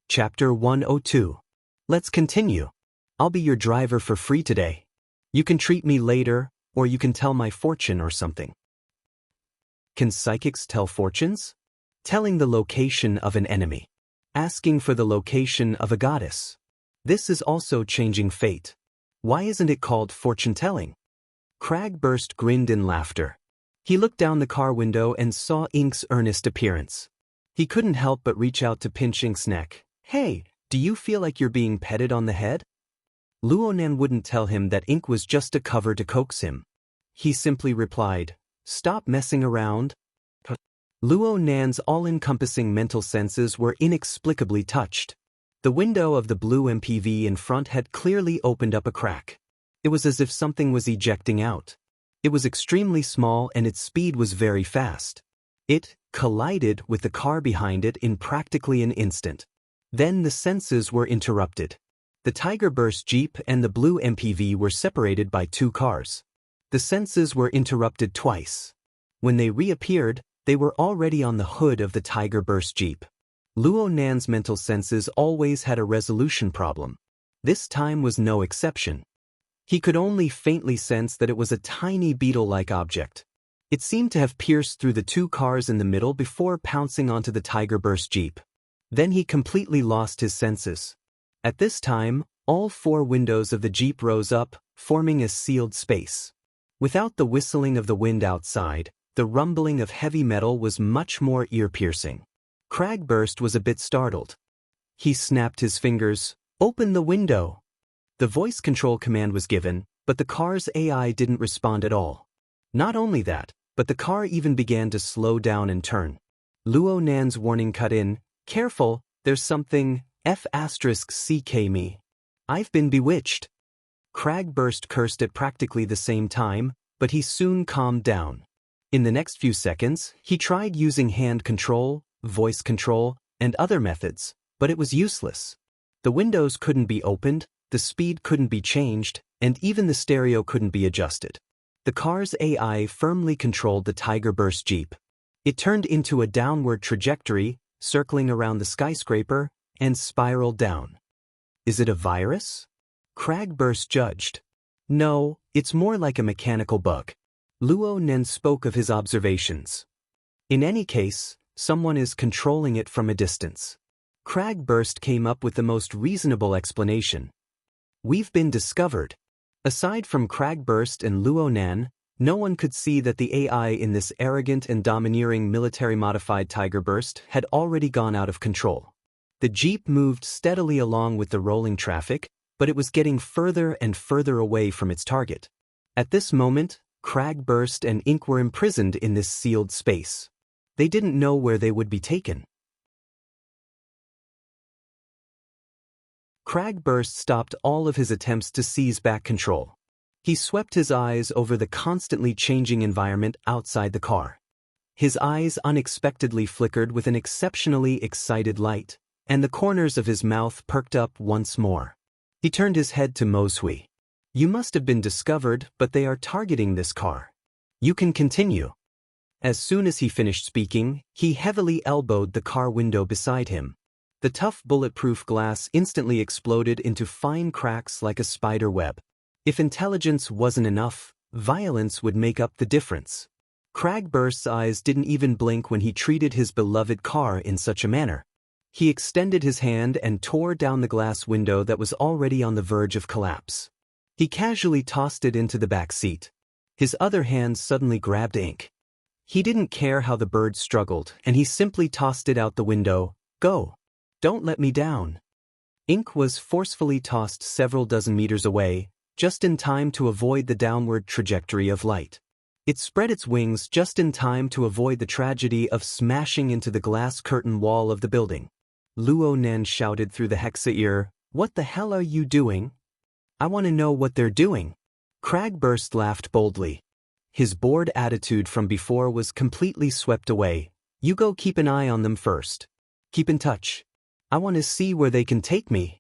Chapter 102. Let's continue. I'll be your driver for free today. You can treat me later, or you can tell my fortune or something. Can psychics tell fortunes? Telling the location of an enemy. Asking for the location of a goddess. This is also changing fate. Why isn't it called fortune-telling? Cragburst grinned in laughter. He looked down the car window and saw Ink's earnest appearance. He couldn't help but reach out to pinch Ink's neck. Hey, do you feel like you're being petted on the head? Luonan wouldn't tell him that Ink was just a cover to coax him. He simply replied, "Stop messing around." Luonan's all-encompassing mental senses were inexplicably touched. The window of the blue MPV in front had clearly opened up a crack. It was as if something was ejecting out. It was extremely small and its speed was very fast. It collided with the car behind it in practically an instant. Then the senses were interrupted. The Tiger Burst Jeep and the blue MPV were separated by 2 cars. The senses were interrupted twice. When they reappeared, they were already on the hood of the Tiger Burst Jeep. Luonan's mental senses always had a resolution problem. This time was no exception. He could only faintly sense that it was a tiny beetle-like object. It seemed to have pierced through the two cars in the middle before pouncing onto the Tigerburst Jeep. Then he completely lost his senses. At this time, all four windows of the Jeep rose up, forming a sealed space. Without the whistling of the wind outside, the rumbling of heavy metal was much more ear-piercing. Cragburst was a bit startled. He snapped his fingers. "Open the window!" The voice control command was given, but the car's AI didn't respond at all. Not only that, but the car even began to slow down and turn. Luo Nan's warning cut in, "Careful, there's something, F*CK me. I've been bewitched." Cragburst cursed at practically the same time, but he soon calmed down. In the next few seconds, he tried using hand control, voice control, and other methods, but it was useless. The windows couldn't be opened, the speed couldn't be changed, and even the stereo couldn't be adjusted. The car's AI firmly controlled the Tigerburst Jeep. It turned into a downward trajectory, circling around the skyscraper, and spiraled down. "Is it a virus?" Cragburst judged. "No, it's more like a mechanical bug." Luo Nen spoke of his observations. "In any case, someone is controlling it from a distance." Cragburst came up with the most reasonable explanation. "We've been discovered." Aside from Cragburst and Luo Nan, no one could see that the AI in this arrogant and domineering military-modified Tigerburst had already gone out of control. The Jeep moved steadily along with the rolling traffic, but it was getting further and further away from its target. At this moment, Cragburst and Ink were imprisoned in this sealed space. They didn't know where they would be taken. Cragburst stopped all of his attempts to seize back control. He swept his eyes over the constantly changing environment outside the car. His eyes unexpectedly flickered with an exceptionally excited light, and the corners of his mouth perked up once more. He turned his head to Moshui. "You must have been discovered, but they are targeting this car. You can continue." As soon as he finished speaking, he heavily elbowed the car window beside him. The tough bulletproof glass instantly exploded into fine cracks like a spider web. If intelligence wasn't enough, violence would make up the difference. Cragburst's eyes didn't even blink when he treated his beloved car in such a manner. He extended his hand and tore down the glass window that was already on the verge of collapse. He casually tossed it into the back seat. His other hand suddenly grabbed Ink. He didn't care how the bird struggled, and he simply tossed it out the window. "Go. Don't let me down." Ink was forcefully tossed several dozen meters away, just in time to avoid the downward trajectory of light. It spread its wings just in time to avoid the tragedy of smashing into the glass curtain wall of the building. Luo Nen shouted through the hexa ear, "What the hell are you doing? I want to know what they're doing." Cragburst laughed boldly. His bored attitude from before was completely swept away. "You go keep an eye on them first. Keep in touch. I want to see where they can take me."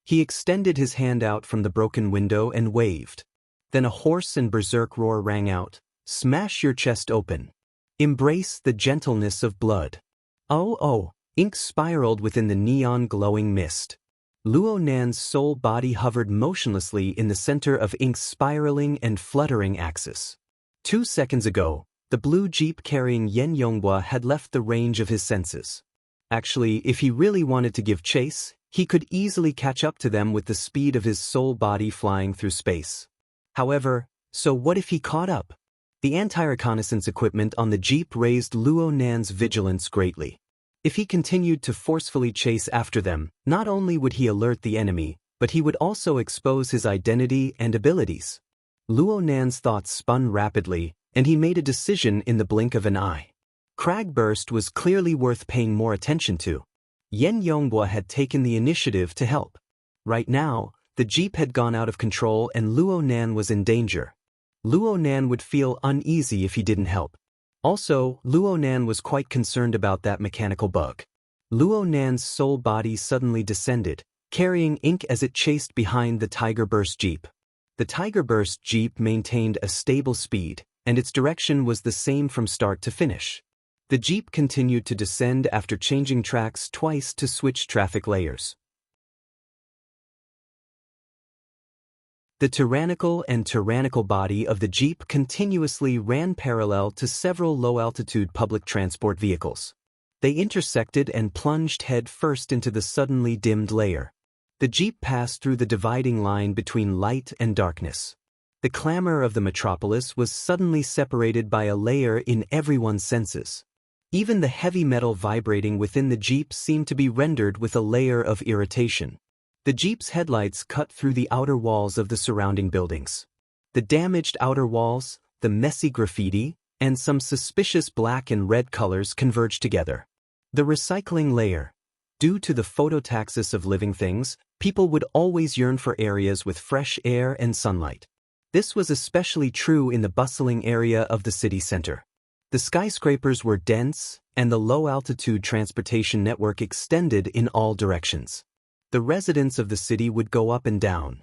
He extended his hand out from the broken window and waved. Then a hoarse and berserk roar rang out, "Smash your chest open. Embrace the gentleness of blood." Oh, Ink spiraled within the neon glowing mist. Luo Nan's sole body hovered motionlessly in the center of Ink's spiraling and fluttering axis. 2 seconds ago, the blue jeep carrying Yen Yonghua had left the range of his senses. Actually, if he really wanted to give chase, he could easily catch up to them with the speed of his sole body flying through space. However, so what if he caught up? The anti-reconnaissance equipment on the jeep raised Luo Nan's vigilance greatly. If he continued to forcefully chase after them, not only would he alert the enemy, but he would also expose his identity and abilities. Luo Nan's thoughts spun rapidly, and he made a decision in the blink of an eye. Cragburst was clearly worth paying more attention to. Yen Yonghua had taken the initiative to help. Right now, the jeep had gone out of control and Luo Nan was in danger. Luo Nan would feel uneasy if he didn't help. Also, Luo Nan was quite concerned about that mechanical bug. Luo Nan's sole body suddenly descended, carrying Ink as it chased behind the Tigerburst jeep. The Tigerburst jeep maintained a stable speed, and its direction was the same from start to finish. The jeep continued to descend after changing tracks twice to switch traffic layers. The tyrannical body of the Jeep continuously ran parallel to several low-altitude public transport vehicles. They intersected and plunged head first into the suddenly dimmed layer. The Jeep passed through the dividing line between light and darkness. The clamor of the metropolis was suddenly separated by a layer in everyone's senses. Even the heavy metal vibrating within the Jeep seemed to be rendered with a layer of irritation. The Jeep's headlights cut through the outer walls of the surrounding buildings. The damaged outer walls, the messy graffiti, and some suspicious black and red colors converged together. The recycling layer. Due to the phototaxis of living things, people would always yearn for areas with fresh air and sunlight. This was especially true in the bustling area of the city center. The skyscrapers were dense, and the low-altitude transportation network extended in all directions. The residents of the city would go up and down.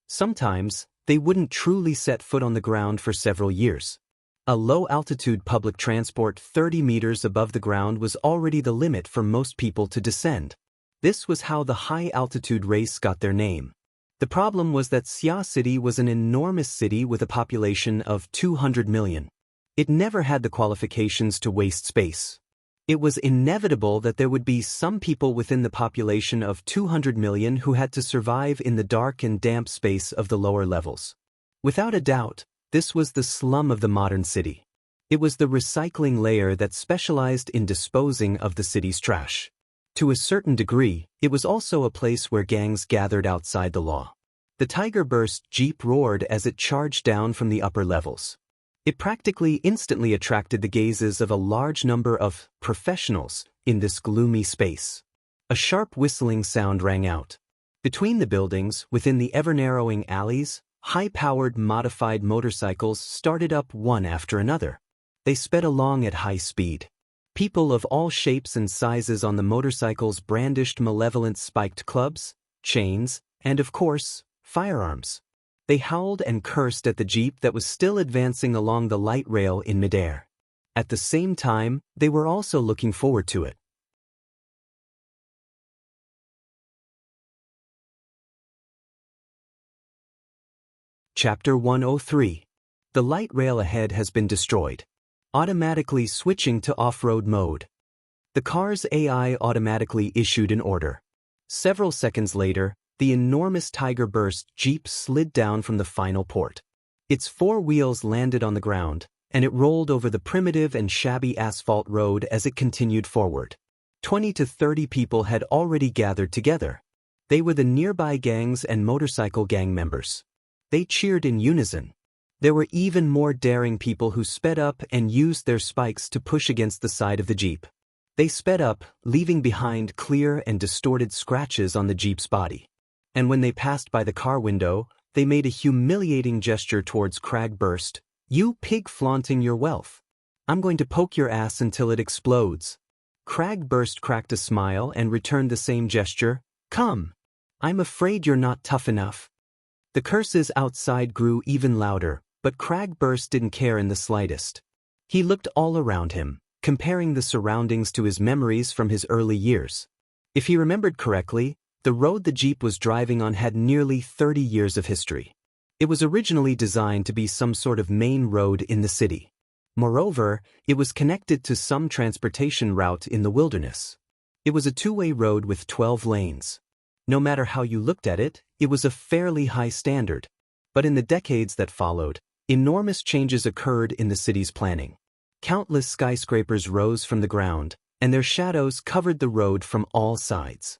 Sometimes, they wouldn't truly set foot on the ground for several years. A low-altitude public transport 30 meters above the ground was already the limit for most people to descend. This was how the high-altitude race got their name. The problem was that Xia City was an enormous city with a population of 200 million. It never had the qualifications to waste space. It was inevitable that there would be some people within the population of 200 million who had to survive in the dark and damp space of the lower levels. Without a doubt, this was the slum of the modern city. It was the recycling layer that specialized in disposing of the city's trash. To a certain degree, it was also a place where gangs gathered outside the law. The Tiger Burst Jeep roared as it charged down from the upper levels. It practically instantly attracted the gazes of a large number of professionals in this gloomy space. A sharp whistling sound rang out. Between the buildings, within the ever-narrowing alleys, high-powered modified motorcycles started up one after another. They sped along at high speed. People of all shapes and sizes on the motorcycles brandished malevolent spiked clubs, chains, and of course, firearms. They howled and cursed at the Jeep that was still advancing along the light rail in midair. At the same time, they were also looking forward to it. Chapter 103. The light rail ahead has been destroyed. Automatically switching to off-road mode. The car's AI automatically issued an order. Several seconds later, the enormous Tiger Burst Jeep slid down from the final port. Its four wheels landed on the ground, and it rolled over the primitive and shabby asphalt road as it continued forward. 20 to 30 people had already gathered together. They were the nearby gangs and motorcycle gang members. They cheered in unison. There were even more daring people who sped up and used their spikes to push against the side of the Jeep. They sped up, leaving behind clear and distorted scratches on the Jeep's body. And when they passed by the car window, they made a humiliating gesture towards Crag Burst. "You pig flaunting your wealth. I'm going to poke your ass until it explodes." Crag Burst cracked a smile and returned the same gesture. "Come. I'm afraid you're not tough enough." The curses outside grew even louder, but Crag Burst didn't care in the slightest. He looked all around him, comparing the surroundings to his memories from his early years. If he remembered correctly, the road the Jeep was driving on had nearly 30 years of history. It was originally designed to be some sort of main road in the city. Moreover, it was connected to some transportation route in the wilderness. It was a two-way road with 12 lanes. No matter how you looked at it, it was a fairly high standard. But in the decades that followed, enormous changes occurred in the city's planning. Countless skyscrapers rose from the ground, and their shadows covered the road from all sides.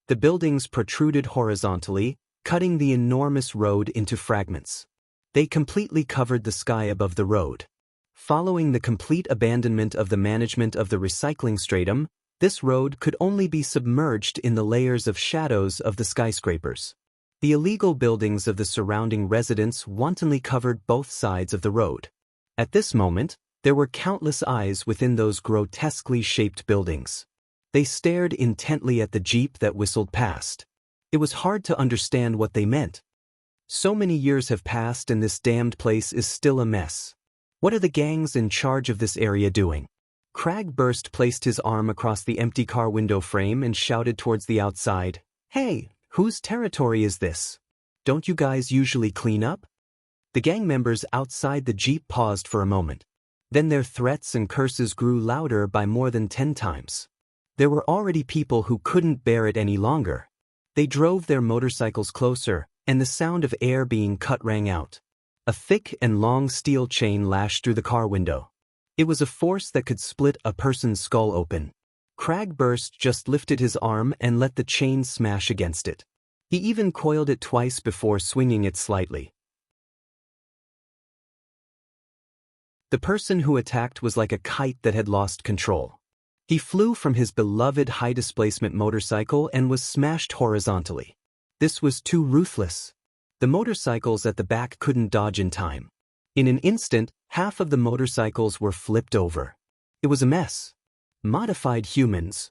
The buildings protruded horizontally, cutting the enormous road into fragments. They completely covered the sky above the road. Following the complete abandonment of the management of the recycling stratum, this road could only be submerged in the layers of shadows of the skyscrapers. The illegal buildings of the surrounding residents wantonly covered both sides of the road. At this moment, there were countless eyes within those grotesquely shaped buildings. They stared intently at the Jeep that whistled past. It was hard to understand what they meant. So many years have passed and this damned place is still a mess. What are the gangs in charge of this area doing? Crag Burst placed his arm across the empty car window frame and shouted towards the outside, "Hey, whose territory is this?" Don't you guys usually clean up? The gang members outside the jeep paused for a moment. Then their threats and curses grew louder by more than 10 times. There were already people who couldn't bear it any longer. They drove their motorcycles closer, and the sound of air being cut rang out. A thick and long steel chain lashed through the car window. It was a force that could split a person's skull open. Cragburst just lifted his arm and let the chain smash against it. He even coiled it twice before swinging it slightly. The person who attacked was like a kite that had lost control. He flew from his beloved high-displacement motorcycle and was smashed horizontally. This was too ruthless. The motorcycles at the back couldn't dodge in time. In an instant, half of the motorcycles were flipped over. It was a mess. Modified humans.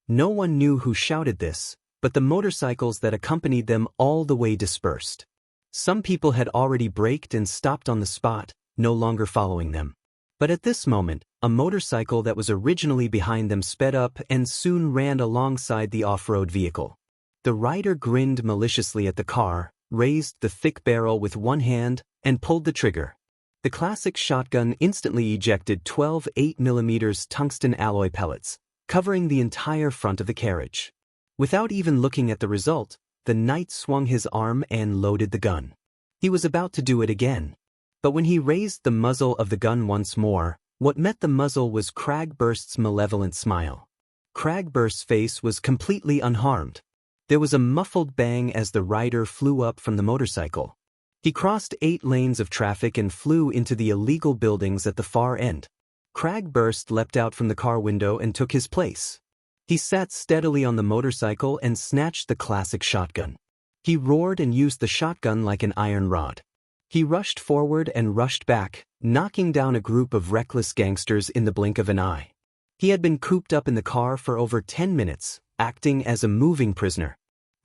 No one knew who shouted this, but the motorcycles that accompanied them all the way dispersed. Some people had already braked and stopped on the spot, no longer following them. But at this moment, a motorcycle that was originally behind them sped up and soon ran alongside the off-road vehicle. The rider grinned maliciously at the car, raised the thick barrel with one hand, and pulled the trigger. The classic shotgun instantly ejected 12 8mm tungsten alloy pellets, covering the entire front of the carriage. Without even looking at the result, the knight swung his arm and loaded the gun. He was about to do it again. But when he raised the muzzle of the gun once more, what met the muzzle was Cragburst's malevolent smile. Cragburst's face was completely unharmed. There was a muffled bang as the rider flew up from the motorcycle. He crossed 8 lanes of traffic and flew into the illegal buildings at the far end. Cragburst leapt out from the car window and took his place. He sat steadily on the motorcycle and snatched the classic shotgun. He roared and used the shotgun like an iron rod. He rushed forward and rushed back, knocking down a group of reckless gangsters in the blink of an eye. He had been cooped up in the car for over 10 minutes, acting as a moving prisoner.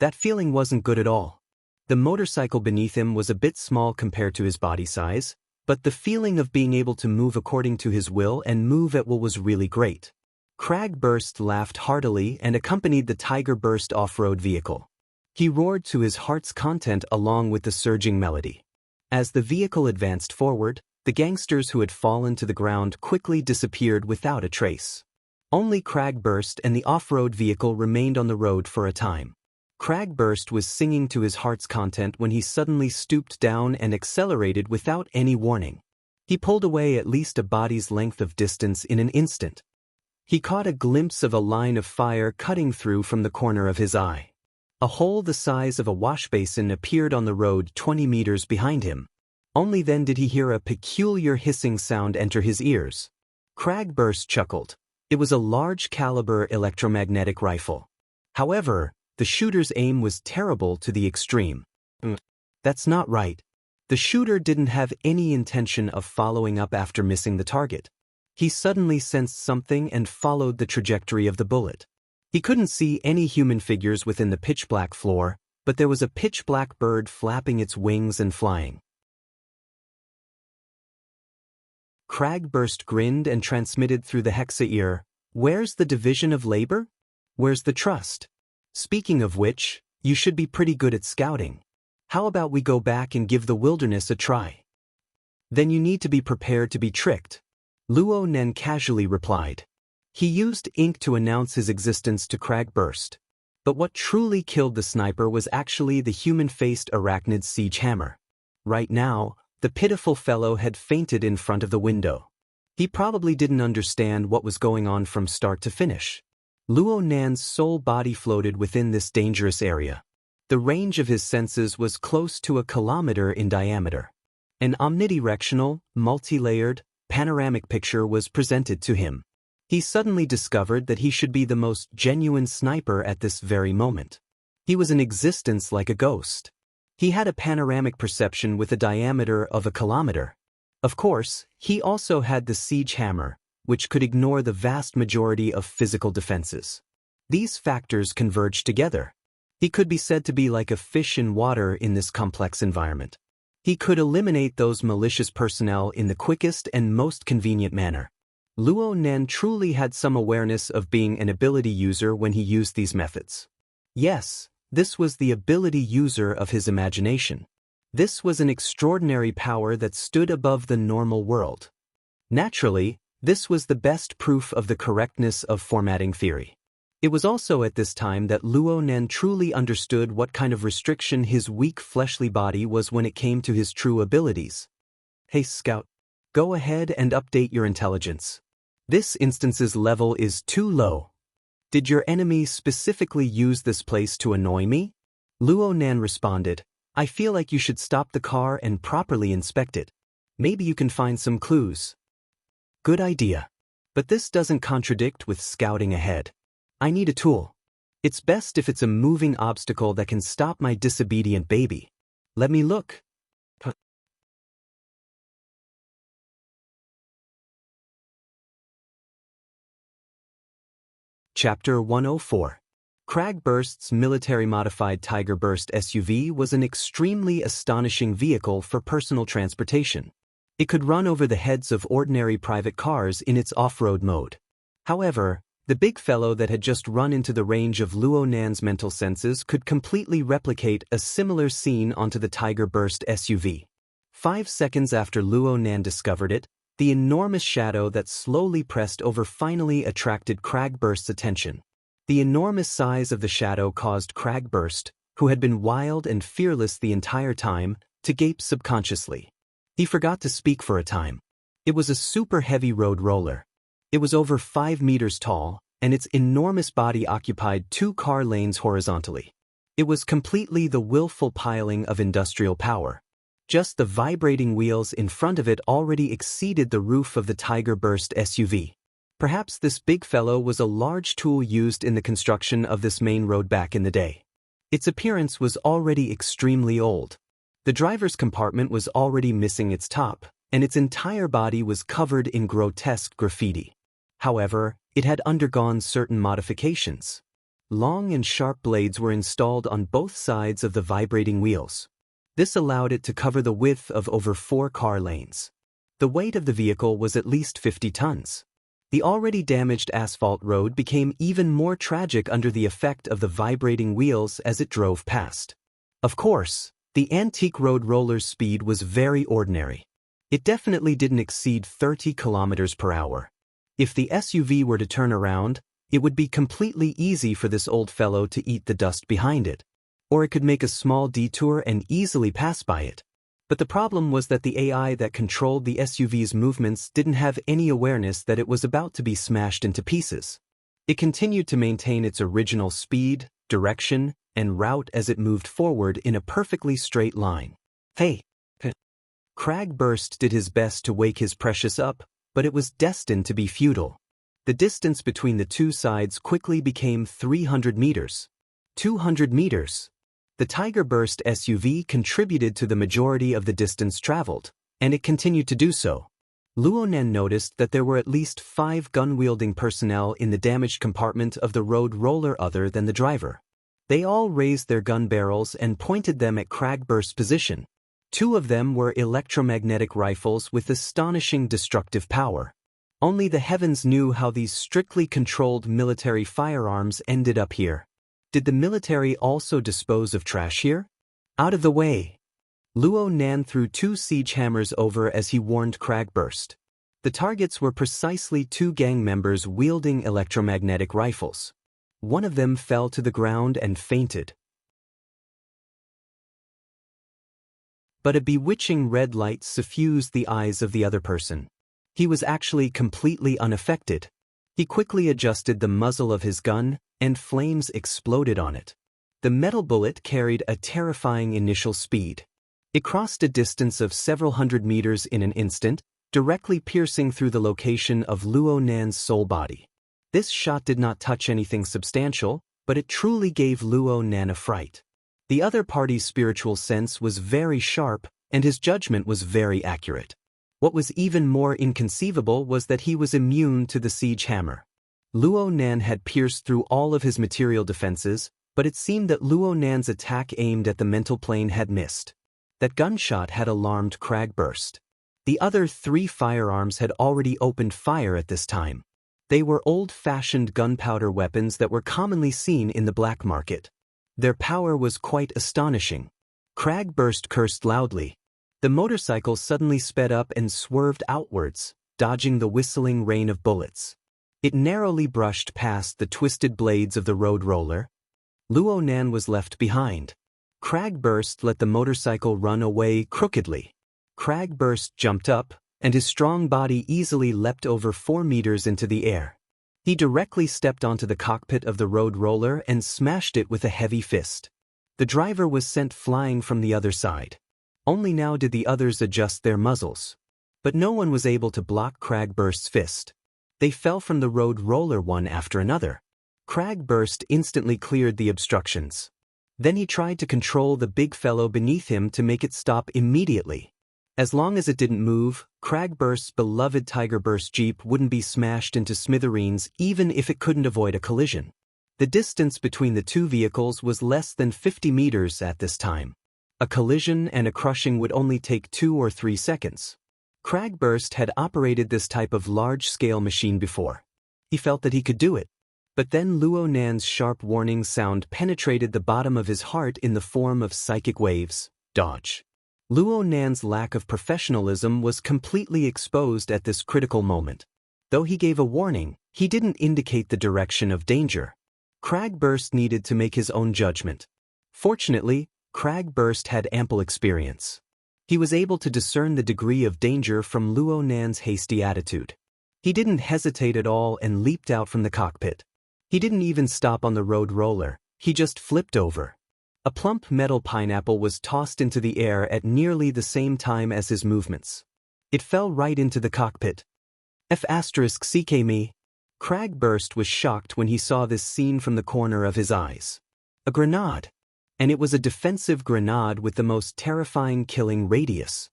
That feeling wasn't good at all. The motorcycle beneath him was a bit small compared to his body size, but the feeling of being able to move according to his will and move at will was really great. Cragburst laughed heartily and accompanied the Tiger Burst off-road vehicle. He roared to his heart's content along with the surging melody. As the vehicle advanced forward, the gangsters who had fallen to the ground quickly disappeared without a trace. Only Cragburst and the off-road vehicle remained on the road for a time. Cragburst was singing to his heart's content when he suddenly stooped down and accelerated without any warning. He pulled away at least a body's length of distance in an instant. He caught a glimpse of a line of fire cutting through from the corner of his eye. A hole the size of a washbasin appeared on the road 20 meters behind him. Only then did he hear a peculiar hissing sound enter his ears. Cragburst chuckled. It was a large-caliber electromagnetic rifle. However, the shooter's aim was terrible to the extreme. That's not right. The shooter didn't have any intention of following up after missing the target. He suddenly sensed something and followed the trajectory of the bullet. He couldn't see any human figures within the pitch-black floor, but there was a pitch-black bird flapping its wings and flying. Cragburst grinned and transmitted through the hexa ear, "Where's the division of labor? Where's the trust? Speaking of which, you should be pretty good at scouting. How about we go back and give the wilderness a try?" "Then you need to be prepared to be tricked," Luo Nen casually replied. He used ink to announce his existence to Cragburst. But what truly killed the sniper was actually the human-faced arachnid siege hammer. Right now, the pitiful fellow had fainted in front of the window. He probably didn't understand what was going on from start to finish. Luo Nan's sole body floated within this dangerous area. The range of his senses was close to a kilometer in diameter. An omnidirectional, multi-layered, panoramic picture was presented to him. He suddenly discovered that he should be the most genuine sniper at this very moment. He was in existence like a ghost. He had a panoramic perception with a diameter of a kilometer. Of course, he also had the siege hammer, which could ignore the vast majority of physical defenses. These factors converged together. He could be said to be like a fish in water in this complex environment. He could eliminate those malicious personnel in the quickest and most convenient manner. Luo Nen truly had some awareness of being an ability user when he used these methods. Yes, This was the ability user of his imagination. This was an extraordinary power that stood above the normal world. Naturally, this was the best proof of the correctness of formatting theory. It was also at this time that Luo Nan truly understood what kind of restriction his weak fleshly body was when it came to his true abilities. Hey Scout, go ahead and update your intelligence. This instance's level is too low. Did your enemy specifically use this place to annoy me? Luo Nan responded, I feel like you should stop the car and properly inspect it. Maybe you can find some clues. Good idea. But this doesn't contradict with scouting ahead. I need a tool. It's best if it's a moving obstacle that can stop my disobedient baby. Let me look. Chapter 104. Cragburst's military-modified Tiger Burst SUV was an extremely astonishing vehicle for personal transportation. It could run over the heads of ordinary private cars in its off-road mode. However, the big fellow that had just run into the range of Luo Nan's mental senses could completely replicate a similar scene onto the Tiger Burst SUV. 5 seconds after Luo Nan discovered it, the enormous shadow that slowly pressed over finally attracted Cragburst's attention. The enormous size of the shadow caused Cragburst, who had been wild and fearless the entire time, to gape subconsciously. He forgot to speak for a time. It was a super heavy road roller. It was over 5 meters tall, and its enormous body occupied 2 car lanes horizontally. It was completely the willful piling of industrial power. Just the vibrating wheels in front of it already exceeded the roof of the Tiger Burst SUV. Perhaps this big fellow was a large tool used in the construction of this main road back in the day. Its appearance was already extremely old. The driver's compartment was already missing its top, and its entire body was covered in grotesque graffiti. However, it had undergone certain modifications. Long and sharp blades were installed on both sides of the vibrating wheels. This allowed it to cover the width of over 4 car lanes. The weight of the vehicle was at least 50 tons. The already damaged asphalt road became even more tragic under the effect of the vibrating wheels as it drove past. Of course, the antique road roller's speed was very ordinary. It definitely didn't exceed 30 kilometers per hour. If the SUV were to turn around, it would be completely easy for this old fellow to eat the dust behind it. Or it could make a small detour and easily pass by it. But the problem was that the AI that controlled the SUV's movements didn't have any awareness that it was about to be smashed into pieces. It continued to maintain its original speed, direction, and route as it moved forward in a perfectly straight line. Hey! Cragburst did his best to wake his precious up, but it was destined to be futile. The distance between the two sides quickly became 300 meters. 200 meters. The Tiger Burst SUV contributed to the majority of the distance traveled, and it continued to do so. Luo Nan noticed that there were at least 5 gun-wielding personnel in the damaged compartment of the road roller other than the driver. They all raised their gun barrels and pointed them at Cragburst's position. 2 of them were electromagnetic rifles with astonishing destructive power. Only the heavens knew how these strictly controlled military firearms ended up here. Did the military also dispose of trash here? Out of the way! Luo Nan threw 2 siege hammers over as he warned Cragburst. The targets were precisely 2 gang members wielding electromagnetic rifles. One of them fell to the ground and fainted. But a bewitching red light suffused the eyes of the other person. He was actually completely unaffected. He quickly adjusted the muzzle of his gun, and flames exploded on it. The metal bullet carried a terrifying initial speed. It crossed a distance of several hundred meters in an instant, directly piercing through the location of Luo Nan's soul body. This shot did not touch anything substantial, but it truly gave Luo Nan a fright. The other party's spiritual sense was very sharp, and his judgment was very accurate. What was even more inconceivable was that he was immune to the siege hammer. Luo Nan had pierced through all of his material defenses, but it seemed that Luo Nan's attack aimed at the mental plane had missed. That gunshot had alarmed Cragburst. The other 3 firearms had already opened fire at this time. They were old-fashioned gunpowder weapons that were commonly seen in the black market. Their power was quite astonishing. Cragburst cursed loudly. The motorcycle suddenly sped up and swerved outwards, dodging the whistling rain of bullets. It narrowly brushed past the twisted blades of the road roller. Luo Nan was left behind. Cragburst let the motorcycle run away crookedly. Cragburst jumped up, and his strong body easily leapt over 4 meters into the air. He directly stepped onto the cockpit of the road roller and smashed it with a heavy fist. The driver was sent flying from the other side. Only now did the others adjust their muzzles. But no one was able to block Cragburst's fist. They fell from the road roller one after another. Cragburst instantly cleared the obstructions. Then he tried to control the big fellow beneath him to make it stop immediately. As long as it didn't move, Cragburst's beloved Tigerburst Jeep wouldn't be smashed into smithereens even if it couldn't avoid a collision. The distance between the two vehicles was less than 50 meters at this time. A collision and a crushing would only take 2 or 3 seconds. Cragburst had operated this type of large-scale machine before. He felt that he could do it. But then Luo Nan's sharp warning sound penetrated the bottom of his heart in the form of psychic waves. Dodge. Luo Nan's lack of professionalism was completely exposed at this critical moment. Though he gave a warning, he didn't indicate the direction of danger. Cragburst needed to make his own judgment. Fortunately, Cragburst had ample experience. He was able to discern the degree of danger from Luo Nan's hasty attitude. He didn't hesitate at all and leaped out from the cockpit. He didn't even stop on the road roller, he just flipped over. A plump metal pineapple was tossed into the air at nearly the same time as his movements. It fell right into the cockpit. F***ck me. Cragburst was shocked when he saw this scene from the corner of his eyes. A grenade. And it was a defensive grenade with the most terrifying killing radius.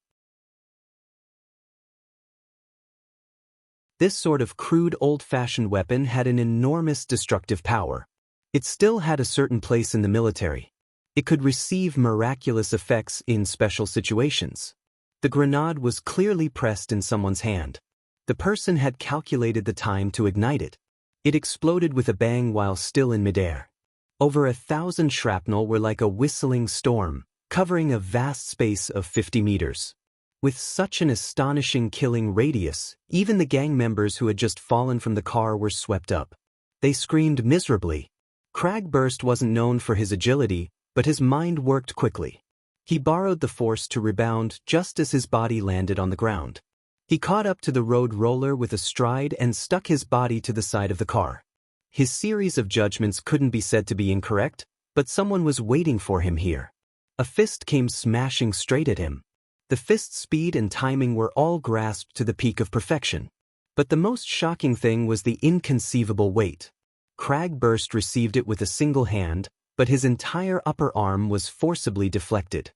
This sort of crude old-fashioned weapon had an enormous destructive power. It still had a certain place in the military. It could receive miraculous effects in special situations. The grenade was clearly pressed in someone's hand. The person had calculated the time to ignite it. It exploded with a bang while still in midair. Over 1,000 shrapnel were like a whistling storm, covering a vast space of 50 meters. With such an astonishing killing radius, even the gang members who had just fallen from the car were swept up. They screamed miserably. Cragburst wasn't known for his agility, but his mind worked quickly. He borrowed the force to rebound just as his body landed on the ground. He caught up to the road roller with a stride and stuck his body to the side of the car. His series of judgments couldn't be said to be incorrect, but someone was waiting for him here. A fist came smashing straight at him. The fist's speed and timing were all grasped to the peak of perfection. But the most shocking thing was the inconceivable weight. Cragburst received it with a single hand, but his entire upper arm was forcibly deflected.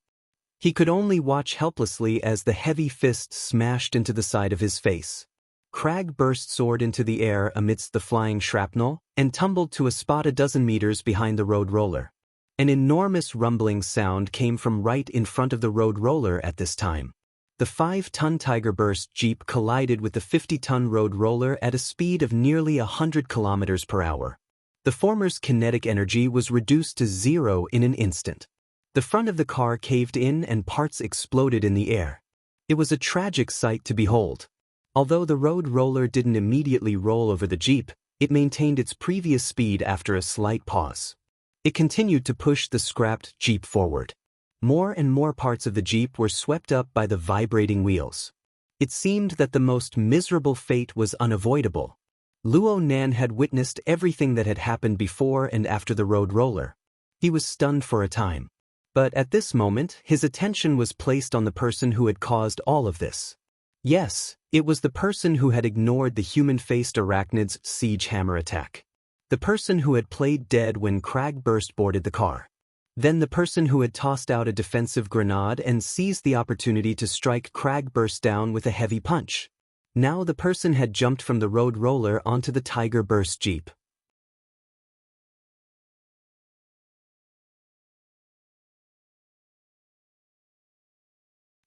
He could only watch helplessly as the heavy fist smashed into the side of his face. Cragburst soared into the air amidst the flying shrapnel and tumbled to a spot a dozen meters behind the road roller. An enormous rumbling sound came from right in front of the road roller at this time. The 5-ton Tigerburst Jeep collided with the 50-ton road roller at a speed of nearly 100 kilometers per hour. The former's kinetic energy was reduced to 0 in an instant. The front of the car caved in and parts exploded in the air. It was a tragic sight to behold. Although the road roller didn't immediately roll over the Jeep, it maintained its previous speed after a slight pause. It continued to push the scrapped Jeep forward. More and more parts of the Jeep were swept up by the vibrating wheels. It seemed that the most miserable fate was unavoidable. Luo Nan had witnessed everything that had happened before and after the road roller. He was stunned for a time. But at this moment, his attention was placed on the person who had caused all of this. Yes, it was the person who had ignored the human-faced arachnid's siege hammer attack. The person who had played dead when Cragburst boarded the car. Then the person who had tossed out a defensive grenade and seized the opportunity to strike Cragburst down with a heavy punch. Now the person had jumped from the road roller onto the Tigerburst Jeep.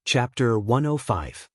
Chapter 105.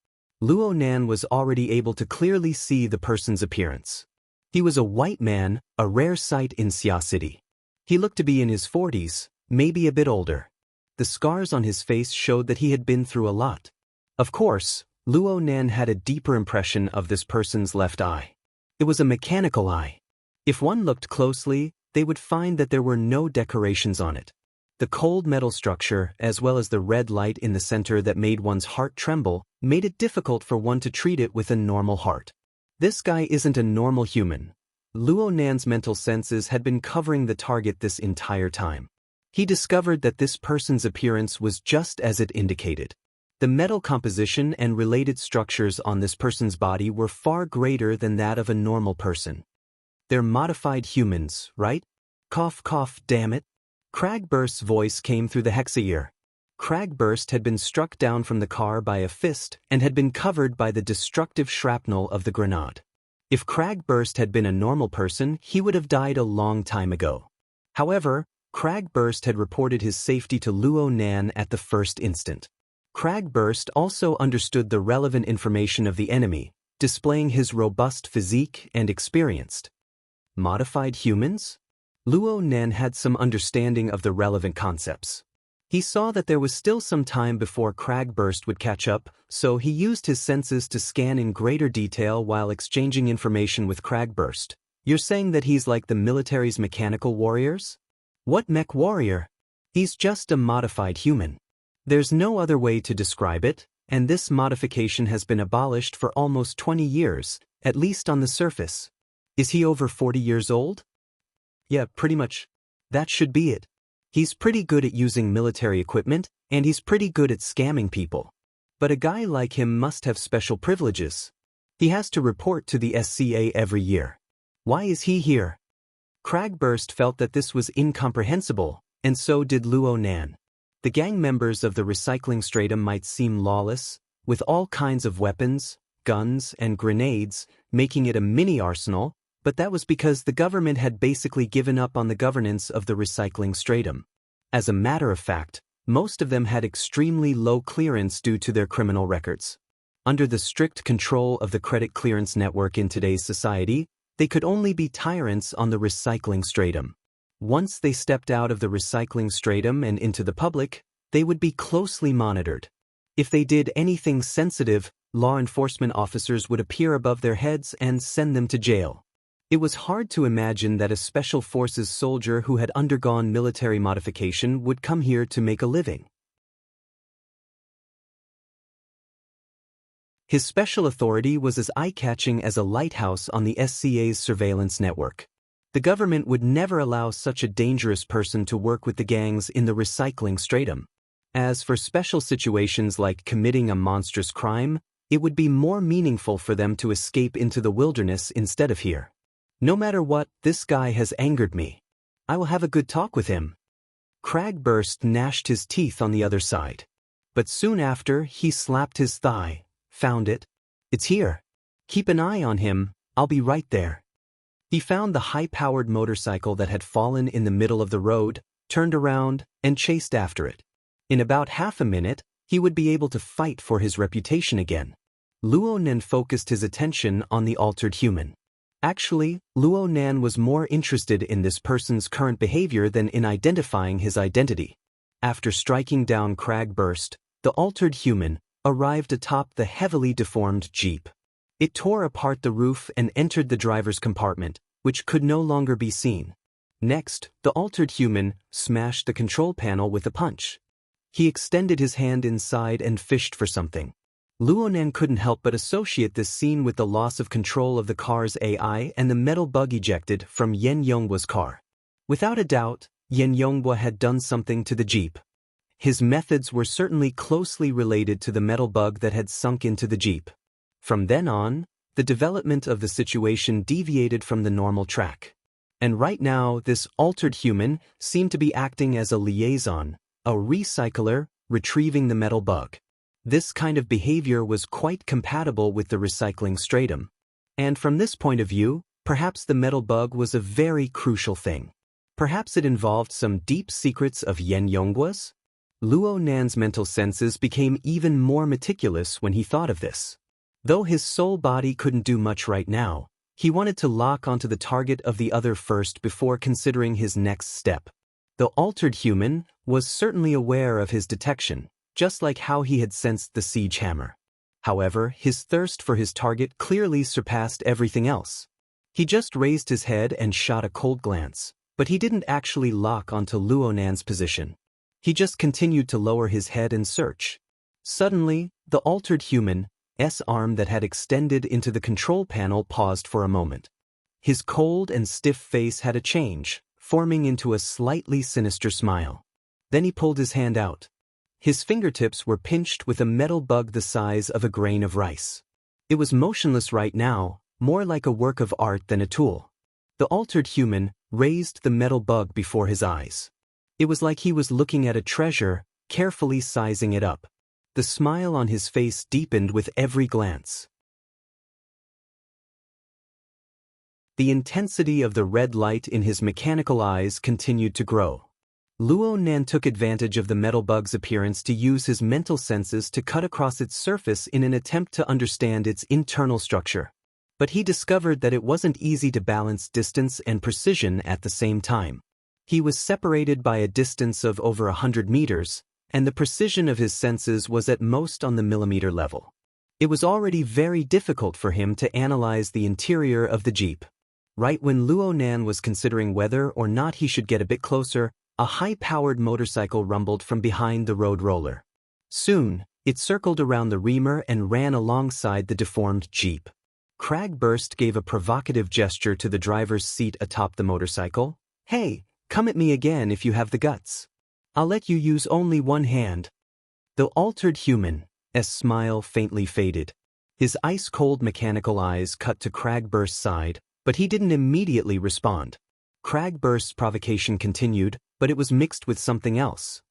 Luo Nan was already able to clearly see the person's appearance. He was a white man, a rare sight in Xia City. He looked to be in his 40s, maybe a bit older. The scars on his face showed that he had been through a lot. Of course, Luo Nan had a deeper impression of this person's left eye. It was a mechanical eye. If one looked closely, they would find that there were no decorations on it. The cold metal structure, as well as the red light in the center that made one's heart tremble, made it difficult for one to treat it with a normal heart. This guy isn't a normal human. Luo Nan's mental senses had been covering the target this entire time. He discovered that this person's appearance was just as it indicated. The metal composition and related structures on this person's body were far greater than that of a normal person. They're modified humans, right? Cough cough, damn it. Cragburst's voice came through the hexa-ear. Cragburst had been struck down from the car by a fist and had been covered by the destructive shrapnel of the grenade. If Cragburst had been a normal person, he would have died a long time ago. However, Cragburst had reported his safety to Luo Nan at the first instant. Cragburst also understood the relevant information of the enemy, displaying his robust physique and experienced. Modified humans? Luo Nan had some understanding of the relevant concepts. He saw that there was still some time before Cragburst would catch up, so he used his senses to scan in greater detail while exchanging information with Cragburst. You're saying that he's like the military's mechanical warriors? What mech warrior? He's just a modified human. There's no other way to describe it, and this modification has been abolished for almost 20 years, at least on the surface. Is he over 40 years old? Yeah, pretty much. That should be it. He's pretty good at using military equipment, and he's pretty good at scamming people. But a guy like him must have special privileges. He has to report to the SCA every year. Why is he here? Cragburst felt that this was incomprehensible, and so did Luo Nan. The gang members of the recycling stratum might seem lawless, with all kinds of weapons, guns, and grenades, making it a mini-arsenal, but that was because the government had basically given up on the governance of the recycling stratum. As a matter of fact, most of them had extremely low clearance due to their criminal records. Under the strict control of the credit clearance network in today's society, they could only be tyrants on the recycling stratum. Once they stepped out of the recycling stratum and into the public, they would be closely monitored. If they did anything sensitive, law enforcement officers would appear above their heads and send them to jail. It was hard to imagine that a special forces soldier who had undergone military modification would come here to make a living. His special authority was as eye-catching as a lighthouse on the SCA's surveillance network. The government would never allow such a dangerous person to work with the gangs in the recycling stratum. As for special situations like committing a monstrous crime, it would be more meaningful for them to escape into the wilderness instead of here. No matter what, this guy has angered me. I will have a good talk with him. Cragburst gnashed his teeth on the other side. But soon after, he slapped his thigh. Found it. It's here. Keep an eye on him, I'll be right there. He found the high-powered motorcycle that had fallen in the middle of the road, turned around, and chased after it. In about half a minute, he would be able to fight for his reputation again. Luo Nan focused his attention on the altered human. Actually, Luo Nan was more interested in this person's current behavior than in identifying his identity. After striking down Cragburst, the altered human arrived atop the heavily deformed jeep. It tore apart the roof and entered the driver's compartment, which could no longer be seen. Next, the altered human smashed the control panel with a punch. He extended his hand inside and fished for something. Luo Nan couldn't help but associate this scene with the loss of control of the car's AI and the metal bug ejected from Yen Yonghua's car. Without a doubt, Yen Yonghua had done something to the jeep. His methods were certainly closely related to the metal bug that had sunk into the jeep. From then on, the development of the situation deviated from the normal track. And right now, this altered human seemed to be acting as a liaison, a recycler, retrieving the metal bug. This kind of behavior was quite compatible with the recycling stratum. And from this point of view, perhaps the metal bug was a very crucial thing. Perhaps it involved some deep secrets of Yen Yonghua's? Luo Nan's mental senses became even more meticulous when he thought of this. Though his soul body couldn't do much right now, he wanted to lock onto the target of the other first before considering his next step. The altered human was certainly aware of his detection, just like how he had sensed the siege hammer. However, his thirst for his target clearly surpassed everything else. He just raised his head and shot a cold glance, but he didn't actually lock onto Luo Nan's position. He just continued to lower his head and search. Suddenly, the altered human's arm that had extended into the control panel paused for a moment. His cold and stiff face had a change, forming into a slightly sinister smile. Then he pulled his hand out. His fingertips were pinched with a metal bug the size of a grain of rice. It was motionless right now, more like a work of art than a tool. The altered human raised the metal bug before his eyes. It was like he was looking at a treasure, carefully sizing it up. The smile on his face deepened with every glance. The intensity of the red light in his mechanical eyes continued to grow. Luo Nan took advantage of the metal bug's appearance to use his mental senses to cut across its surface in an attempt to understand its internal structure. But he discovered that it wasn't easy to balance distance and precision at the same time. He was separated by a distance of over 100 meters, and the precision of his senses was at most on the millimeter level. It was already very difficult for him to analyze the interior of the Jeep. Right when Luo Nan was considering whether or not he should get a bit closer, a high-powered motorcycle rumbled from behind the road roller. Soon, it circled around the reamer and ran alongside the deformed Jeep. Cragburst gave a provocative gesture to the driver's seat atop the motorcycle. "Hey, come at me again if you have the guts. I'll let you use only one hand." The altered human's smile faintly faded. His ice-cold mechanical eyes cut to Cragburst's side, but he didn't immediately respond. Cragburst's provocation continued, but it was mixed with something else.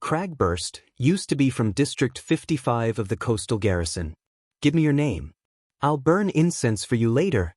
Cragburst, used to be from District 55 of the Coastal Garrison. Give me your name. I'll burn incense for you later."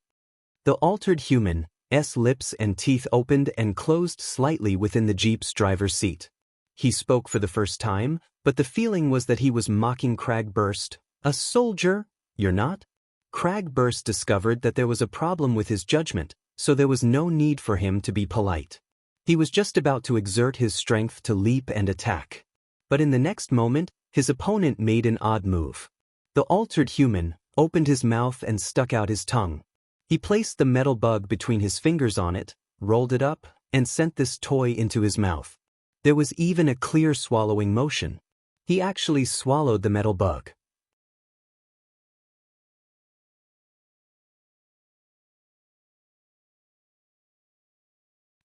The altered human's lips and teeth opened and closed slightly within the Jeep's driver's seat. He spoke for the first time, but the feeling was that he was mocking Cragburst. "A soldier? You're not?" Cragburst discovered that there was a problem with his judgment, so there was no need for him to be polite. He was just about to exert his strength to leap and attack. But in the next moment, his opponent made an odd move. The altered human opened his mouth and stuck out his tongue. He placed the metal bug between his fingers on it, rolled it up, and sent this toy into his mouth. There was even a clear swallowing motion. He actually swallowed the metal bug.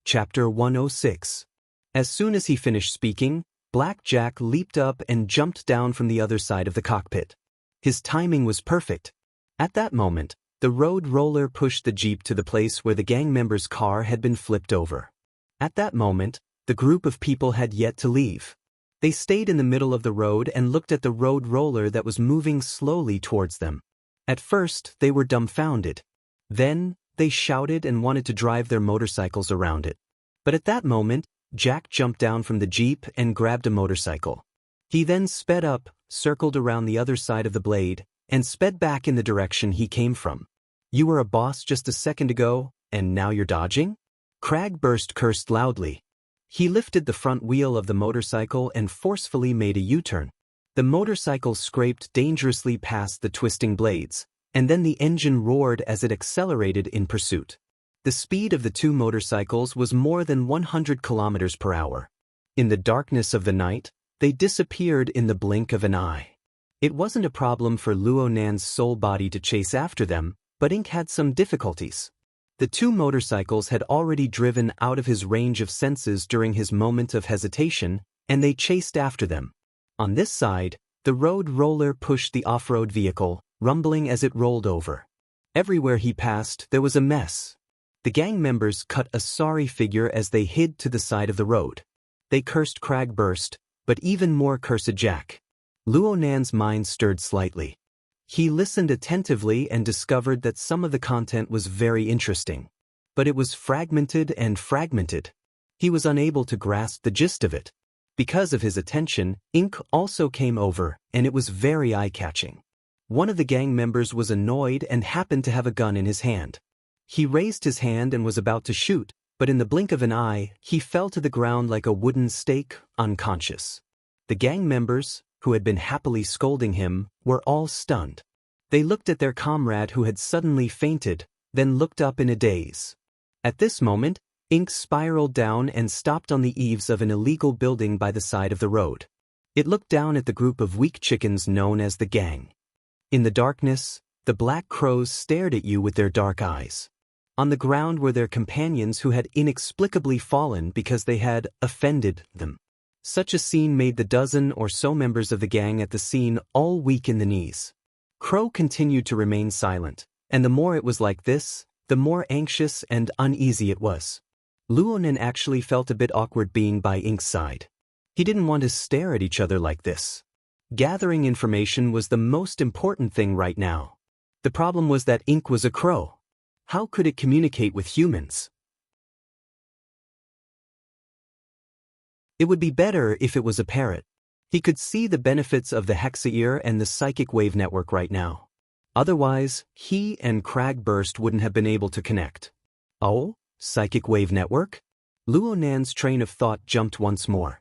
Chapter 106. As soon as he finished speaking, Black Jack leaped up and jumped down from the other side of the cockpit. His timing was perfect. At that moment, the road roller pushed the Jeep to the place where the gang member's car had been flipped over. At that moment, the group of people had yet to leave. They stayed in the middle of the road and looked at the road roller that was moving slowly towards them. At first, they were dumbfounded. Then, they shouted and wanted to drive their motorcycles around it. But at that moment, Jack jumped down from the Jeep and grabbed a motorcycle. He then sped up, circled around the other side of the blade, and sped back in the direction he came from. "You were a boss just a second ago, and now you're dodging?" Cragburst cursed loudly. He lifted the front wheel of the motorcycle and forcefully made a U-turn. The motorcycle scraped dangerously past the twisting blades, and then the engine roared as it accelerated in pursuit. The speed of the two motorcycles was more than 100 kilometers per hour. In the darkness of the night, they disappeared in the blink of an eye. It wasn't a problem for Luo Nan's soul body to chase after them, but Ink had some difficulties. The two motorcycles had already driven out of his range of senses during his moment of hesitation, and they chased after them. On this side, the road roller pushed the off-road vehicle, rumbling as it rolled over. Everywhere he passed, there was a mess. The gang members cut a sorry figure as they hid to the side of the road. They cursed Cragburst, but even more cursed Jack. Luo Nan's mind stirred slightly. He listened attentively and discovered that some of the content was very interesting. But it was fragmented and fragmented. He was unable to grasp the gist of it. Because of his attention, ink also came over, and it was very eye-catching. One of the gang members was annoyed and happened to have a gun in his hand. He raised his hand and was about to shoot, but in the blink of an eye, he fell to the ground like a wooden stake, unconscious. The gang members, who had been happily scolding him, were all stunned. They looked at their comrade who had suddenly fainted, then looked up in a daze. At this moment, Ink spiraled down and stopped on the eaves of an illegal building by the side of the road. It looked down at the group of weak chickens known as the gang. In the darkness, the black crows stared at you with their dark eyes. On the ground were their companions who had inexplicably fallen because they had offended them. Such a scene made the dozen or so members of the gang at the scene all weak in the knees. Crow continued to remain silent, and the more it was like this, the more anxious and uneasy it was. Luonen actually felt a bit awkward being by Ink's side. He didn't want to stare at each other like this. Gathering information was the most important thing right now. The problem was that Ink was a crow. How could it communicate with humans? It would be better if it was a parrot. He could see the benefits of the hexaear and the psychic wave network right now. Otherwise, he and Cragburst wouldn't have been able to connect. Oh, psychic wave network? Luonan's train of thought jumped once more.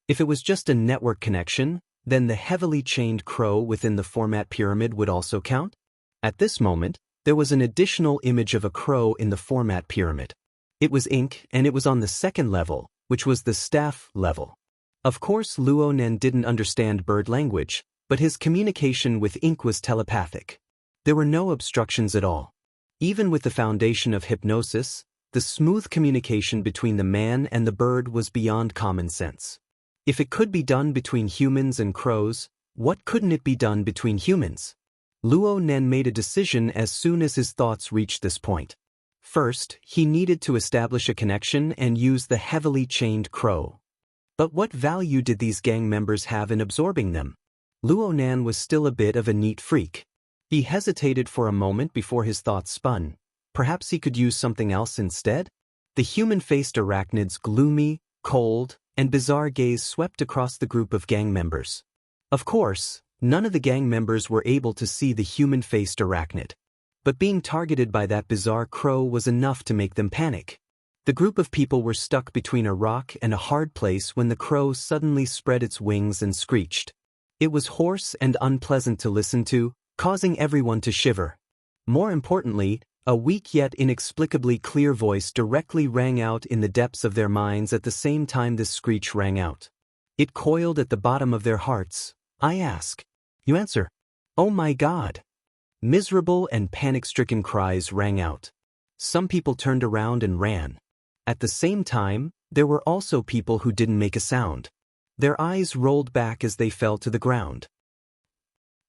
If it was just a network connection, then the heavily chained crow within the format pyramid would also count? At this moment, there was an additional image of a crow in the format pyramid. It was Ink, and it was on the second level, which was the staff level. Of course, Luonen didn't understand bird language, but his communication with Ink was telepathic. There were no obstructions at all. Even with the foundation of hypnosis, the smooth communication between the man and the bird was beyond common sense. If it could be done between humans and crows, what couldn't it be done between humans? Luonen made a decision as soon as his thoughts reached this point. First, he needed to establish a connection and use the heavily chained crow. But what value did these gang members have in absorbing them? Luonen was still a bit of a neat freak. He hesitated for a moment before his thoughts spun. Perhaps he could use something else instead? The human-faced arachnid's gloomy, cold, and bizarre gaze swept across the group of gang members. Of course, none of the gang members were able to see the human-faced arachnid. But being targeted by that bizarre crow was enough to make them panic. The group of people were stuck between a rock and a hard place when the crow suddenly spread its wings and screeched. It was hoarse and unpleasant to listen to, causing everyone to shiver. More importantly, a weak yet inexplicably clear voice directly rang out in the depths of their minds at the same time this screech rang out. It coiled at the bottom of their hearts. I ask. You answer. Oh my God. Miserable and panic-stricken cries rang out. Some people turned around and ran. At the same time, there were also people who didn't make a sound. Their eyes rolled back as they fell to the ground.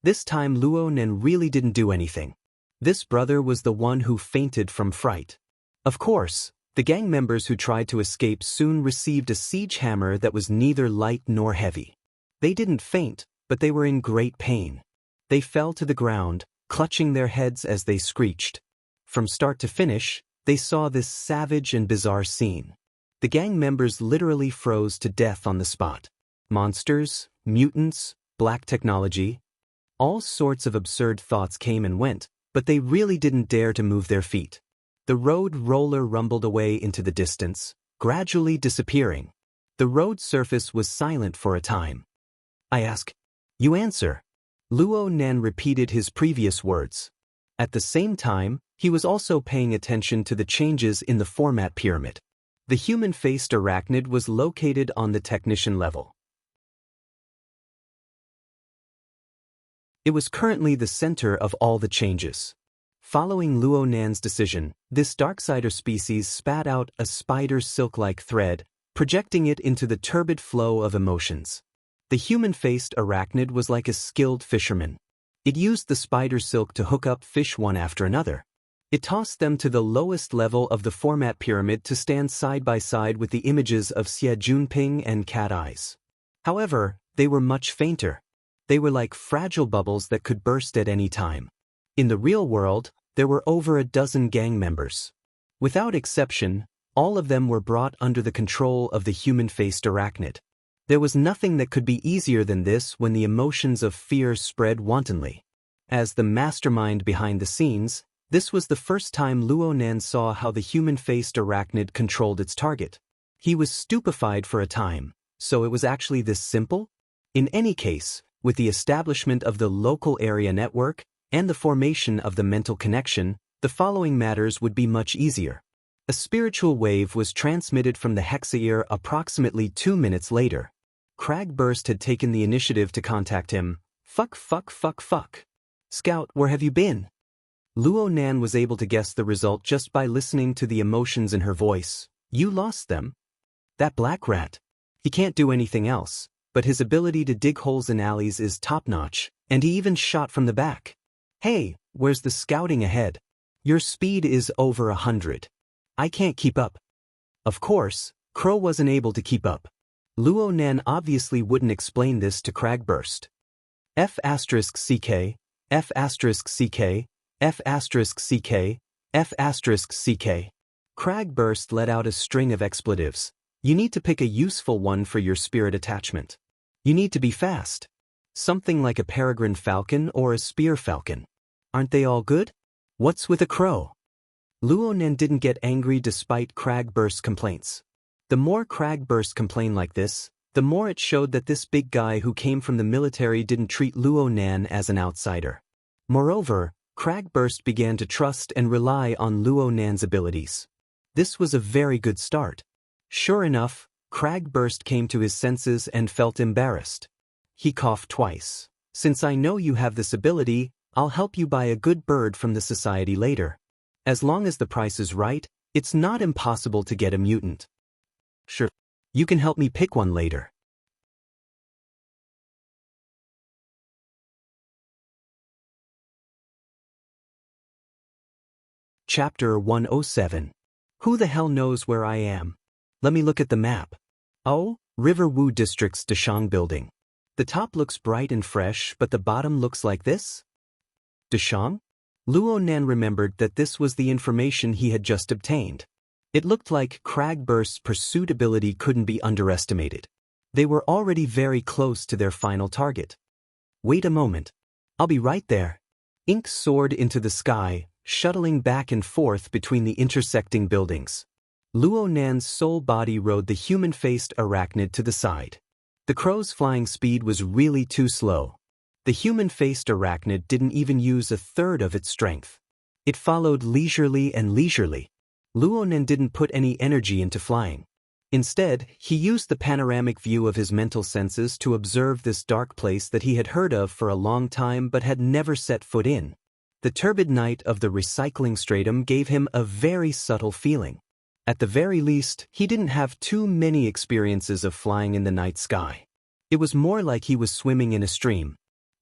This time Luonen really didn't do anything. This brother was the one who fainted from fright. Of course, the gang members who tried to escape soon received a siege hammer that was neither light nor heavy. They didn't faint, but they were in great pain. They fell to the ground, clutching their heads as they screeched. From start to finish, they saw this savage and bizarre scene. The gang members literally froze to death on the spot. Monsters, mutants, black technology. All sorts of absurd thoughts came and went, but they really didn't dare to move their feet. The road roller rumbled away into the distance, gradually disappearing. The road surface was silent for a time. I ask. You answer. Luonen repeated his previous words. At the same time, he was also paying attention to the changes in the format pyramid. The human-faced arachnid was located on the technician level. It was currently the center of all the changes. Following Luonan's decision, this Darksider species spat out a spider's silk-like thread, projecting it into the turbid flow of emotions. The human-faced arachnid was like a skilled fisherman. It used the spider silk to hook up fish one after another. It tossed them to the lowest level of the format pyramid to stand side by side with the images of Xie Junping and Cat Eyes. However, they were much fainter. They were like fragile bubbles that could burst at any time. In the real world, there were over a dozen gang members. Without exception, all of them were brought under the control of the human-faced arachnid. There was nothing that could be easier than this when the emotions of fear spread wantonly. As the mastermind behind the scenes, This was the first time Luo Nan saw how the human-faced arachnid controlled its target. He was stupefied for a time. So it was actually this simple? In any case, with the establishment of the local area network and the formation of the mental connection, the following matters would be much easier. A spiritual wave was transmitted from the hexaear approximately 2 minutes later. Cragburst had taken the initiative to contact him. Fuck. Scout, where have you been? Luo Nan was able to guess the result just by listening to the emotions in her voice. You lost them? That black rat. He can't do anything else, but his ability to dig holes in alleys is top-notch, and he even shot from the back. Hey, where's the scouting ahead? Your speed is over 100. I can't keep up. Of course, Crow wasn't able to keep up. Luo Nan obviously wouldn't explain this to Cragburst. F***CK, F***CK, F***CK, F***CK. Cragburst let out a string of expletives. You need to pick a useful one for your spirit attachment. You need to be fast. Something like a peregrine falcon or a spear falcon. Aren't they all good? What's with a crow? Luo Nan didn't get angry despite Cragburst's complaints. The more Cragburst complained like this, the more it showed that this big guy who came from the military didn't treat Luo Nan as an outsider. Moreover, Cragburst began to trust and rely on Luo Nan's abilities. This was a very good start. Sure enough, Cragburst came to his senses and felt embarrassed. He coughed twice. Since I know you have this ability, I'll help you buy a good bird from the society later. As long as the price is right, it's not impossible to get a mutant. Sure. You can help me pick one later. Chapter 107. Who the hell knows where I am? Let me look at the map. Oh, Riverwoo District's Dashang building. The top looks bright and fresh, but the bottom looks like this? Dashang? Luo Nan remembered that this was the information he had just obtained. It looked like Cragburst's pursuit ability couldn't be underestimated. They were already very close to their final target. Wait a moment. I'll be right there. Ink soared into the sky, shuttling back and forth between the intersecting buildings. Luo Nan's soul body rode the human-faced arachnid to the side. The crow's flying speed was really too slow. The human-faced arachnid didn't even use a third of its strength. It followed leisurely and leisurely. Luo Nan didn't put any energy into flying. Instead, he used the panoramic view of his mental senses to observe this dark place that he had heard of for a long time but had never set foot in. The turbid night of the recycling stratum gave him a very subtle feeling. At the very least, he didn't have too many experiences of flying in the night sky. It was more like he was swimming in a stream.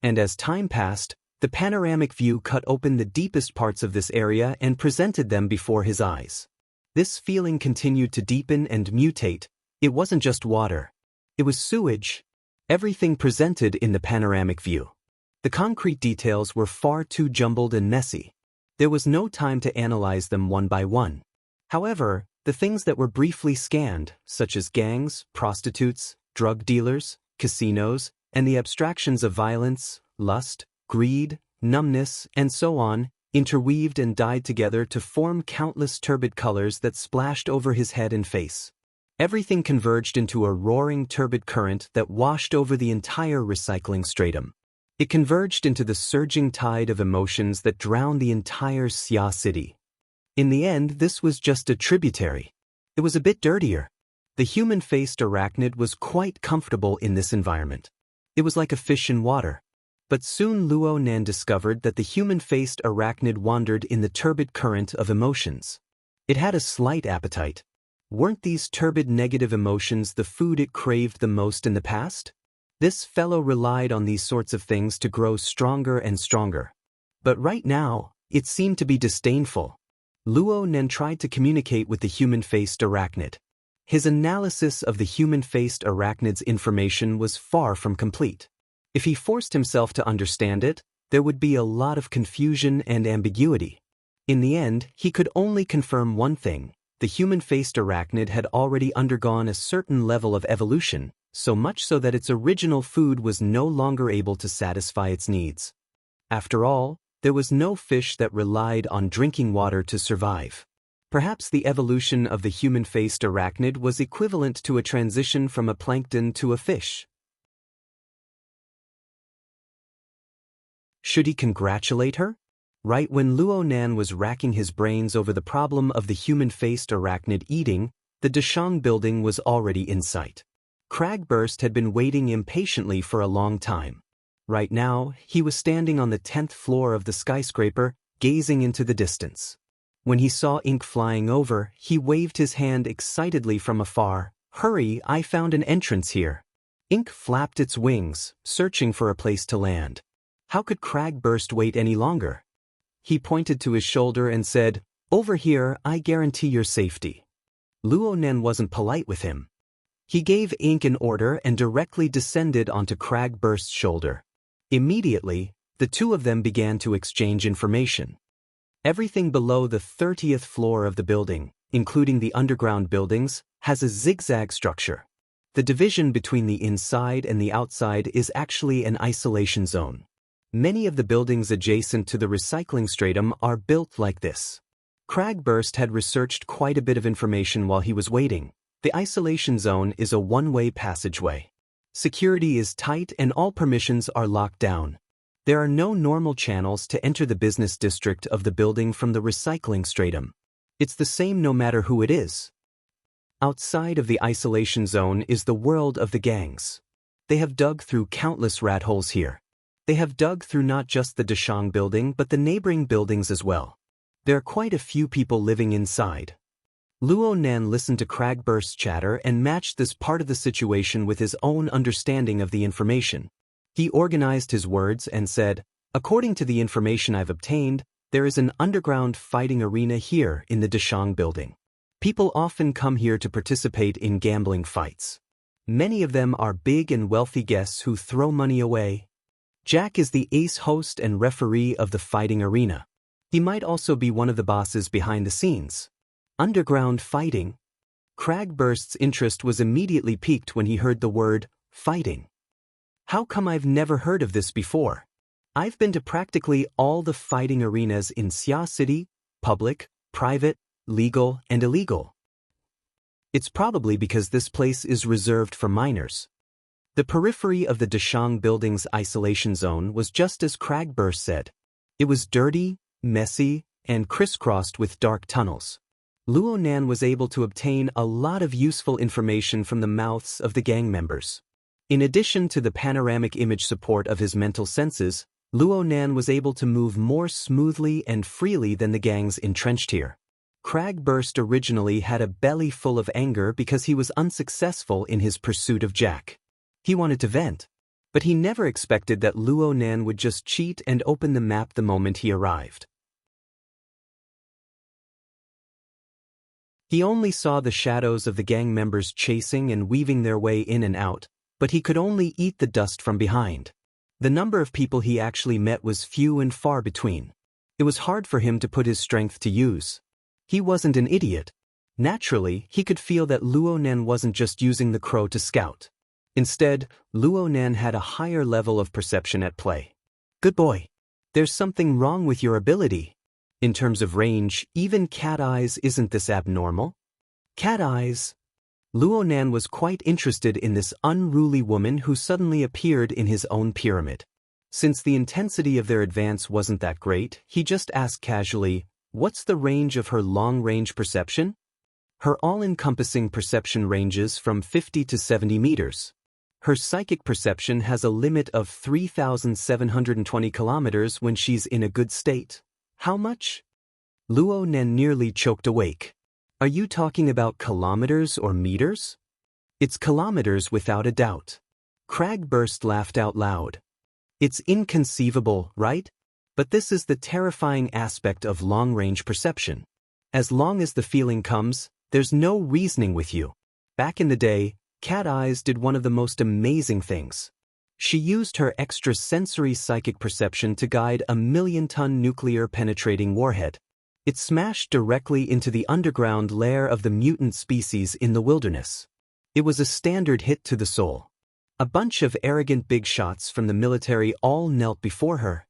And as time passed, the panoramic view cut open the deepest parts of this area and presented them before his eyes. This feeling continued to deepen and mutate. It wasn't just water. It was sewage. Everything presented in the panoramic view. The concrete details were far too jumbled and messy. There was no time to analyze them one by one. However, the things that were briefly scanned, such as gangs, prostitutes, drug dealers, casinos, and the abstractions of violence, lust, greed, numbness, and so on, interweaved and dyed together to form countless turbid colors that splashed over his head and face. Everything converged into a roaring turbid current that washed over the entire recycling stratum. It converged into the surging tide of emotions that drowned the entire Xia city. In the end, this was just a tributary. It was a bit dirtier. The human-faced arachnid was quite comfortable in this environment. It was like a fish in water. But soon Luo Nan discovered that the human-faced arachnid wandered in the turbid current of emotions. It had a slight appetite. Weren't these turbid negative emotions the food it craved the most in the past? This fellow relied on these sorts of things to grow stronger and stronger. But right now, it seemed to be disdainful. Luo Nan tried to communicate with the human-faced arachnid. His analysis of the human-faced arachnid's information was far from complete. If he forced himself to understand it, there would be a lot of confusion and ambiguity. In the end, he could only confirm one thing: the human-faced arachnid had already undergone a certain level of evolution, so much so that its original food was no longer able to satisfy its needs. After all, There was no fish that relied on drinking water to survive. Perhaps the evolution of the human-faced arachnid was equivalent to a transition from a plankton to a fish. Should he congratulate her? Right when Luo Nan was racking his brains over the problem of the human-faced arachnid eating, the Dashang building was already in sight. Cragburst had been waiting impatiently for a long time. Right now, he was standing on the 10th floor of the skyscraper, gazing into the distance. When he saw Ink flying over, he waved his hand excitedly from afar. "Hurry, I found an entrance here." Ink flapped its wings, searching for a place to land. How could Cragburst wait any longer? He pointed to his shoulder and said, "Over here, I guarantee your safety." Luo Nen wasn't polite with him. He gave Ink an order and directly descended onto Cragburst's shoulder. Immediately, the two of them began to exchange information. Everything below the 30th floor of the building, including the underground buildings, has a zigzag structure. The division between the inside and the outside is actually an isolation zone. Many of the buildings adjacent to the recycling stratum are built like this. Cragburst had researched quite a bit of information while he was waiting. The isolation zone is a one-way passageway. Security is tight and all permissions are locked down. There are no normal channels to enter the business district of the building from the recycling stratum. It's the same no matter who it is. Outside of the isolation zone is the world of the gangs. They have dug through countless rat holes here. They have dug through not just the Dashang building but the neighboring buildings as well. There are quite a few people living inside. Luo Nan listened to Cragburst's chatter and matched this part of the situation with his own understanding of the information. He organized his words and said, "According to the information I've obtained, there is an underground fighting arena here in the Dashang building. People often come here to participate in gambling fights. Many of them are big and wealthy guests who throw money away. Jack is the ace host and referee of the fighting arena. He might also be one of the bosses behind the scenes." Underground fighting? Cragburst's interest was immediately piqued when he heard the word fighting. How come I've never heard of this before? I've been to practically all the fighting arenas in Xia City, public, private, legal, and illegal. It's probably because this place is reserved for minors. The periphery of the Dashang building's isolation zone was just as Cragburst said. It was dirty, messy, and crisscrossed with dark tunnels. Luo Nan was able to obtain a lot of useful information from the mouths of the gang members. In addition to the panoramic image support of his mental senses, Luo Nan was able to move more smoothly and freely than the gangs entrenched here. Cragburst originally had a belly full of anger because he was unsuccessful in his pursuit of Jack. He wanted to vent, but he never expected that Luo Nan would just cheat and open the map the moment he arrived. He only saw the shadows of the gang members chasing and weaving their way in and out, but he could only eat the dust from behind. The number of people he actually met was few and far between. It was hard for him to put his strength to use. He wasn't an idiot. Naturally, he could feel that Luo Nan wasn't just using the crow to scout. Instead, Luo Nan had a higher level of perception at play. "Good boy. There's something wrong with your ability. In terms of range, even cat eyes isn't this abnormal." Cat eyes? Luo Nan was quite interested in this unruly woman who suddenly appeared in his own pyramid. Since the intensity of their advance wasn't that great, he just asked casually, "What's the range of her long-range perception?" Her all-encompassing perception ranges from 50 to 70 meters. Her psychic perception has a limit of 3,720 kilometers when she's in a good state. How much? Luo Nan nearly choked awake. Are you talking about kilometers or meters? It's kilometers without a doubt. Cragburst laughed out loud. It's inconceivable, right? But this is the terrifying aspect of long-range perception. As long as the feeling comes, there's no reasoning with you. Back in the day, Cat Eyes did one of the most amazing things. She used her extrasensory psychic perception to guide a 1,000,000-ton nuclear-penetrating warhead. It smashed directly into the underground lair of the mutant species in the wilderness. It was a standard hit to the soul. A bunch of arrogant big shots from the military all knelt before her.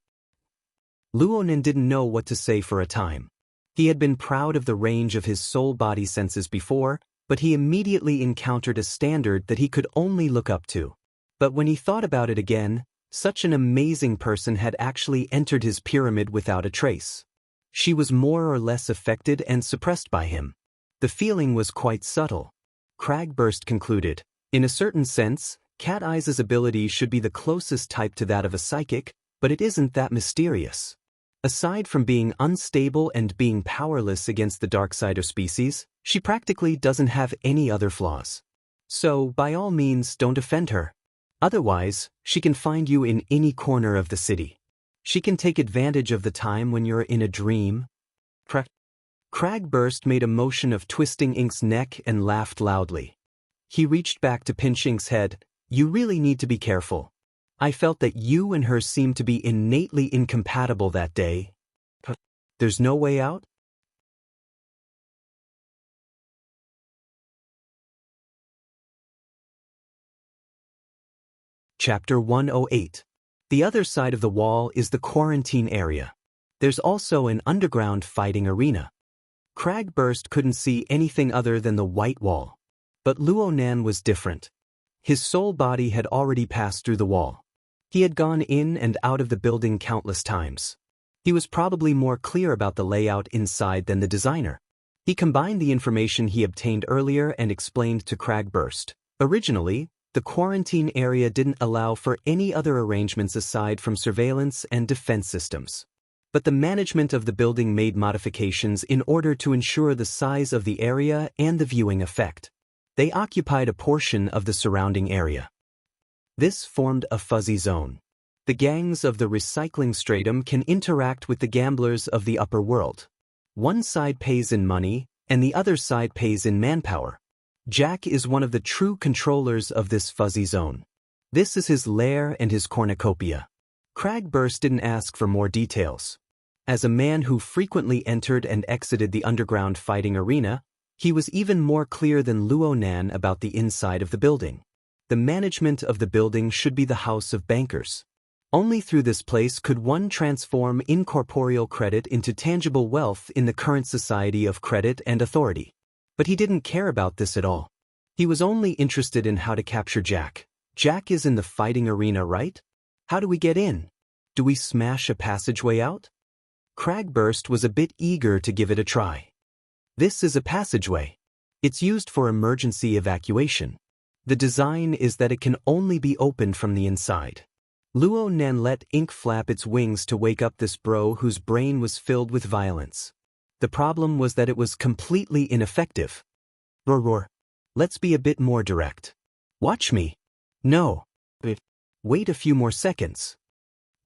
Luonan didn't know what to say for a time. He had been proud of the range of his soul-body senses before, but he immediately encountered a standard that he could only look up to. But when he thought about it again, such an amazing person had actually entered his pyramid without a trace. She was more or less affected and suppressed by him. The feeling was quite subtle. Cragburst concluded, in a certain sense, Cat Eyes' ability should be the closest type to that of a psychic, but it isn't that mysterious. Aside from being unstable and being powerless against the Darksider species, she practically doesn't have any other flaws. So, by all means, don't offend her. Otherwise, she can find you in any corner of the city. She can take advantage of the time when you're in a dream. Cragburst made a motion of twisting Ink's neck and laughed loudly. He reached back to pinch Ink's head. You really need to be careful. I felt that you and her seemed to be innately incompatible that day. There's no way out? Chapter 108. The other side of the wall is the quarantine area. There's also an underground fighting arena. Cragburst couldn't see anything other than the white wall. But Luonan was different. His soul body had already passed through the wall. He had gone in and out of the building countless times. He was probably more clear about the layout inside than the designer. He combined the information he obtained earlier and explained to Cragburst. Originally, the quarantine area didn't allow for any other arrangements aside from surveillance and defense systems. But the management of the building made modifications in order to ensure the size of the area and the viewing effect. They occupied a portion of the surrounding area. This formed a fuzzy zone. The gangs of the recycling stratum can interact with the gamblers of the upper world. One side pays in money, and the other side pays in manpower. Jack is one of the true controllers of this fuzzy zone. This is his lair and his cornucopia. Cragburst didn't ask for more details. As a man who frequently entered and exited the underground fighting arena, he was even more clear than Luonan about the inside of the building. The management of the building should be the house of bankers. Only through this place could one transform incorporeal credit into tangible wealth in the current society of credit and authority. But he didn't care about this at all. He was only interested in how to capture Jack. Jack is in the fighting arena, right? How do we get in? Do we smash a passageway out? Cragburst was a bit eager to give it a try. This is a passageway. It's used for emergency evacuation. The design is that it can only be opened from the inside. Luonan let Ink flap its wings to wake up this bro whose brain was filled with violence. The problem was that it was completely ineffective. Roar. Let's be a bit more direct. Watch me. No. Wait a few more seconds.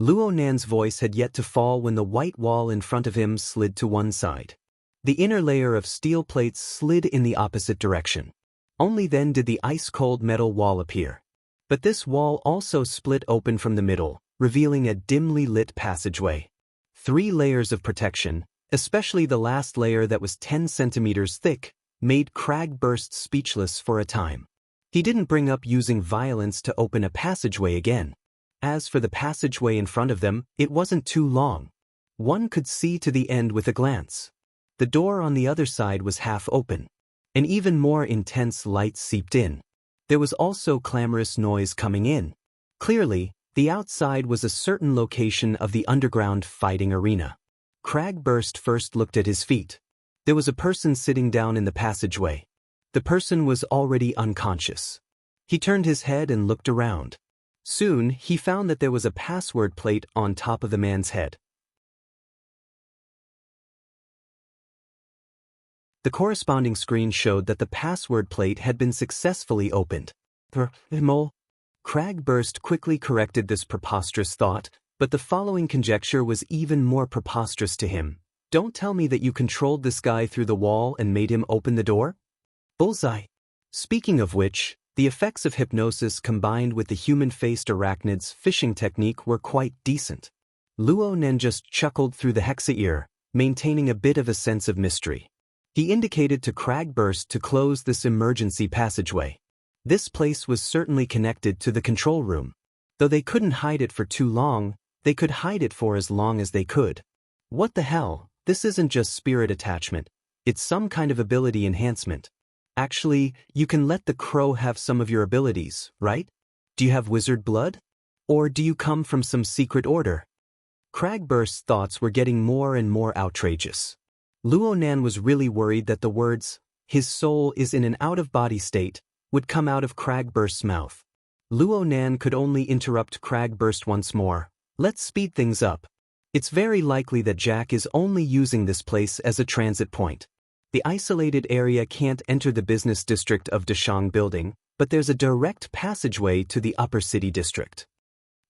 Luonan's voice had yet to fall when the white wall in front of him slid to one side. The inner layer of steel plates slid in the opposite direction. Only then did the ice-cold metal wall appear. But this wall also split open from the middle, revealing a dimly lit passageway. 3 layers of protection, especially the last layer that was 10 centimeters thick, made Cragburst speechless for a time. He didn't bring up using violence to open a passageway again. As for the passageway in front of them, it wasn't too long. One could see to the end with a glance. The door on the other side was half open. An even more intense light seeped in. There was also clamorous noise coming in. Clearly, the outside was a certain location of the underground fighting arena. Cragburst first looked at his feet. There was a person sitting down in the passageway. The person was already unconscious. He turned his head and looked around. Soon, he found that there was a password plate on top of the man's head. The corresponding screen showed that the password plate had been successfully opened. Cragburst quickly corrected this preposterous thought, but the following conjecture was even more preposterous to him. Don't tell me that you controlled this guy through the wall and made him open the door? Bullseye. Speaking of which, the effects of hypnosis combined with the human-faced arachnid's fishing technique were quite decent. Luonan just chuckled through the hexa ear, maintaining a bit of a sense of mystery. He indicated to Cragburst to close this emergency passageway. This place was certainly connected to the control room. Though they couldn't hide it for too long, They could hide it for as long as they could. What the hell, this isn't just spirit attachment, it's some kind of ability enhancement. Actually, you can let the crow have some of your abilities, right? Do you have wizard blood? Or do you come from some secret order? Cragburst's thoughts were getting more and more outrageous. Luonan was really worried that the words, "his soul is in an out-of-body state," would come out of Cragburst's mouth. Luonan could only interrupt Cragburst once more. "Let's speed things up. It's very likely that Jack is only using this place as a transit point. The isolated area can't enter the business district of Dashang Building, but there's a direct passageway to the upper city district."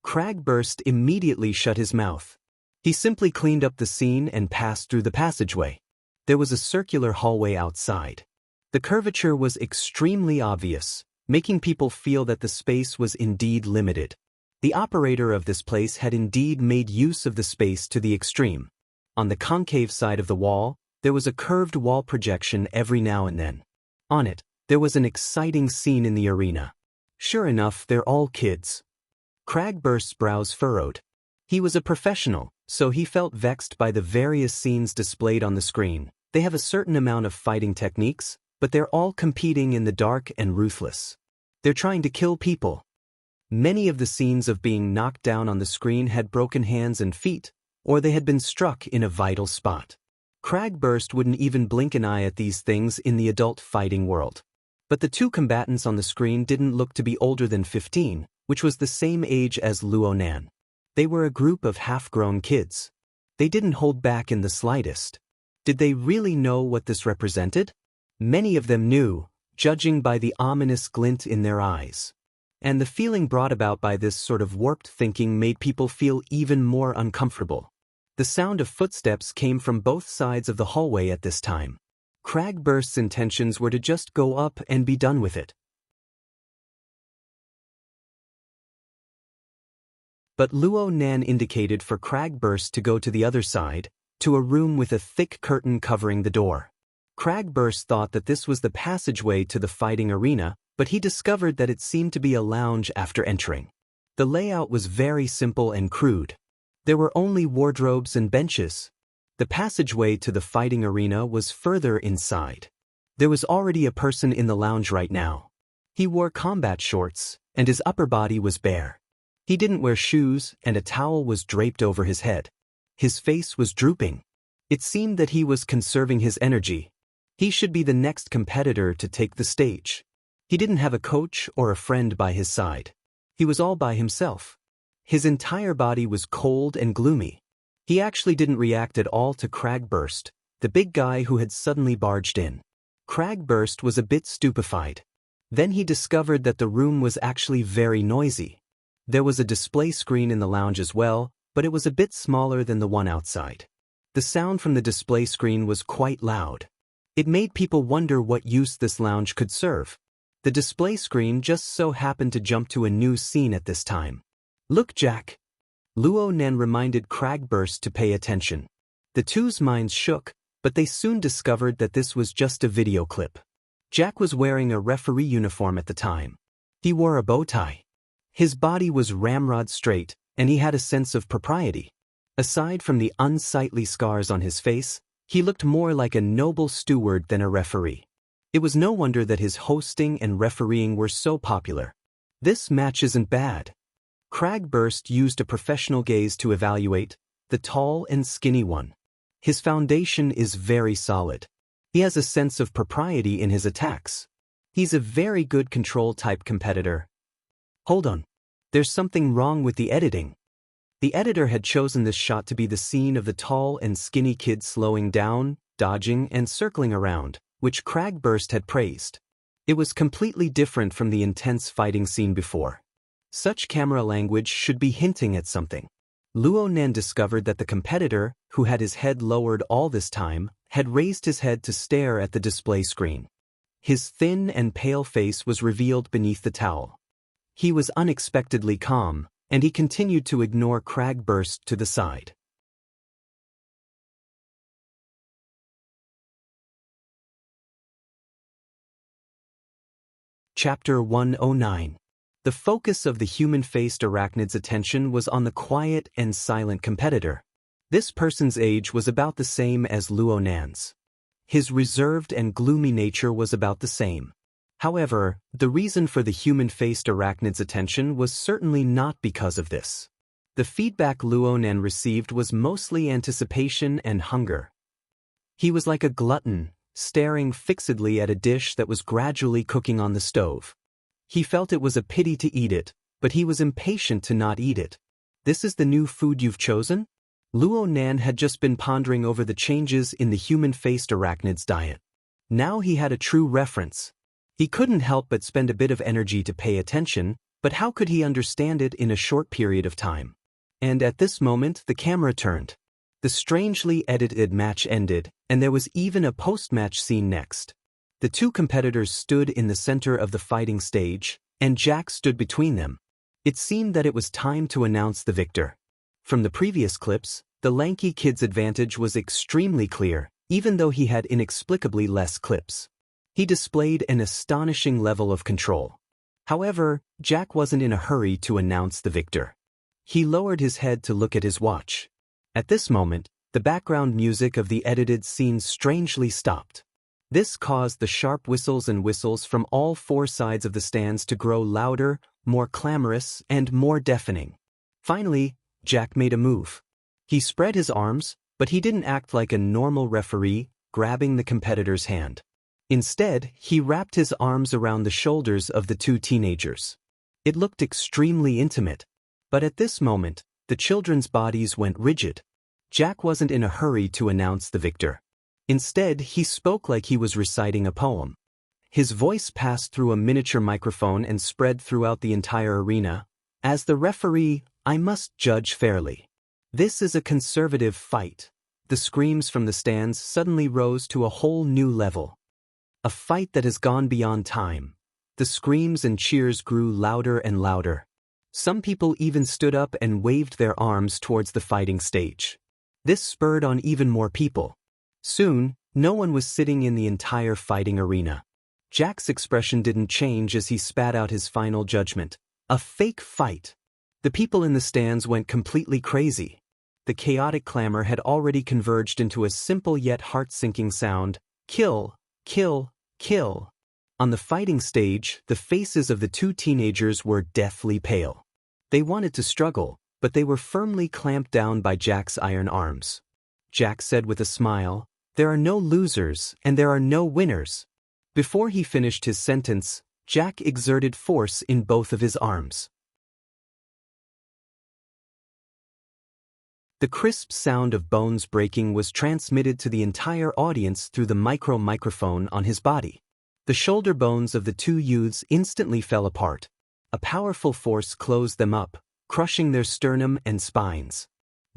Cragburst immediately shut his mouth. He simply cleaned up the scene and passed through the passageway. There was a circular hallway outside. The curvature was extremely obvious, making people feel that the space was indeed limited. The operator of this place had indeed made use of the space to the extreme. On the concave side of the wall, there was a curved wall projection every now and then. On it, there was an exciting scene in the arena. Sure enough, they're all kids. Cragburst's brows furrowed. He was a professional, so he felt vexed by the various scenes displayed on the screen. They have a certain amount of fighting techniques, but they're all competing in the dark and ruthless. They're trying to kill people. Many of the scenes of being knocked down on the screen had broken hands and feet, or they had been struck in a vital spot. Cragburst wouldn't even blink an eye at these things in the adult fighting world. But the two combatants on the screen didn't look to be older than 15, which was the same age as Luonan. They were a group of half-grown kids. They didn't hold back in the slightest. Did they really know what this represented? Many of them knew, judging by the ominous glint in their eyes. And the feeling brought about by this sort of warped thinking made people feel even more uncomfortable. The sound of footsteps came from both sides of the hallway at this time. Cragburst's intentions were to just go up and be done with it. But Luonan indicated for Cragburst to go to the other side, to a room with a thick curtain covering the door. Cragburst thought that this was the passageway to the fighting arena, but he discovered that it seemed to be a lounge after entering. The layout was very simple and crude. There were only wardrobes and benches. The passageway to the fighting arena was further inside. There was already a person in the lounge right now. He wore combat shorts, and his upper body was bare. He didn't wear shoes, and a towel was draped over his head. His face was drooping. It seemed that he was conserving his energy. He should be the next competitor to take the stage. He didn't have a coach or a friend by his side. He was all by himself. His entire body was cold and gloomy. He actually didn't react at all to Cragburst, the big guy who had suddenly barged in. Cragburst was a bit stupefied. Then he discovered that the room was actually very noisy. There was a display screen in the lounge as well, but it was a bit smaller than the one outside. The sound from the display screen was quite loud. It made people wonder what use this lounge could serve. The display screen just so happened to jump to a new scene at this time. "Look, Jack." Luonan reminded Cragburst to pay attention. The two's minds shook, but they soon discovered that this was just a video clip. Jack was wearing a referee uniform at the time. He wore a bow tie. His body was ramrod straight, and he had a sense of propriety. Aside from the unsightly scars on his face, he looked more like a noble steward than a referee. It was no wonder that his hosting and refereeing were so popular. This match isn't bad. Cragburst used a professional gaze to evaluate the tall and skinny one. His foundation is very solid. He has a sense of propriety in his attacks. He's a very good control-type competitor. Hold on. There's something wrong with the editing. The editor had chosen this shot to be the scene of the tall and skinny kid slowing down, dodging, and circling around, which Cragburst had praised. It was completely different from the intense fighting scene before. Such camera language should be hinting at something. Luonan discovered that the competitor, who had his head lowered all this time, had raised his head to stare at the display screen. His thin and pale face was revealed beneath the towel. He was unexpectedly calm, and he continued to ignore Cragburst to the side. Chapter 109. The focus of the human-faced arachnid's attention was on the quiet and silent competitor. This person's age was about the same as Luo Nan's. His reserved and gloomy nature was about the same. However, the reason for the human-faced arachnid's attention was certainly not because of this. The feedback Luo Nan received was mostly anticipation and hunger. He was like a glutton, staring fixedly at a dish that was gradually cooking on the stove. He felt it was a pity to eat it, but he was impatient to not eat it. "This is the new food you've chosen?" Luo Nan had just been pondering over the changes in the human-faced arachnid's diet. Now he had a true reference. He couldn't help but spend a bit of energy to pay attention, but how could he understand it in a short period of time? And at this moment the camera turned. The strangely edited match ended, and there was even a post-match scene next. The two competitors stood in the center of the fighting stage, and Jack stood between them. It seemed that it was time to announce the victor. From the previous clips, the lanky kid's advantage was extremely clear, even though he had inexplicably less clips. He displayed an astonishing level of control. However, Jack wasn't in a hurry to announce the victor. He lowered his head to look at his watch. At this moment, the background music of the edited scene strangely stopped. This caused the sharp whistles and whistles from all four sides of the stands to grow louder, more clamorous, and more deafening. Finally, Jack made a move. He spread his arms, but he didn't act like a normal referee, grabbing the competitor's hand. Instead, he wrapped his arms around the shoulders of the two teenagers. It looked extremely intimate. But at this moment, the children's bodies went rigid. Jack wasn't in a hurry to announce the victor. Instead, he spoke like he was reciting a poem. His voice passed through a miniature microphone and spread throughout the entire arena. "As the referee, I must judge fairly. This is a conservative fight." The screams from the stands suddenly rose to a whole new level. A fight that has gone beyond time. The screams and cheers grew louder and louder. Some people even stood up and waved their arms towards the fighting stage. This spurred on even more people. Soon, no one was sitting in the entire fighting arena. Jack's expression didn't change as he spat out his final judgment. A fake fight. The people in the stands went completely crazy. The chaotic clamor had already converged into a simple yet heart-sinking sound: kill, kill, kill. On the fighting stage, the faces of the two teenagers were deathly pale. They wanted to struggle, but they were firmly clamped down by Jack's iron arms. Jack said with a smile, "There are no losers and there are no winners." Before he finished his sentence, Jack exerted force in both of his arms. The crisp sound of bones breaking was transmitted to the entire audience through the microphone on his body. The shoulder bones of the two youths instantly fell apart. A powerful force closed them up, crushing their sternum and spines.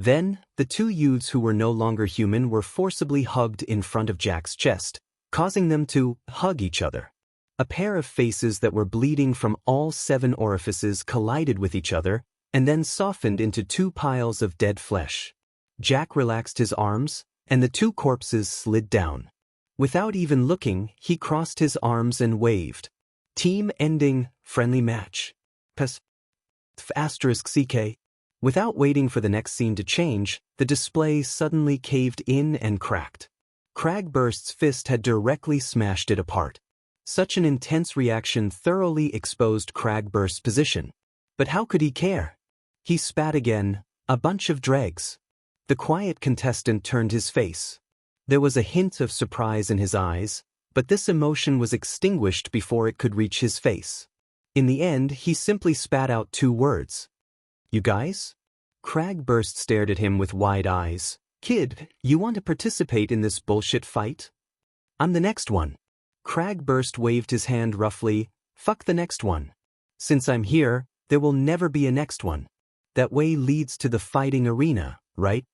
Then, the two youths who were no longer human were forcibly hugged in front of Jack's chest, causing them to hug each other. A pair of faces that were bleeding from all 7 orifices collided with each other, and then softened into 2 piles of dead flesh. Jack relaxed his arms, and the 2 corpses slid down. Without even looking, he crossed his arms and waved. Team ending, friendly match. **CK. Without waiting for the next scene to change, the display suddenly caved in and cracked. Cragburst's fist had directly smashed it apart. Such an intense reaction thoroughly exposed Cragburst's position. But how could he care? He spat again, a bunch of dregs. The quiet contestant turned his face. There was a hint of surprise in his eyes, but this emotion was extinguished before it could reach his face. In the end, he simply spat out 2 words. "You guys?" Cragburst stared at him with wide eyes. "Kid, you want to participate in this bullshit fight?" "I'm the next one." Cragburst waved his hand roughly. "Fuck the next one. Since I'm here, there will never be a next one. That way leads to the fighting arena, right?"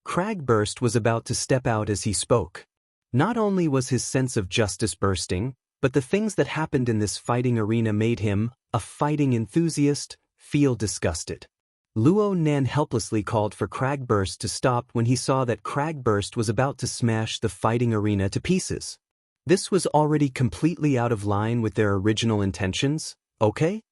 Cragburst was about to step out as he spoke. Not only was his sense of justice bursting, but the things that happened in this fighting arena made him, a fighting enthusiast, feel disgusted. Luo Nan helplessly called for Cragburst to stop when he saw that Cragburst was about to smash the fighting arena to pieces. This was already completely out of line with their original intentions, okay?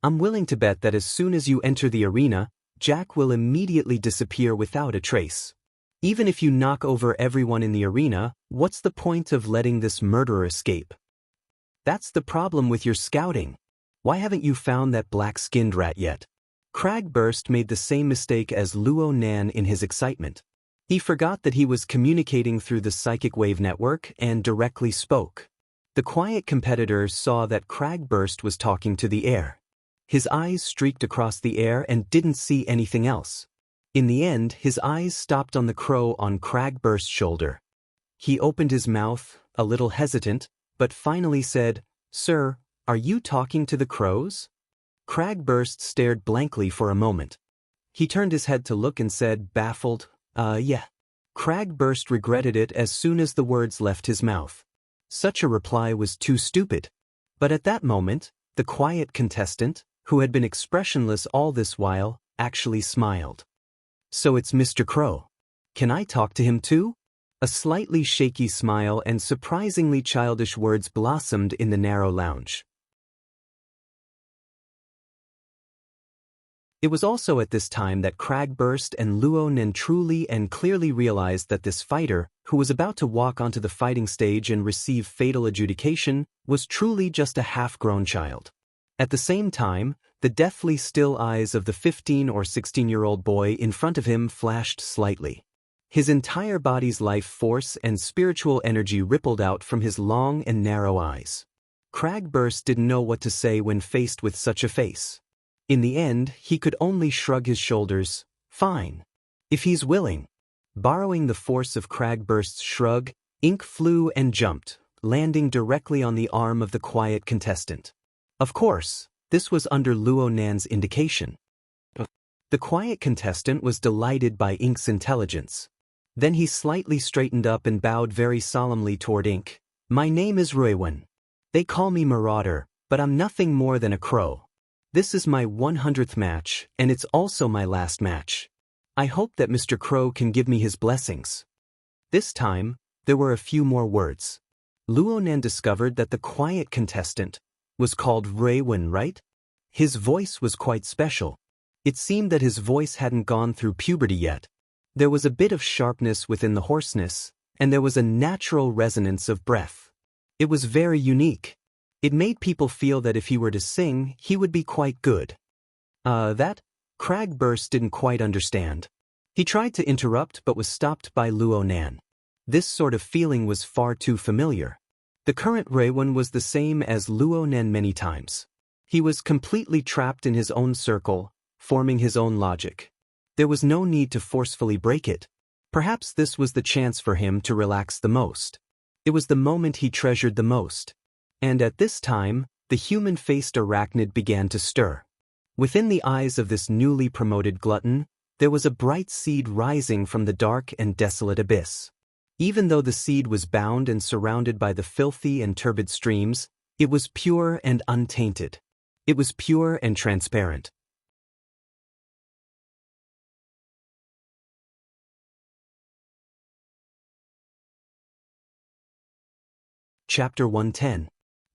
I'm willing to bet that as soon as you enter the arena, Jack will immediately disappear without a trace. Even if you knock over everyone in the arena, what's the point of letting this murderer escape? That's the problem with your scouting. Why haven't you found that black-skinned rat yet? Cragburst made the same mistake as Luo Nan in his excitement. He forgot that he was communicating through the psychic wave network and directly spoke. The quiet competitor saw that Cragburst was talking to the air. His eyes streaked across the air and didn't see anything else. In the end, his eyes stopped on the crow on Cragburst's shoulder. He opened his mouth, a little hesitant, but finally said, "Sir, are you talking to the crows?" Cragburst stared blankly for a moment. He turned his head to look and said, baffled, yeah. Cragburst regretted it as soon as the words left his mouth. Such a reply was too stupid. But at that moment, the quiet contestant, who had been expressionless all this while, actually smiled. "So it's Mr. Crow. Can I talk to him too?" A slightly shaky smile and surprisingly childish words blossomed in the narrow lounge. It was also at this time that Cragburst and Luo Nan truly and clearly realized that this fighter, who was about to walk onto the fighting stage and receive fatal adjudication, was truly just a half-grown child. At the same time, the deathly still eyes of the 15 or 16-year-old boy in front of him flashed slightly. His entire body's life force and spiritual energy rippled out from his long and narrow eyes. Cragburst didn't know what to say when faced with such a face. In the end, he could only shrug his shoulders. Fine. If he's willing. Borrowing the force of Cragburst's shrug, ink flew and jumped, landing directly on the arm of the quiet contestant. Of course, this was under Luo Nan's indication. The quiet contestant was delighted by Ink's intelligence. Then he slightly straightened up and bowed very solemnly toward Ink. "My name is Ruiwen. They call me Marauder, but I'm nothing more than a crow. This is my 100th match, and it's also my last match. I hope that Mr. Crow can give me his blessings." This time, there were a few more words. Luo Nan discovered that the quiet contestant was called Ruiwen, right? His voice was quite special. It seemed that his voice hadn't gone through puberty yet. There was a bit of sharpness within the hoarseness, and there was a natural resonance of breath. It was very unique. It made people feel that if he were to sing, he would be quite good. That? Cragburst didn't quite understand. He tried to interrupt but was stopped by Luo Nan. This sort of feeling was far too familiar. The current Ruiwen was the same as Luo Nan many times. He was completely trapped in his own circle, forming his own logic. There was no need to forcefully break it. Perhaps this was the chance for him to relax the most. It was the moment he treasured the most. And at this time, the human-faced arachnid began to stir. Within the eyes of this newly promoted glutton, there was a bright seed rising from the dark and desolate abyss. Even though the seed was bound and surrounded by the filthy and turbid streams, it was pure and untainted. It was pure and transparent. Chapter 110.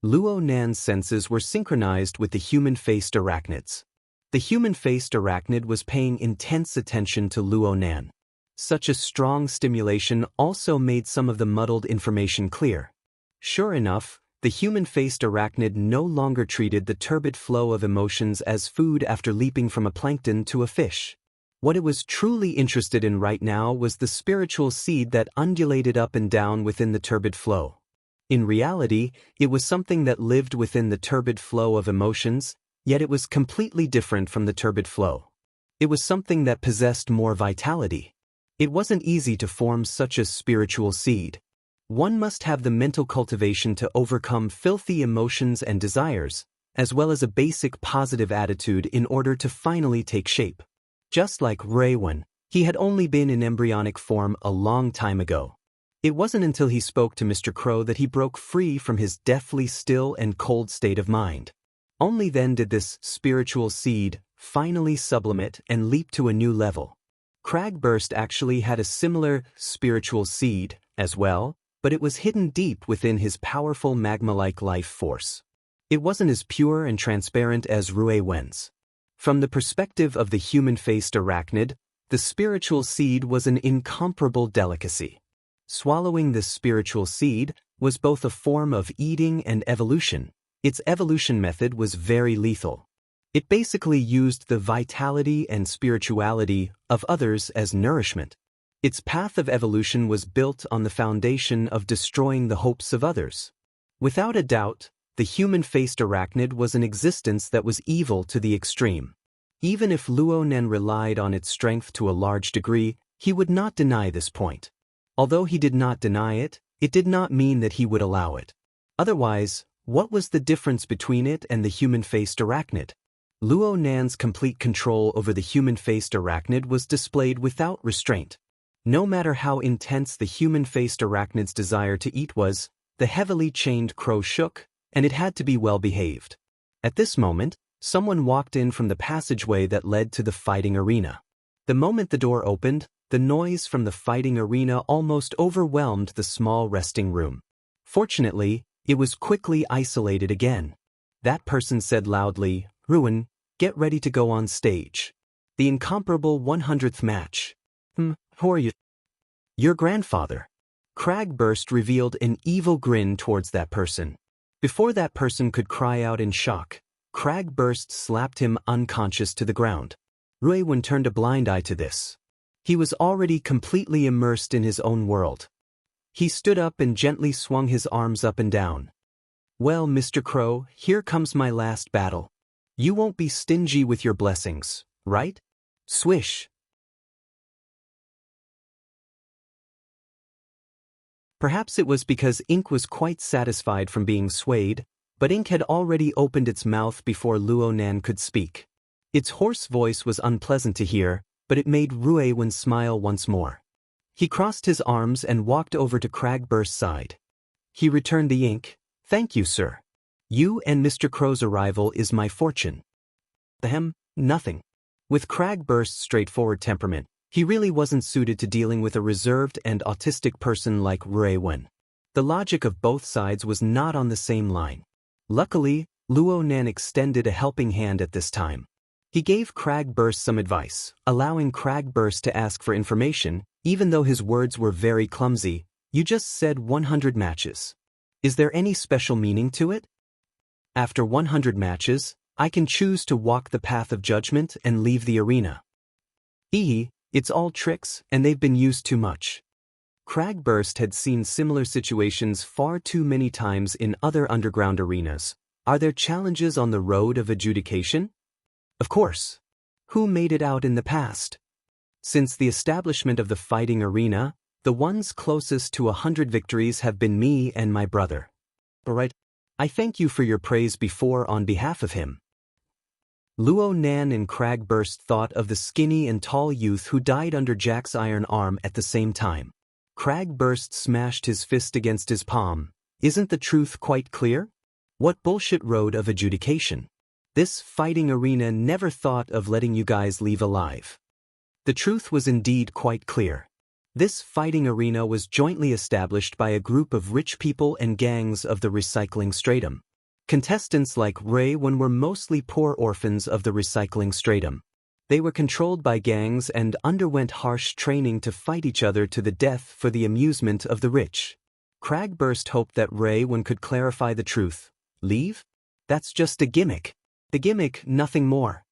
Luo Nan's senses were synchronized with the human-faced arachnids. The human-faced arachnid was paying intense attention to Luo Nan. Such a strong stimulation also made some of the muddled information clear. Sure enough, the human-faced arachnid no longer treated the turbid flow of emotions as food after leaping from a plankton to a fish. What it was truly interested in right now was the spiritual seed that undulated up and down within the turbid flow. In reality, it was something that lived within the turbid flow of emotions, yet it was completely different from the turbid flow. It was something that possessed more vitality. It wasn't easy to form such a spiritual seed. One must have the mental cultivation to overcome filthy emotions and desires, as well as a basic positive attitude in order to finally take shape. Just like Ruiwen, he had only been in embryonic form a long time ago. It wasn't until he spoke to Mr. Crow that he broke free from his deathly still and cold state of mind. Only then did this spiritual seed finally sublimate and leap to a new level. Cragburst actually had a similar spiritual seed as well, but it was hidden deep within his powerful magma-like life force. It wasn't as pure and transparent as Rui Wen's. From the perspective of the human-faced arachnid, the spiritual seed was an incomparable delicacy. Swallowing this spiritual seed was both a form of eating and evolution. Its evolution method was very lethal. It basically used the vitality and spirituality of others as nourishment. Its path of evolution was built on the foundation of destroying the hopes of others. Without a doubt, the human-faced arachnid was an existence that was evil to the extreme. Even if Luo Nen relied on its strength to a large degree, he would not deny this point. Although he did not deny it, it did not mean that he would allow it. Otherwise, what was the difference between it and the human-faced arachnid? Luo Nan's complete control over the human-faced arachnid was displayed without restraint. No matter how intense the human-faced arachnid's desire to eat was, the heavily chained crow shook, and it had to be well behaved. At this moment, someone walked in from the passageway that led to the fighting arena. The moment the door opened, the noise from the fighting arena almost overwhelmed the small resting room. Fortunately, it was quickly isolated again. That person said loudly, "Ruin, get ready to go on stage. The incomparable 100th match." Who are you? Your grandfather. Cragburst revealed an evil grin towards that person. Before that person could cry out in shock, Cragburst slapped him unconscious to the ground. Ruiwen turned a blind eye to this. He was already completely immersed in his own world. He stood up and gently swung his arms up and down. "Well, Mr. Crow, here comes my last battle. You won't be stingy with your blessings, right?" Swish. Perhaps it was because Ink was quite satisfied from being swayed, but Ink had already opened its mouth before Luo Nan could speak. Its hoarse voice was unpleasant to hear, but it made Ruiwen smile once more. He crossed his arms and walked over to Cragburst's side. He returned the ink. "Thank you, sir. You and Mr. Crow's arrival is my fortune." Nothing. With Cragburst's straightforward temperament, he really wasn't suited to dealing with a reserved and autistic person like Ruiwen. The logic of both sides was not on the same line. Luckily, Luo Nan extended a helping hand at this time. He gave Cragburst some advice, allowing Cragburst to ask for information, even though his words were very clumsy. "You just said 100 matches. Is there any special meaning to it? After 100 matches, I can choose to walk the path of judgment and leave the arena. It's all tricks, and they've been used too much." Cragburst had seen similar situations far too many times in other underground arenas. Are there challenges on the road of adjudication? Of course. Who made it out in the past? Since the establishment of the fighting arena, the ones closest to 100 victories have been me and my brother. Alright. I thank you for your praise before on behalf of him. Luo Nan and Cragburst thought of the skinny and tall youth who died under Jack's iron arm at the same time. Cragburst smashed his fist against his palm. Isn't the truth quite clear? What bullshit road of adjudication? This fighting arena never thought of letting you guys leave alive. The truth was indeed quite clear. This fighting arena was jointly established by a group of rich people and gangs of the recycling stratum. Contestants like Ruiwen were mostly poor orphans of the recycling stratum. They were controlled by gangs and underwent harsh training to fight each other to the death for the amusement of the rich. Cragburst hoped that Ruiwen could clarify the truth. Leave? That's just a gimmick. The gimmick, nothing more.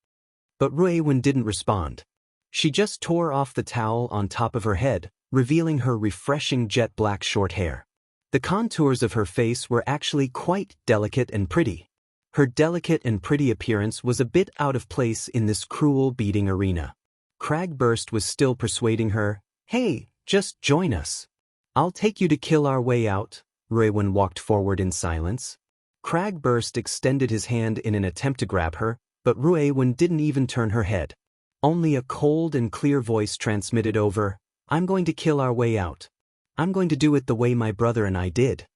But Ruiwen didn't respond. She just tore off the towel on top of her head, revealing her refreshing jet black short hair. The contours of her face were actually quite delicate and pretty. Her delicate and pretty appearance was a bit out of place in this cruel beating arena. Cragburst was still persuading her. "Hey, just join us. I'll take you to kill our way out." Ruiwen walked forward in silence. Cragburst extended his hand in an attempt to grab her, but Ruiwen didn't even turn her head. Only a cold and clear voice transmitted over, "I'm going to kill our way out. I'm going to do it the way my brother and I did."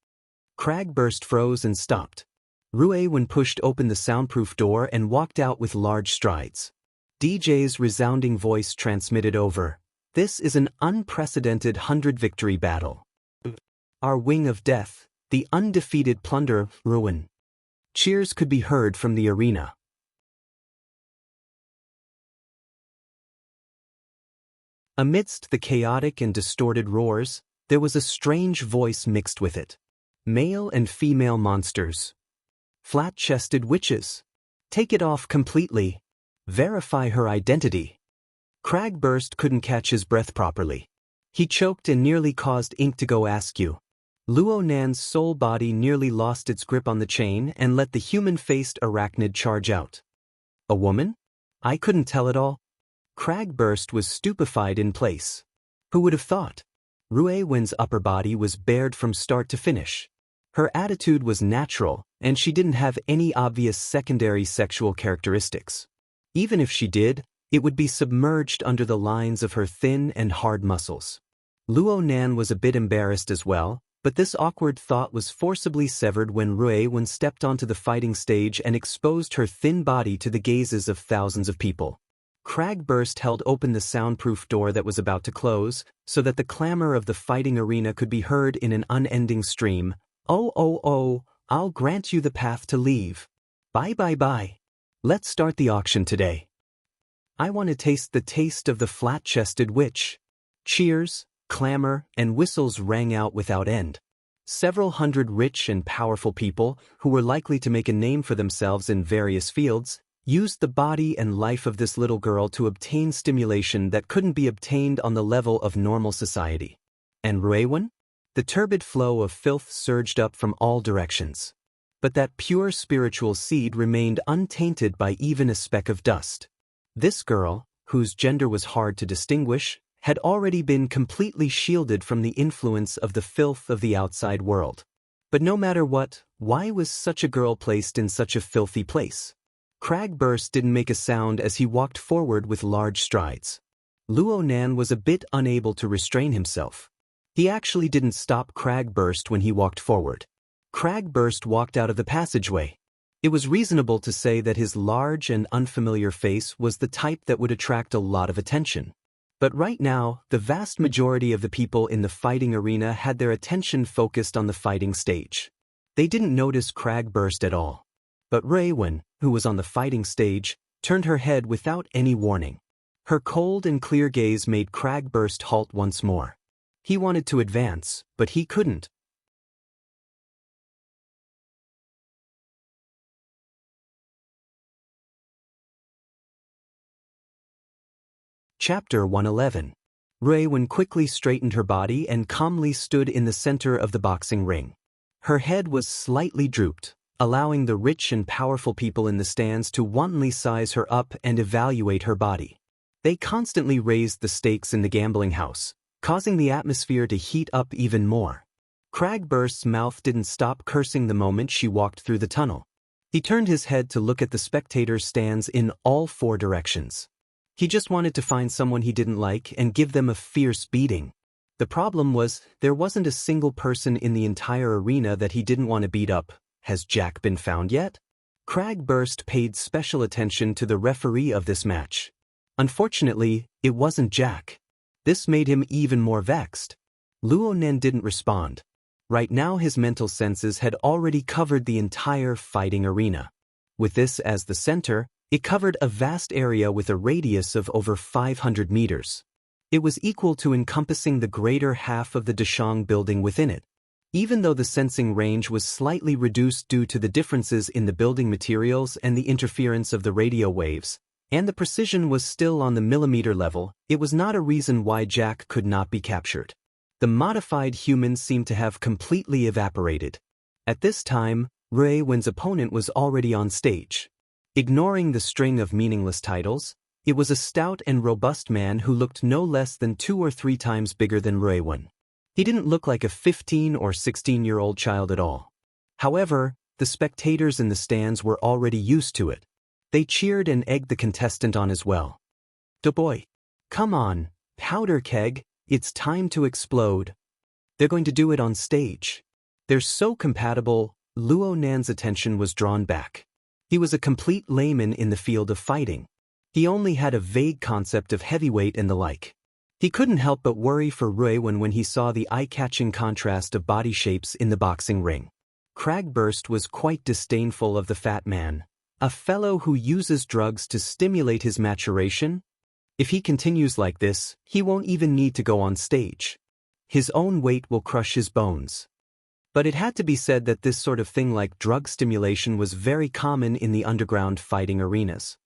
Cragburst froze and stopped. Ruiwen pushed open the soundproof door and walked out with large strides. DJ's resounding voice transmitted over, "This is an unprecedented 100-victory battle. Our wing of death, the undefeated plunder, Ruiwen. Cheers could be heard from the arena. Amidst the chaotic and distorted roars, there was a strange voice mixed with it. Male and female monsters. Flat-chested witches. Take it off completely. Verify her identity. Cragburst couldn't catch his breath properly. He choked and nearly caused ink to go askew. Luo Nan's soul body nearly lost its grip on the chain and let the human-faced arachnid charge out. A woman? I couldn't tell at all. Cragburst was stupefied in place. Who would have thought? Rue Wen's upper body was bared from start to finish. Her attitude was natural, and she didn't have any obvious secondary sexual characteristics. Even if she did, it would be submerged under the lines of her thin and hard muscles. Luo Nan was a bit embarrassed as well, but this awkward thought was forcibly severed when Rue Wen stepped onto the fighting stage and exposed her thin body to the gazes of thousands of people. Cragburst held open the soundproof door that was about to close, so that the clamor of the fighting arena could be heard in an unending stream. Oh, oh, oh, I'll grant you the path to leave. Bye, bye, bye. Let's start the auction today. I want to taste the taste of the flat-chested witch. Cheers, clamor, and whistles rang out without end. Several hundred rich and powerful people, who were likely to make a name for themselves in various fields, used the body and life of this little girl to obtain stimulation that couldn't be obtained on the level of normal society. And Rue Wen? The turbid flow of filth surged up from all directions. But that pure spiritual seed remained untainted by even a speck of dust. This girl, whose gender was hard to distinguish, had already been completely shielded from the influence of the filth of the outside world. But no matter what, why was such a girl placed in such a filthy place? Cragburst didn't make a sound as he walked forward with large strides. Luo Nan was a bit unable to restrain himself. He actually didn't stop Cragburst when he walked forward. Cragburst walked out of the passageway. It was reasonable to say that his large and unfamiliar face was the type that would attract a lot of attention. But right now, the vast majority of the people in the fighting arena had their attention focused on the fighting stage. They didn't notice Cragburst at all. But Rue Wen, who was on the fighting stage, turned her head without any warning. Her cold and clear gaze made Cragburst halt once more. He wanted to advance, but he couldn't. Chapter 111. Rue Wen quickly straightened her body and calmly stood in the center of the boxing ring. Her head was slightly drooped, allowing the rich and powerful people in the stands to wantonly size her up and evaluate her body. They constantly raised the stakes in the gambling house, causing the atmosphere to heat up even more. Cragburst's mouth didn't stop cursing the moment she walked through the tunnel. He turned his head to look at the spectators' stands in all four directions. He just wanted to find someone he didn't like and give them a fierce beating. The problem was, there wasn't a single person in the entire arena that he didn't want to beat up. Has Jack been found yet? Cragburst paid special attention to the referee of this match. Unfortunately, it wasn't Jack. This made him even more vexed. Luo Nan didn't respond. Right now his mental senses had already covered the entire fighting arena. With this as the center, it covered a vast area with a radius of over 500 meters. It was equal to encompassing the greater half of the Deshang building within it. Even though the sensing range was slightly reduced due to the differences in the building materials and the interference of the radio waves, and the precision was still on the millimeter level, it was not a reason why Jack could not be captured. The modified humans seemed to have completely evaporated. At this time, Rue Wen's opponent was already on stage. Ignoring the string of meaningless titles, it was a stout and robust man who looked no less than 2 or 3 times bigger than Rue Wen. He didn't look like a 15 or 16-year-old child at all. However, the spectators in the stands were already used to it. They cheered and egged the contestant on as well. "Da boy. Come on, powder keg, it's time to explode." They're going to do it on stage. They're so compatible. Luo Nan's attention was drawn back. He was a complete layman in the field of fighting. He only had a vague concept of heavyweight and the like. He couldn't help but worry for Rue Wen when he saw the eye-catching contrast of body shapes in the boxing ring. Cragburst was quite disdainful of the fat man. A fellow who uses drugs to stimulate his maturation? If he continues like this, he won't even need to go on stage. His own weight will crush his bones. But it had to be said that this sort of thing like drug stimulation was very common in the underground fighting arenas.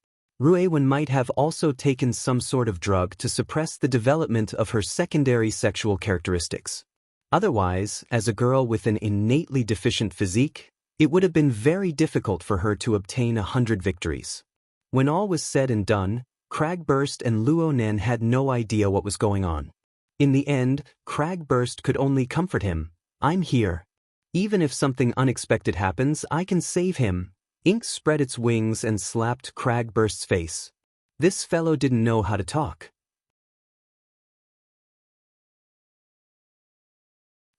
Ruewen might have also taken some sort of drug to suppress the development of her secondary sexual characteristics. Otherwise, as a girl with an innately deficient physique, it would have been very difficult for her to obtain 100 victories. When all was said and done, Cragburst and Luo Nan had no idea what was going on. In the end, Cragburst could only comfort him. "I'm here. Even if something unexpected happens, I can save him." Ink spread its wings and slapped Cragburst's face. This fellow didn't know how to talk.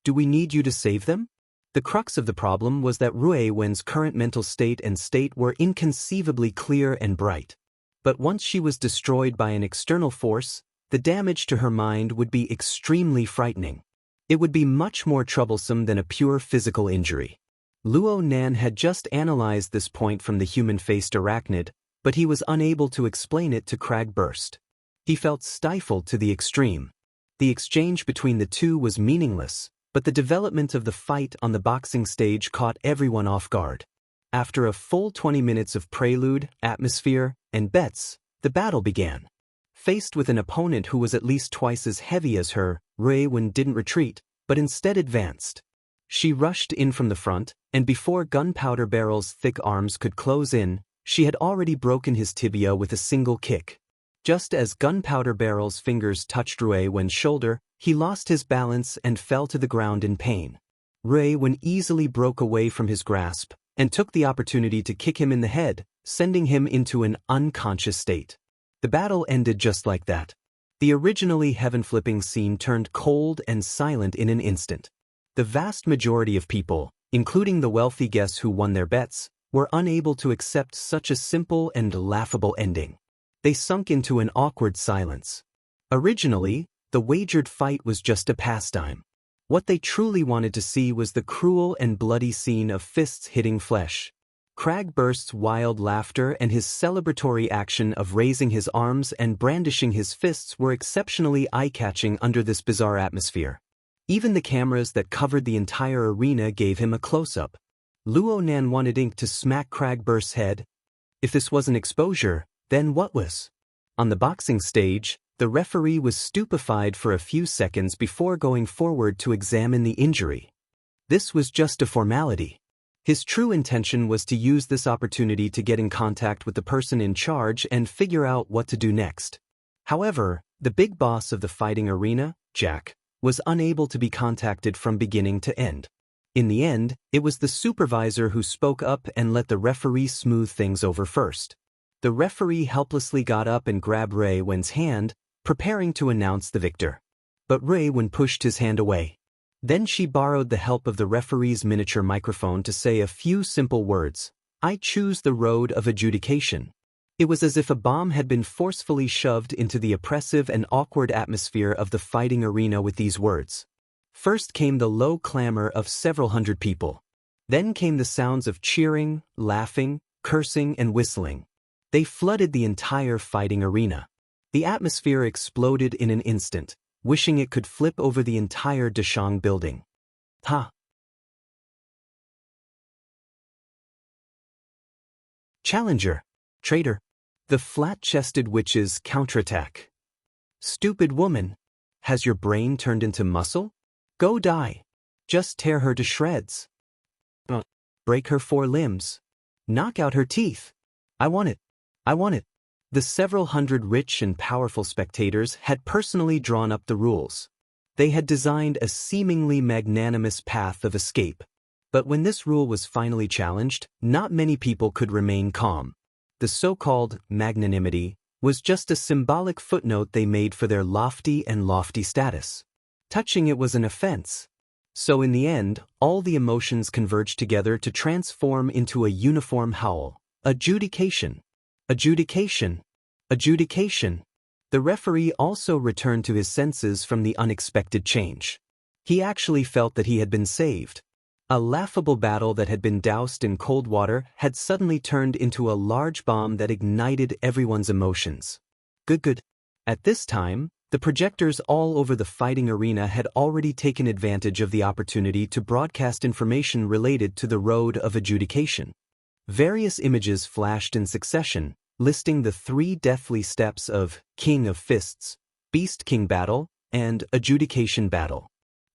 "Do we need you to save them?" The crux of the problem was that Ruewen's current mental state and state were inconceivably clear and bright. But once she was destroyed by an external force, the damage to her mind would be extremely frightening. It would be much more troublesome than a pure physical injury. Luo Nan had just analyzed this point from the human-faced arachnid, but he was unable to explain it to Cragburst. He felt stifled to the extreme. The exchange between the two was meaningless, but the development of the fight on the boxing stage caught everyone off guard. After a full 20 minutes of prelude, atmosphere, and bets, the battle began. Faced with an opponent who was at least twice as heavy as her, Ruewen didn't retreat, but instead advanced. She rushed in from the front, and before Gunpowder Barrel's thick arms could close in, she had already broken his tibia with a single kick. Just as Gunpowder Barrel's fingers touched Ruewen's shoulder, he lost his balance and fell to the ground in pain. Ruewen easily broke away from his grasp, and took the opportunity to kick him in the head, sending him into an unconscious state. The battle ended just like that. The originally heaven-flipping scene turned cold and silent in an instant. The vast majority of people, including the wealthy guests who won their bets, were unable to accept such a simple and laughable ending. They sunk into an awkward silence. Originally, the wagered fight was just a pastime. What they truly wanted to see was the cruel and bloody scene of fists hitting flesh. Cragburst's wild laughter and his celebratory action of raising his arms and brandishing his fists were exceptionally eye-catching under this bizarre atmosphere. Even the cameras that covered the entire arena gave him a close-up. Luo Nan wanted Ink to smack Cragburst's head. If this wasn't exposure, then what was? On the boxing stage, the referee was stupefied for a few seconds before going forward to examine the injury. This was just a formality. His true intention was to use this opportunity to get in contact with the person in charge and figure out what to do next. However, the big boss of the fighting arena, Jack, was unable to be contacted from beginning to end. In the end, it was the supervisor who spoke up and let the referee smooth things over first. The referee helplessly got up and grabbed Ruewen's hand, preparing to announce the victor. But Ruewen pushed his hand away. Then she borrowed the help of the referee's miniature microphone to say a few simple words. "I choose the road of adjudication." It was as if a bomb had been forcefully shoved into the oppressive and awkward atmosphere of the fighting arena with these words. First came the low clamor of several hundred people. Then came the sounds of cheering, laughing, cursing, and whistling. They flooded the entire fighting arena. The atmosphere exploded in an instant, wishing it could flip over the entire Dashang building. Ha! Challenger. Traitor. The flat-chested witch's counterattack. Stupid woman. Has your brain turned into muscle? Go die. Just tear her to shreds. Break her 4 limbs. Knock out her teeth. I want it. I want it. The several hundred rich and powerful spectators had personally drawn up the rules. They had designed a seemingly magnanimous path of escape. But when this rule was finally challenged, not many people could remain calm. The so-called magnanimity was just a symbolic footnote they made for their lofty status. Touching it was an offense. So in the end, all the emotions converged together to transform into a uniform howl. Adjudication. Adjudication. Adjudication. The referee also returned to his senses from the unexpected change. He actually felt that he had been saved. A laughable battle that had been doused in cold water had suddenly turned into a large bomb that ignited everyone's emotions. Good. At this time, the projectors all over the fighting arena had already taken advantage of the opportunity to broadcast information related to the road of adjudication. Various images flashed in succession, listing the 3 deathly steps of King of Fists, Beast King Battle, and Adjudication Battle.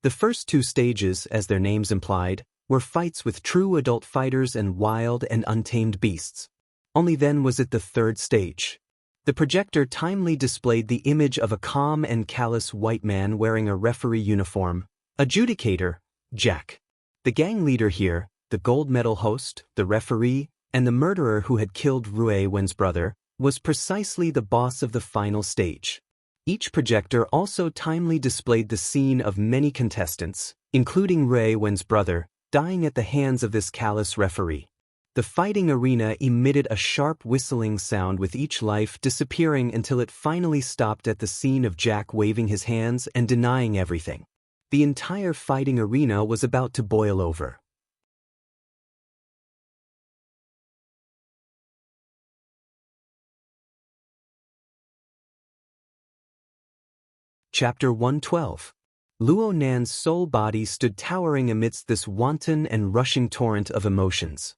The first 2 stages, as their names implied, were fights with true adult fighters and wild and untamed beasts. Only then was it the 3rd stage. The projector timely displayed the image of a calm and callous white man wearing a referee uniform, adjudicator, Jack. The gang leader here, the gold medal host, the referee, and the murderer who had killed Rue Wen's brother, was precisely the boss of the final stage. Each projector also timely displayed the scene of many contestants, including Rue Wen's brother, dying at the hands of this callous referee. The fighting arena emitted a sharp whistling sound with each life disappearing until it finally stopped at the scene of Jack waving his hands and denying everything. The entire fighting arena was about to boil over. Chapter 112. Luo Nan's soul body stood towering amidst this wanton and rushing torrent of emotions.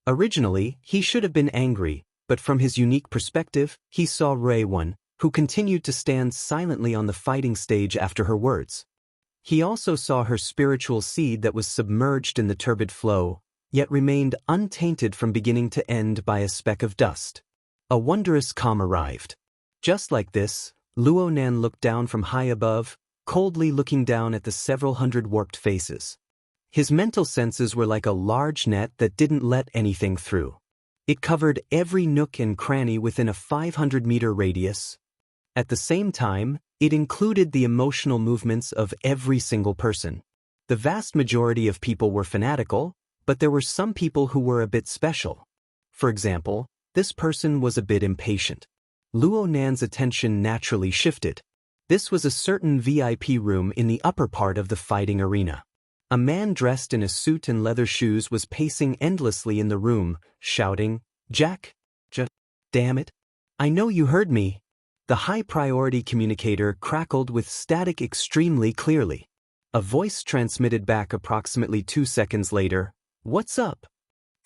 Originally, he should have been angry, but from his unique perspective, he saw Rui Wen, who continued to stand silently on the fighting stage after her words. He also saw her spiritual seed that was submerged in the turbid flow, yet remained untainted from beginning to end by a speck of dust. A wondrous calm arrived. Just like this, Luo Nan looked down from high above, coldly looking down at the several hundred warped faces. His mental senses were like a large net that didn't let anything through. It covered every nook and cranny within a 500-meter radius. At the same time, it included the emotional movements of every single person. The vast majority of people were fanatical, but there were some people who were a bit special. For example, this person was a bit impatient. Luo Nan's attention naturally shifted. This was a certain VIP room in the upper part of the fighting arena. A man dressed in a suit and leather shoes was pacing endlessly in the room, shouting, "Jack! Damn it! I know you heard me!" The high-priority communicator crackled with static extremely clearly. A voice transmitted back approximately 2 seconds later, "What's up?"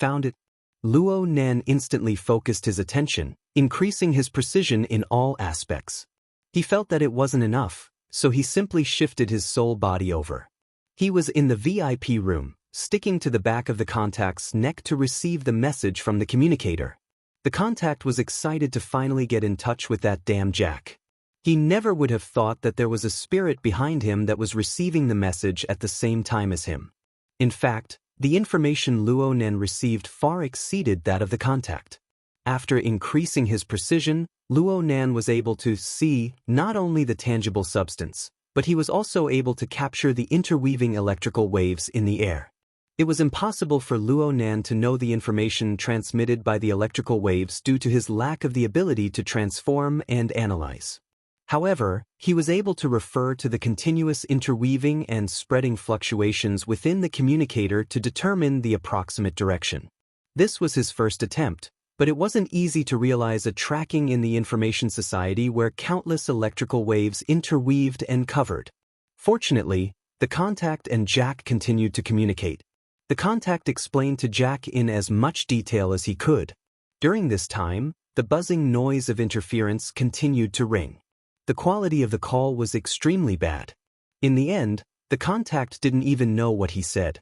"Found it." Luo Nan instantly focused his attention, increasing his precision in all aspects. He felt that it wasn't enough, so he simply shifted his soul body over. He was in the VIP room, sticking to the back of the contact's neck to receive the message from the communicator. The contact was excited to finally get in touch with that damn Jack. He never would have thought that there was a spirit behind him that was receiving the message at the same time as him. In fact, the information Luo Nan received far exceeded that of the contact. After increasing his precision, Luo Nan was able to see not only the tangible substance, but he was also able to capture the interweaving electrical waves in the air. It was impossible for Luo Nan to know the information transmitted by the electrical waves due to his lack of the ability to transform and analyze. However, he was able to refer to the continuous interweaving and spreading fluctuations within the communicator to determine the approximate direction. This was his first attempt, but it wasn't easy to realize a tracking in the information society where countless electrical waves interweaved and covered. Fortunately, the contact and Jack continued to communicate. The contact explained to Jack in as much detail as he could. During this time, the buzzing noise of interference continued to ring. The quality of the call was extremely bad. In the end, the contact didn't even know what he said.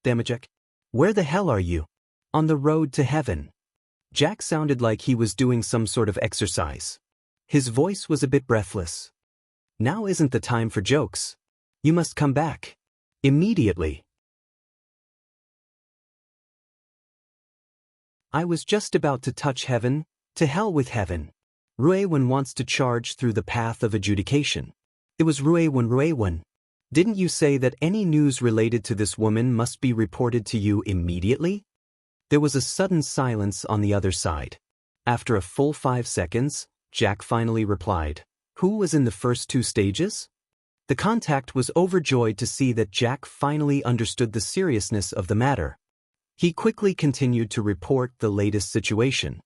"Damn, Jack. Where the hell are you?" "On the road to heaven." Jack sounded like he was doing some sort of exercise. His voice was a bit breathless. "Now isn't the time for jokes. You must come back. Immediately." "I was just about to touch heaven. To hell with heaven. Rui Wen wants to charge through the path of adjudication." "It was Rui Wen. Didn't you say that any news related to this woman must be reported to you immediately?" There was a sudden silence on the other side. After a full 5 seconds, Jack finally replied, "Who was in the first 2 stages?" The contact was overjoyed to see that Jack finally understood the seriousness of the matter. He quickly continued to report the latest situation.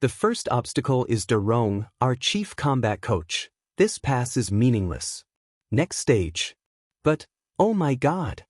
The first obstacle is De Rong, our chief combat coach. This pass is meaningless. Next stage. But, oh my god!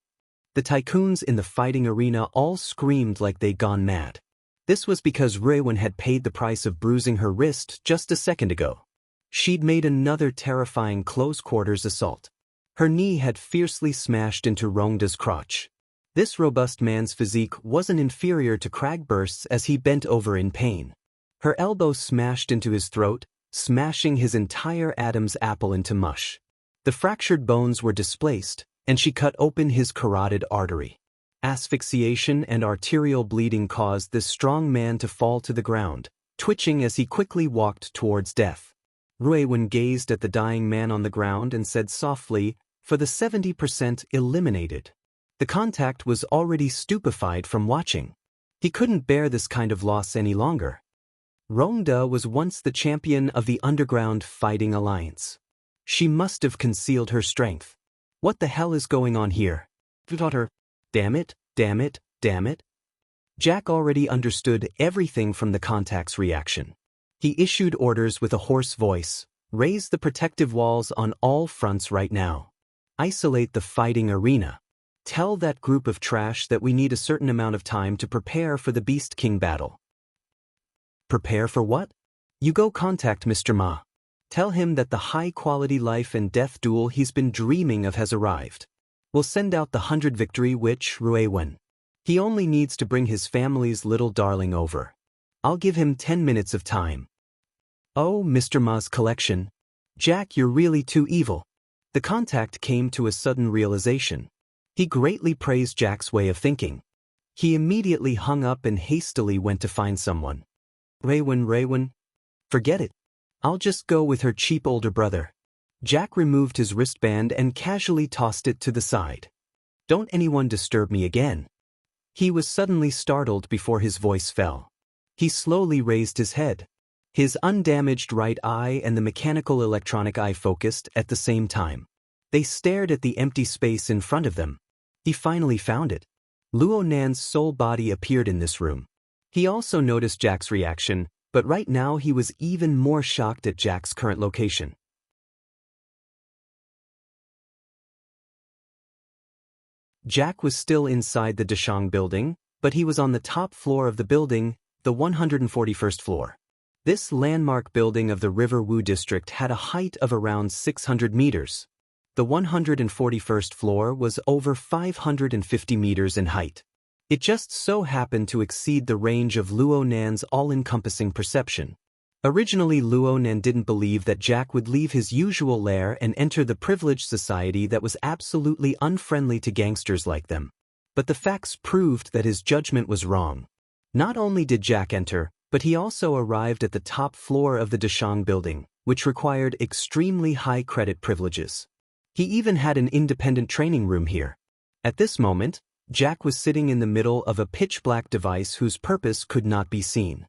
The tycoons in the fighting arena all screamed like they'd gone mad. This was because Ruiwen had paid the price of bruising her wrist just a second ago. She'd made another terrifying close-quarters assault. Her knee had fiercely smashed into Rongda's crotch. This robust man's physique wasn't inferior to Cragburst's as he bent over in pain. Her elbow smashed into his throat, smashing his entire Adam's apple into mush. The fractured bones were displaced, and she cut open his carotid artery. Asphyxiation and arterial bleeding caused this strong man to fall to the ground, twitching as he quickly walked towards death. Ruiwen gazed at the dying man on the ground and said softly, "For the 70% eliminated." The contact was already stupefied from watching. He couldn't bear this kind of loss any longer. Rongda was once the champion of the Underground Fighting Alliance. She must have concealed her strength. What the hell is going on here? Daughter. Damn it, damn it, damn it. Jack already understood everything from the contact's reaction. He issued orders with a hoarse voice. Raise the protective walls on all fronts right now. Isolate the fighting arena. Tell that group of trash that we need a certain amount of time to prepare for the Beast King battle. Prepare for what? You go contact Mr. Ma. Tell him that the high-quality life and death duel he's been dreaming of has arrived. We'll send out the 100 victory witch, Ruiwen. He only needs to bring his family's little darling over. I'll give him 10 minutes of time. Oh, Mr. Ma's collection. Jack, you're really too evil. The contact came to a sudden realization. He greatly praised Jack's way of thinking. He immediately hung up and hastily went to find someone. Ruiwen. Forget it. I'll just go with her cheap older brother. Jack removed his wristband and casually tossed it to the side. Don't anyone disturb me again. He was suddenly startled before his voice fell. He slowly raised his head. His undamaged right eye and the mechanical electronic eye focused at the same time. They stared at the empty space in front of them. He finally found it. Luo Nan's soul body appeared in this room. He also noticed Jack's reaction, but right now he was even more shocked at Jack's current location. Jack was still inside the Dashang building, but he was on the top floor of the building, the 141st floor. This landmark building of the River Wu district had a height of around 600 meters. The 141st floor was over 550 meters in height. It just so happened to exceed the range of Luo Nan's all-encompassing perception. Originally, Luo Nan didn't believe that Jack would leave his usual lair and enter the privileged society that was absolutely unfriendly to gangsters like them. But the facts proved that his judgment was wrong. Not only did Jack enter, but he also arrived at the top floor of the Dashang building, which required extremely high credit privileges. He even had an independent training room here. At this moment, Jack was sitting in the middle of a pitch-black device whose purpose could not be seen.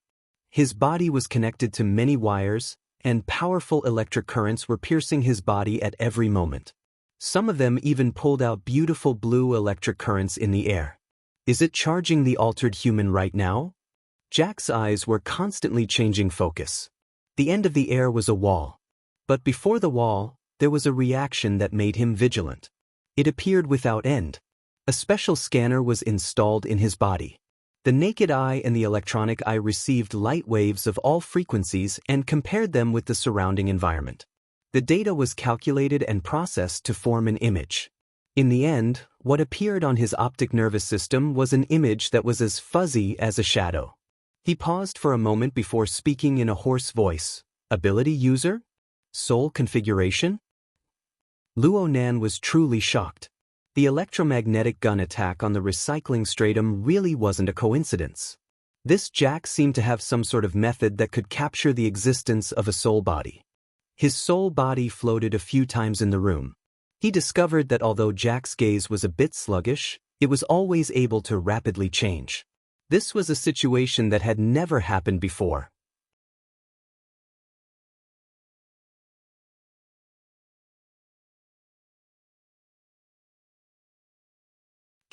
His body was connected to many wires, and powerful electric currents were piercing his body at every moment. Some of them even pulled out beautiful blue electric currents in the air. Is it charging the altered human right now? Jack's eyes were constantly changing focus. The end of the air was a wall. But before the wall, there was a reaction that made him vigilant. It appeared without end. A special scanner was installed in his body. The naked eye and the electronic eye received light waves of all frequencies and compared them with the surrounding environment. The data was calculated and processed to form an image. In the end, what appeared on his optic nervous system was an image that was as fuzzy as a shadow. He paused for a moment before speaking in a hoarse voice. Ability user? Soul configuration? Luo Nan was truly shocked. The electromagnetic gun attack on the recycling stratum really wasn't a coincidence. This Jack seemed to have some sort of method that could capture the existence of a soul body. His soul body floated a few times in the room. He discovered that although Jack's gaze was a bit sluggish, it was always able to rapidly change. This was a situation that had never happened before.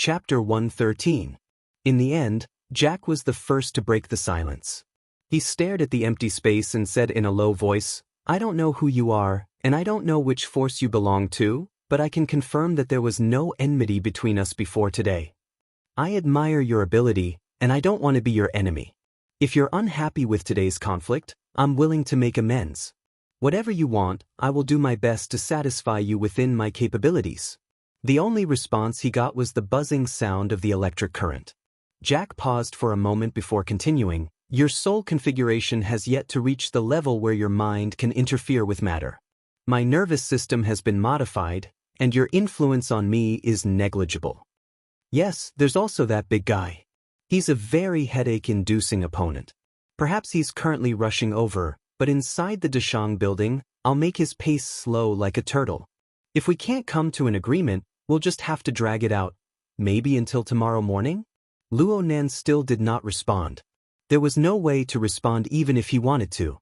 Chapter 113. In the end, Jack was the first to break the silence. He stared at the empty space and said in a low voice, "I don't know who you are, and I don't know which force you belong to, but I can confirm that there was no enmity between us before today. I admire your ability, and I don't want to be your enemy. If you're unhappy with today's conflict, I'm willing to make amends. Whatever you want, I will do my best to satisfy you within my capabilities." The only response he got was the buzzing sound of the electric current. Jack paused for a moment before continuing, "Your soul configuration has yet to reach the level where your mind can interfere with matter. My nervous system has been modified, and your influence on me is negligible. Yes, there's also that big guy. He's a very headache-inducing opponent. Perhaps he's currently rushing over, but inside the Dashang building, I'll make his pace slow like a turtle. If we can't come to an agreement, we'll just have to drag it out, maybe until tomorrow morning?" Luo Nan still did not respond. There was no way to respond even if he wanted to.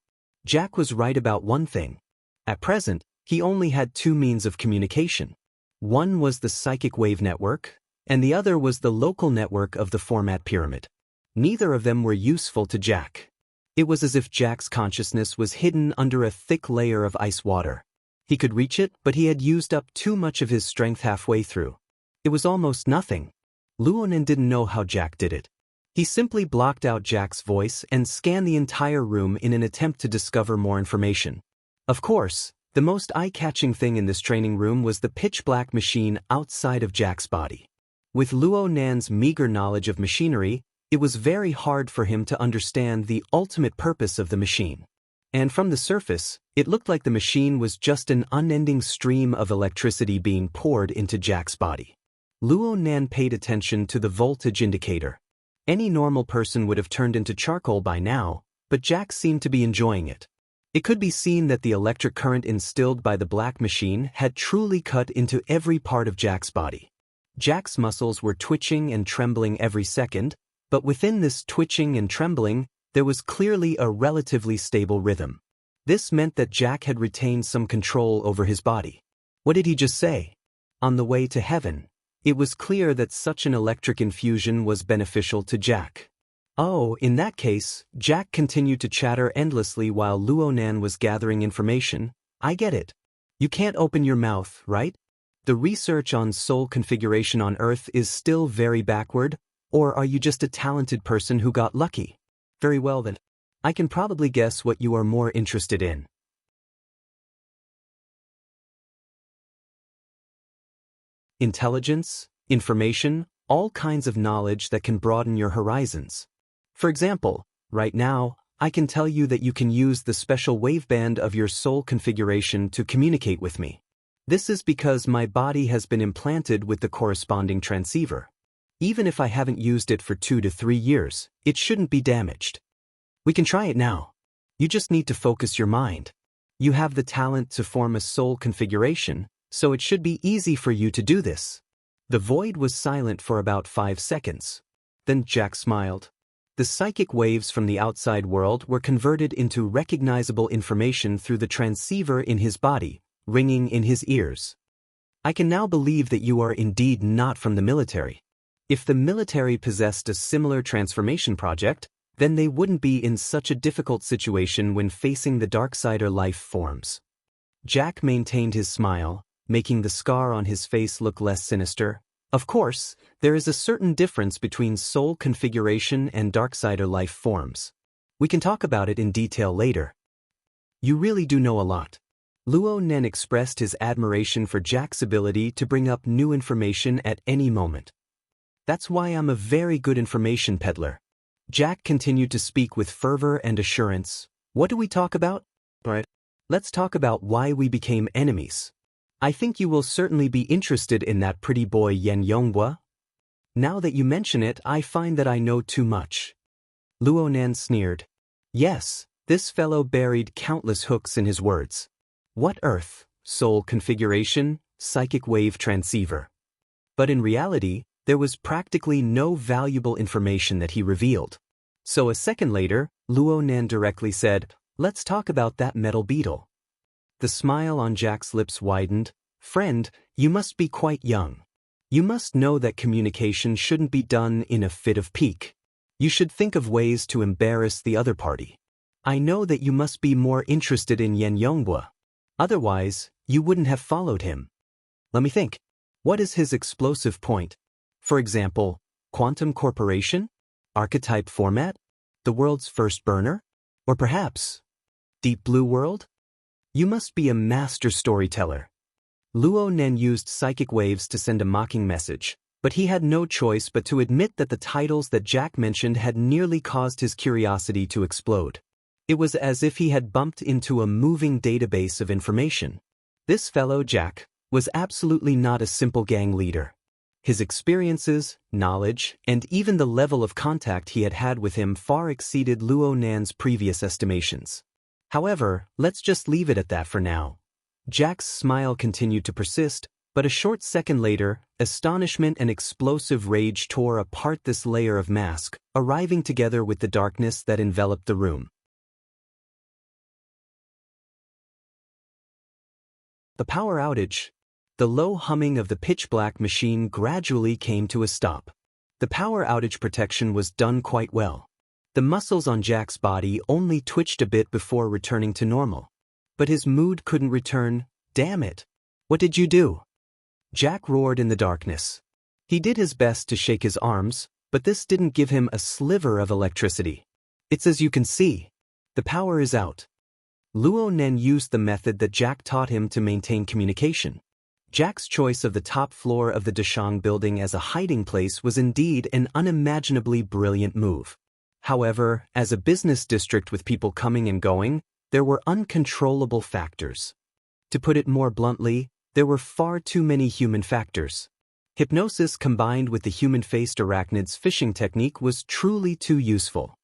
Jack was right about one thing. At present, he only had two means of communication. One was the psychic wave network, and the other was the local network of the format pyramid. Neither of them were useful to Jack. It was as if Jack's consciousness was hidden under a thick layer of ice water. He could reach it, but he had used up too much of his strength halfway through. It was almost nothing. Luonan didn't know how Jack did it. He simply blocked out Jack's voice and scanned the entire room in an attempt to discover more information. Of course, the most eye-catching thing in this training room was the pitch-black machine outside of Jack's body. With Luo Nan's meager knowledge of machinery, it was very hard for him to understand the ultimate purpose of the machine. And from the surface, it looked like the machine was just an unending stream of electricity being poured into Jack's body. Luo Nan paid attention to the voltage indicator. Any normal person would have turned into charcoal by now, but Jack seemed to be enjoying it. It could be seen that the electric current instilled by the black machine had truly cut into every part of Jack's body. Jack's muscles were twitching and trembling every second, but within this twitching and trembling, there was clearly a relatively stable rhythm. This meant that Jack had retained some control over his body. What did he just say? On the way to heaven. It was clear that such an electric infusion was beneficial to Jack. Oh, in that case, Jack continued to chatter endlessly while Luo Nan was gathering information. "I get it. You can't open your mouth, right? The research on soul configuration on Earth is still very backward, or are you just a talented person who got lucky? Very well then. I can probably guess what you are more interested in. Intelligence, information, all kinds of knowledge that can broaden your horizons. For example, right now, I can tell you that you can use the special waveband of your soul configuration to communicate with me. This is because my body has been implanted with the corresponding transceiver. Even if I haven't used it for 2 to 3 years, it shouldn't be damaged. We can try it now. You just need to focus your mind. You have the talent to form a soul configuration, so it should be easy for you to do this." The void was silent for about 5 seconds. Then Jack smiled. The psychic waves from the outside world were converted into recognizable information through the transceiver in his body, ringing in his ears. "I can now believe that you are indeed not from the military. If the military possessed a similar transformation project, then they wouldn't be in such a difficult situation when facing the Darksider life forms." Jack maintained his smile, making the scar on his face look less sinister. "Of course, there is a certain difference between soul configuration and Darksider life forms. We can talk about it in detail later. You really do know a lot." Luo Nen expressed his admiration for Jack's ability to bring up new information at any moment. "That's why I'm a very good information peddler." Jack continued to speak with fervor and assurance. "What do we talk about? Right. Let's talk about why we became enemies. I think you will certainly be interested in that pretty boy Yen Yonghua. Now that you mention it, I find that I know too much." Luo Nan sneered. Yes, this fellow buried countless hooks in his words. What earth, soul configuration, psychic wave transceiver. But in reality, there was practically no valuable information that he revealed. So a second later, Luo Nan directly said, "Let's talk about that metal beetle." The smile on Jack's lips widened. "Friend, you must be quite young. You must know that communication shouldn't be done in a fit of pique. You should think of ways to embarrass the other party. I know that you must be more interested in Yen Yonghua. Otherwise, you wouldn't have followed him. Let me think. What is his explosive point? For example, quantum corporation? Archetype format? The world's first burner? Or perhaps, Deep Blue World? You must be a master storyteller. Luo Nen used psychic waves to send a mocking message, but he had no choice but to admit that the titles that Jack mentioned had nearly caused his curiosity to explode. It was as if he had bumped into a moving database of information. This fellow, Jack, was absolutely not a simple gang leader. His experiences, knowledge, and even the level of contact he had had with him far exceeded Luo Nan's previous estimations. However, let's just leave it at that for now. Jack's smile continued to persist, but a short second later, astonishment and explosive rage tore apart this layer of mask, arriving together with the darkness that enveloped the room. The power outage. The low humming of the pitch-black machine gradually came to a stop. The power outage protection was done quite well. The muscles on Jack's body only twitched a bit before returning to normal. But his mood couldn't return. Damn it! What did you do? Jack roared in the darkness. He did his best to shake his arms, but this didn't give him a sliver of electricity. It's as you can see. The power is out. Luo Nen used the method that Jack taught him to maintain communication. Jack's choice of the top floor of the Dashang building as a hiding place was indeed an unimaginably brilliant move. However, as a business district with people coming and going, there were uncontrollable factors. To put it more bluntly, there were far too many human factors. Hypnosis combined with the human-faced arachnid's fishing technique was truly too useful.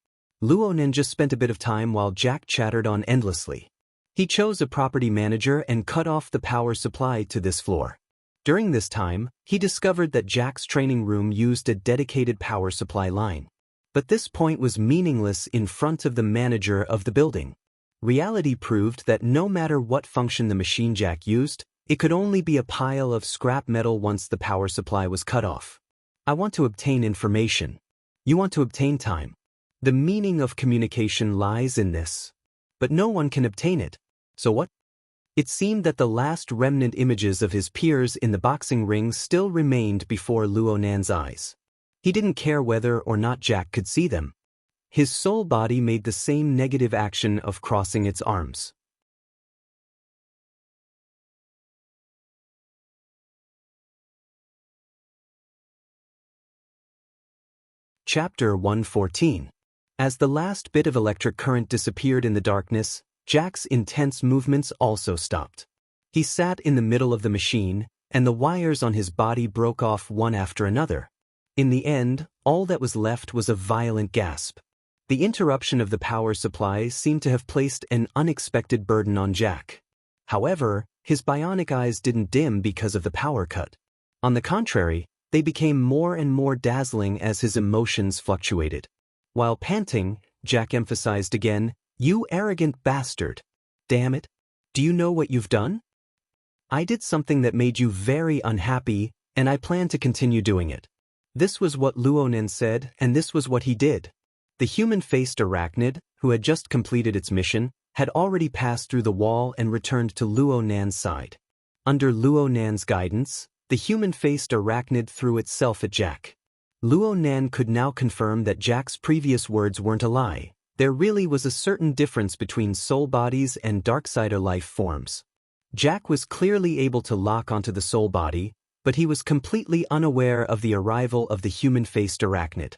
Luo Nen just spent a bit of time while Jack chattered on endlessly. He chose a property manager and cut off the power supply to this floor. During this time, he discovered that Jack's training room used a dedicated power supply line. But this point was meaningless in front of the manager of the building. Reality proved that no matter what function the machine Jack used, it could only be a pile of scrap metal once the power supply was cut off. I want to obtain information. You want to obtain time. The meaning of communication lies in this. But no one can obtain it. So what? It seemed that the last remnant images of his peers in the boxing ring still remained before Luo Nan's eyes. He didn't care whether or not Jack could see them. His soul body made the same negative action of crossing its arms. Chapter 114. As the last bit of electric current disappeared in the darkness, Jack's intense movements also stopped. He sat in the middle of the machine, and the wires on his body broke off one after another. In the end, all that was left was a violent gasp. The interruption of the power supply seemed to have placed an unexpected burden on Jack. However, his bionic eyes didn't dim because of the power cut. On the contrary, they became more and more dazzling as his emotions fluctuated. While panting, Jack emphasized again, "You arrogant bastard. Damn it. Do you know what you've done? I did something that made you very unhappy, and I plan to continue doing it." This was what Luo Nen said, and this was what he did. The human-faced arachnid, who had just completed its mission, had already passed through the wall and returned to Luo Nan's side. Under Luo Nan's guidance, the human-faced arachnid threw itself at Jack. Luo Nan could now confirm that Jack's previous words weren't a lie. There really was a certain difference between soul bodies and darksider life forms. Jack was clearly able to lock onto the soul body, but he was completely unaware of the arrival of the human-faced arachnid.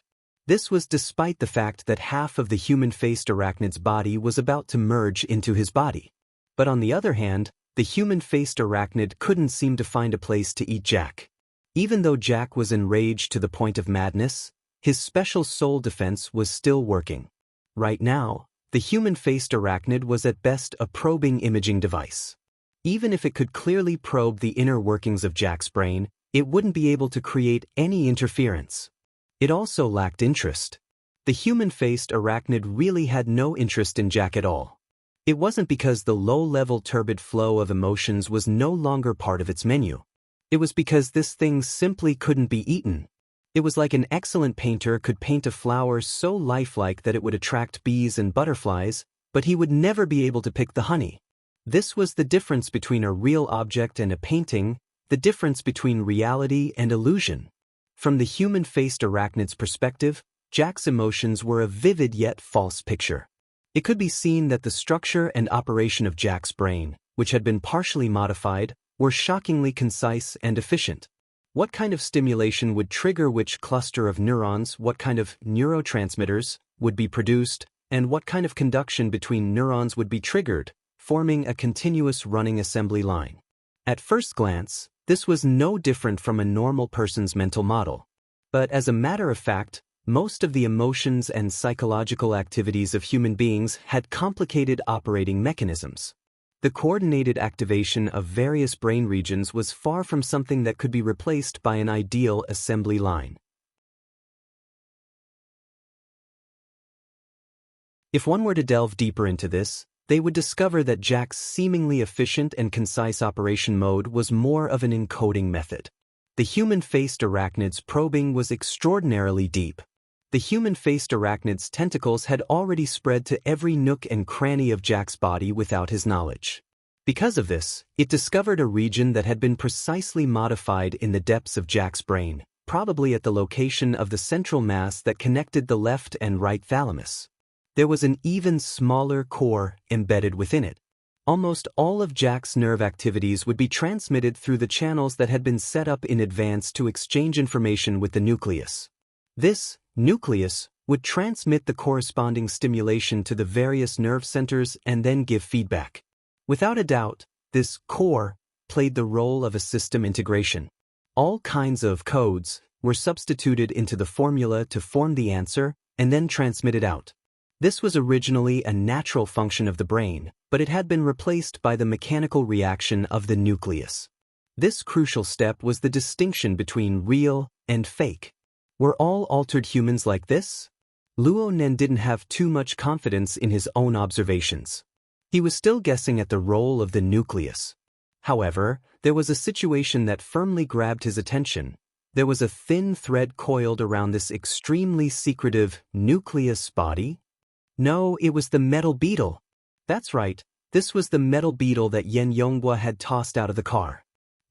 This was despite the fact that half of the human-faced arachnid's body was about to merge into his body. But on the other hand, the human-faced arachnid couldn't seem to find a place to eat Jack. Even though Jack was enraged to the point of madness, his special soul defense was still working. Right now, the human-faced arachnid was at best a probing imaging device. Even if it could clearly probe the inner workings of Jack's brain, it wouldn't be able to create any interference. It also lacked interest. The human-faced arachnid really had no interest in Jack at all. It wasn't because the low-level turbid flow of emotions was no longer part of its menu. It was because this thing simply couldn't be eaten. It was like an excellent painter could paint a flower so lifelike that it would attract bees and butterflies, but he would never be able to pick the honey. This was the difference between a real object and a painting, the difference between reality and illusion. From the human-faced arachnid's perspective, Jack's emotions were a vivid yet false picture. It could be seen that the structure and operation of Jack's brain, which had been partially modified, were shockingly concise and efficient. What kind of stimulation would trigger which cluster of neurons, what kind of neurotransmitters would be produced, and what kind of conduction between neurons would be triggered, forming a continuous running assembly line. At first glance, this was no different from a normal person's mental model. But as a matter of fact, most of the emotions and psychological activities of human beings had complicated operating mechanisms. The coordinated activation of various brain regions was far from something that could be replaced by an ideal assembly line. If one were to delve deeper into this, they would discover that Jack's seemingly efficient and concise operation mode was more of an encoding method. The human-faced arachnid's probing was extraordinarily deep. The human-faced arachnid's tentacles had already spread to every nook and cranny of Jack's body without his knowledge. Because of this, it discovered a region that had been precisely modified in the depths of Jack's brain, probably at the location of the central mass that connected the left and right thalamus. There was an even smaller core embedded within it. Almost all of Jack's nerve activities would be transmitted through the channels that had been set up in advance to exchange information with the nucleus. This nucleus would transmit the corresponding stimulation to the various nerve centers and then give feedback. Without a doubt, this core played the role of a system integration. All kinds of codes were substituted into the formula to form the answer and then transmitted out. This was originally a natural function of the brain, but it had been replaced by the mechanical reaction of the nucleus. This crucial step was the distinction between real and fake. Were all altered humans like this? Luo Nen didn't have too much confidence in his own observations. He was still guessing at the role of the nucleus. However, there was a situation that firmly grabbed his attention. There was a thin thread coiled around this extremely secretive nucleus body. No, it was the metal beetle. That's right, this was the metal beetle that Yen Yonghua had tossed out of the car.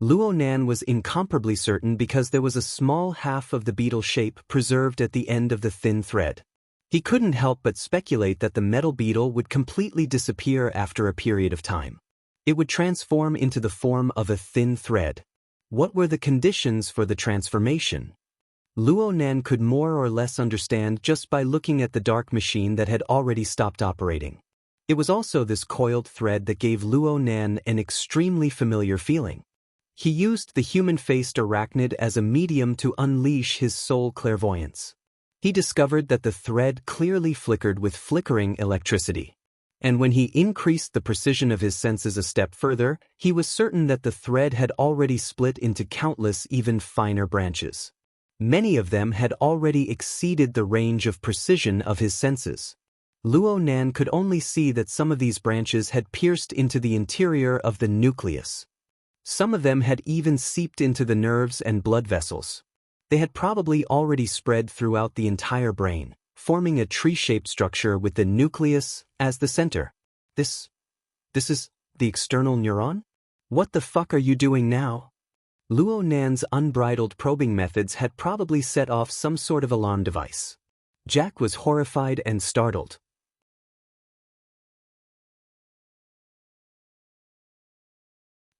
Luo Nan was incomparably certain because there was a small half of the beetle shape preserved at the end of the thin thread. He couldn't help but speculate that the metal beetle would completely disappear after a period of time. It would transform into the form of a thin thread. What were the conditions for the transformation? Luo Nan could more or less understand just by looking at the dark machine that had already stopped operating. It was also this coiled thread that gave Luo Nan an extremely familiar feeling. He used the human-faced arachnid as a medium to unleash his soul clairvoyance. He discovered that the thread clearly flickered with flickering electricity. And when he increased the precision of his senses a step further, he was certain that the thread had already split into countless even finer branches. Many of them had already exceeded the range of precision of his senses. Luo Nan could only see that some of these branches had pierced into the interior of the nucleus. Some of them had even seeped into the nerves and blood vessels. They had probably already spread throughout the entire brain, forming a tree-shaped structure with the nucleus as the center. This is the external neuron? What the fuck are you doing now? Luo Nan's unbridled probing methods had probably set off some sort of alarm device. Jack was horrified and startled.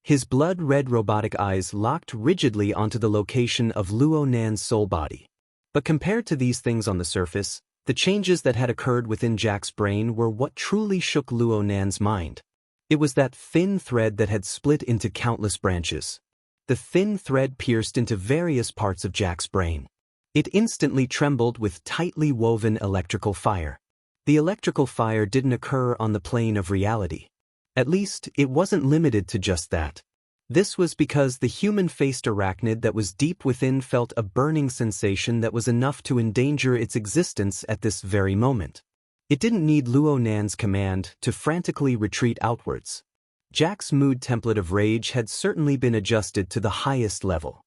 His blood-red robotic eyes locked rigidly onto the location of Luo Nan's soul body. But compared to these things on the surface, the changes that had occurred within Jack's brain were what truly shook Luo Nan's mind. It was that thin thread that had split into countless branches. The thin thread pierced into various parts of Jack's brain. It instantly trembled with tightly woven electrical fire. The electrical fire didn't occur on the plane of reality. At least, it wasn't limited to just that. This was because the human-faced arachnid that was deep within felt a burning sensation that was enough to endanger its existence at this very moment. It didn't need Luo Nan's command to frantically retreat outwards. Jack's mood template of rage had certainly been adjusted to the highest level.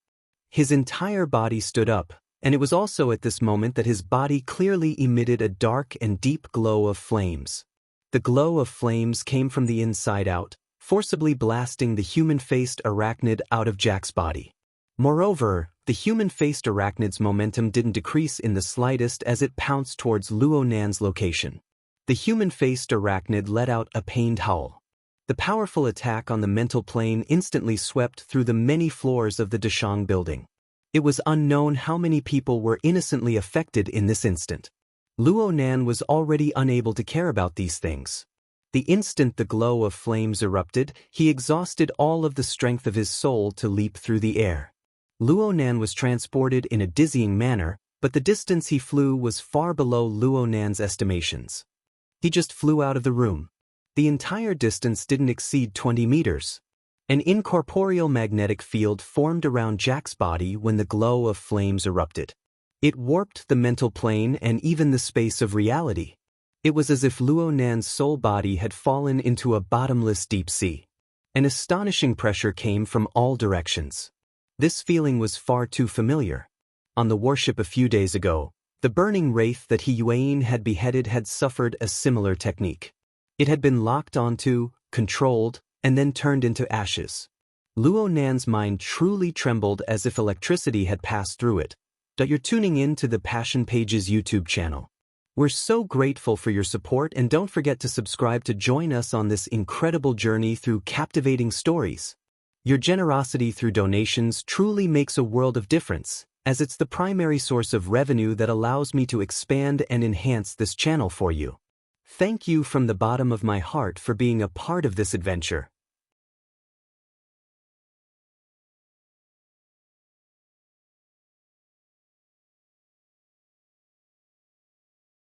His entire body stood up, and it was also at this moment that his body clearly emitted a dark and deep glow of flames. The glow of flames came from the inside out, forcibly blasting the human-faced arachnid out of Jack's body. Moreover, the human-faced arachnid's momentum didn't decrease in the slightest as it pounced towards Luo Nan's location. The human-faced arachnid let out a pained howl. The powerful attack on the mental plane instantly swept through the many floors of the Dashang building. It was unknown how many people were innocently affected in this instant. Luo Nan was already unable to care about these things. The instant the glow of flames erupted, he exhausted all of the strength of his soul to leap through the air. Luo Nan was transported in a dizzying manner, but the distance he flew was far below Luo Nan's estimations. He just flew out of the room. The entire distance didn't exceed 20 meters. An incorporeal magnetic field formed around Jack's body when the glow of flames erupted. It warped the mental plane and even the space of reality. It was as if Luo Nan's soul body had fallen into a bottomless deep sea. An astonishing pressure came from all directions. This feeling was far too familiar. On the warship a few days ago, the burning wraith that He Yuan had beheaded had suffered a similar technique. It had been locked onto, controlled, and then turned into ashes. Luo Nan's mind truly trembled as if electricity had passed through it. You're tuning in to the Passion Pages YouTube channel. We're so grateful for your support, and don't forget to subscribe to join us on this incredible journey through captivating stories. Your generosity through donations truly makes a world of difference, as it's the primary source of revenue that allows me to expand and enhance this channel for you. Thank you from the bottom of my heart for being a part of this adventure.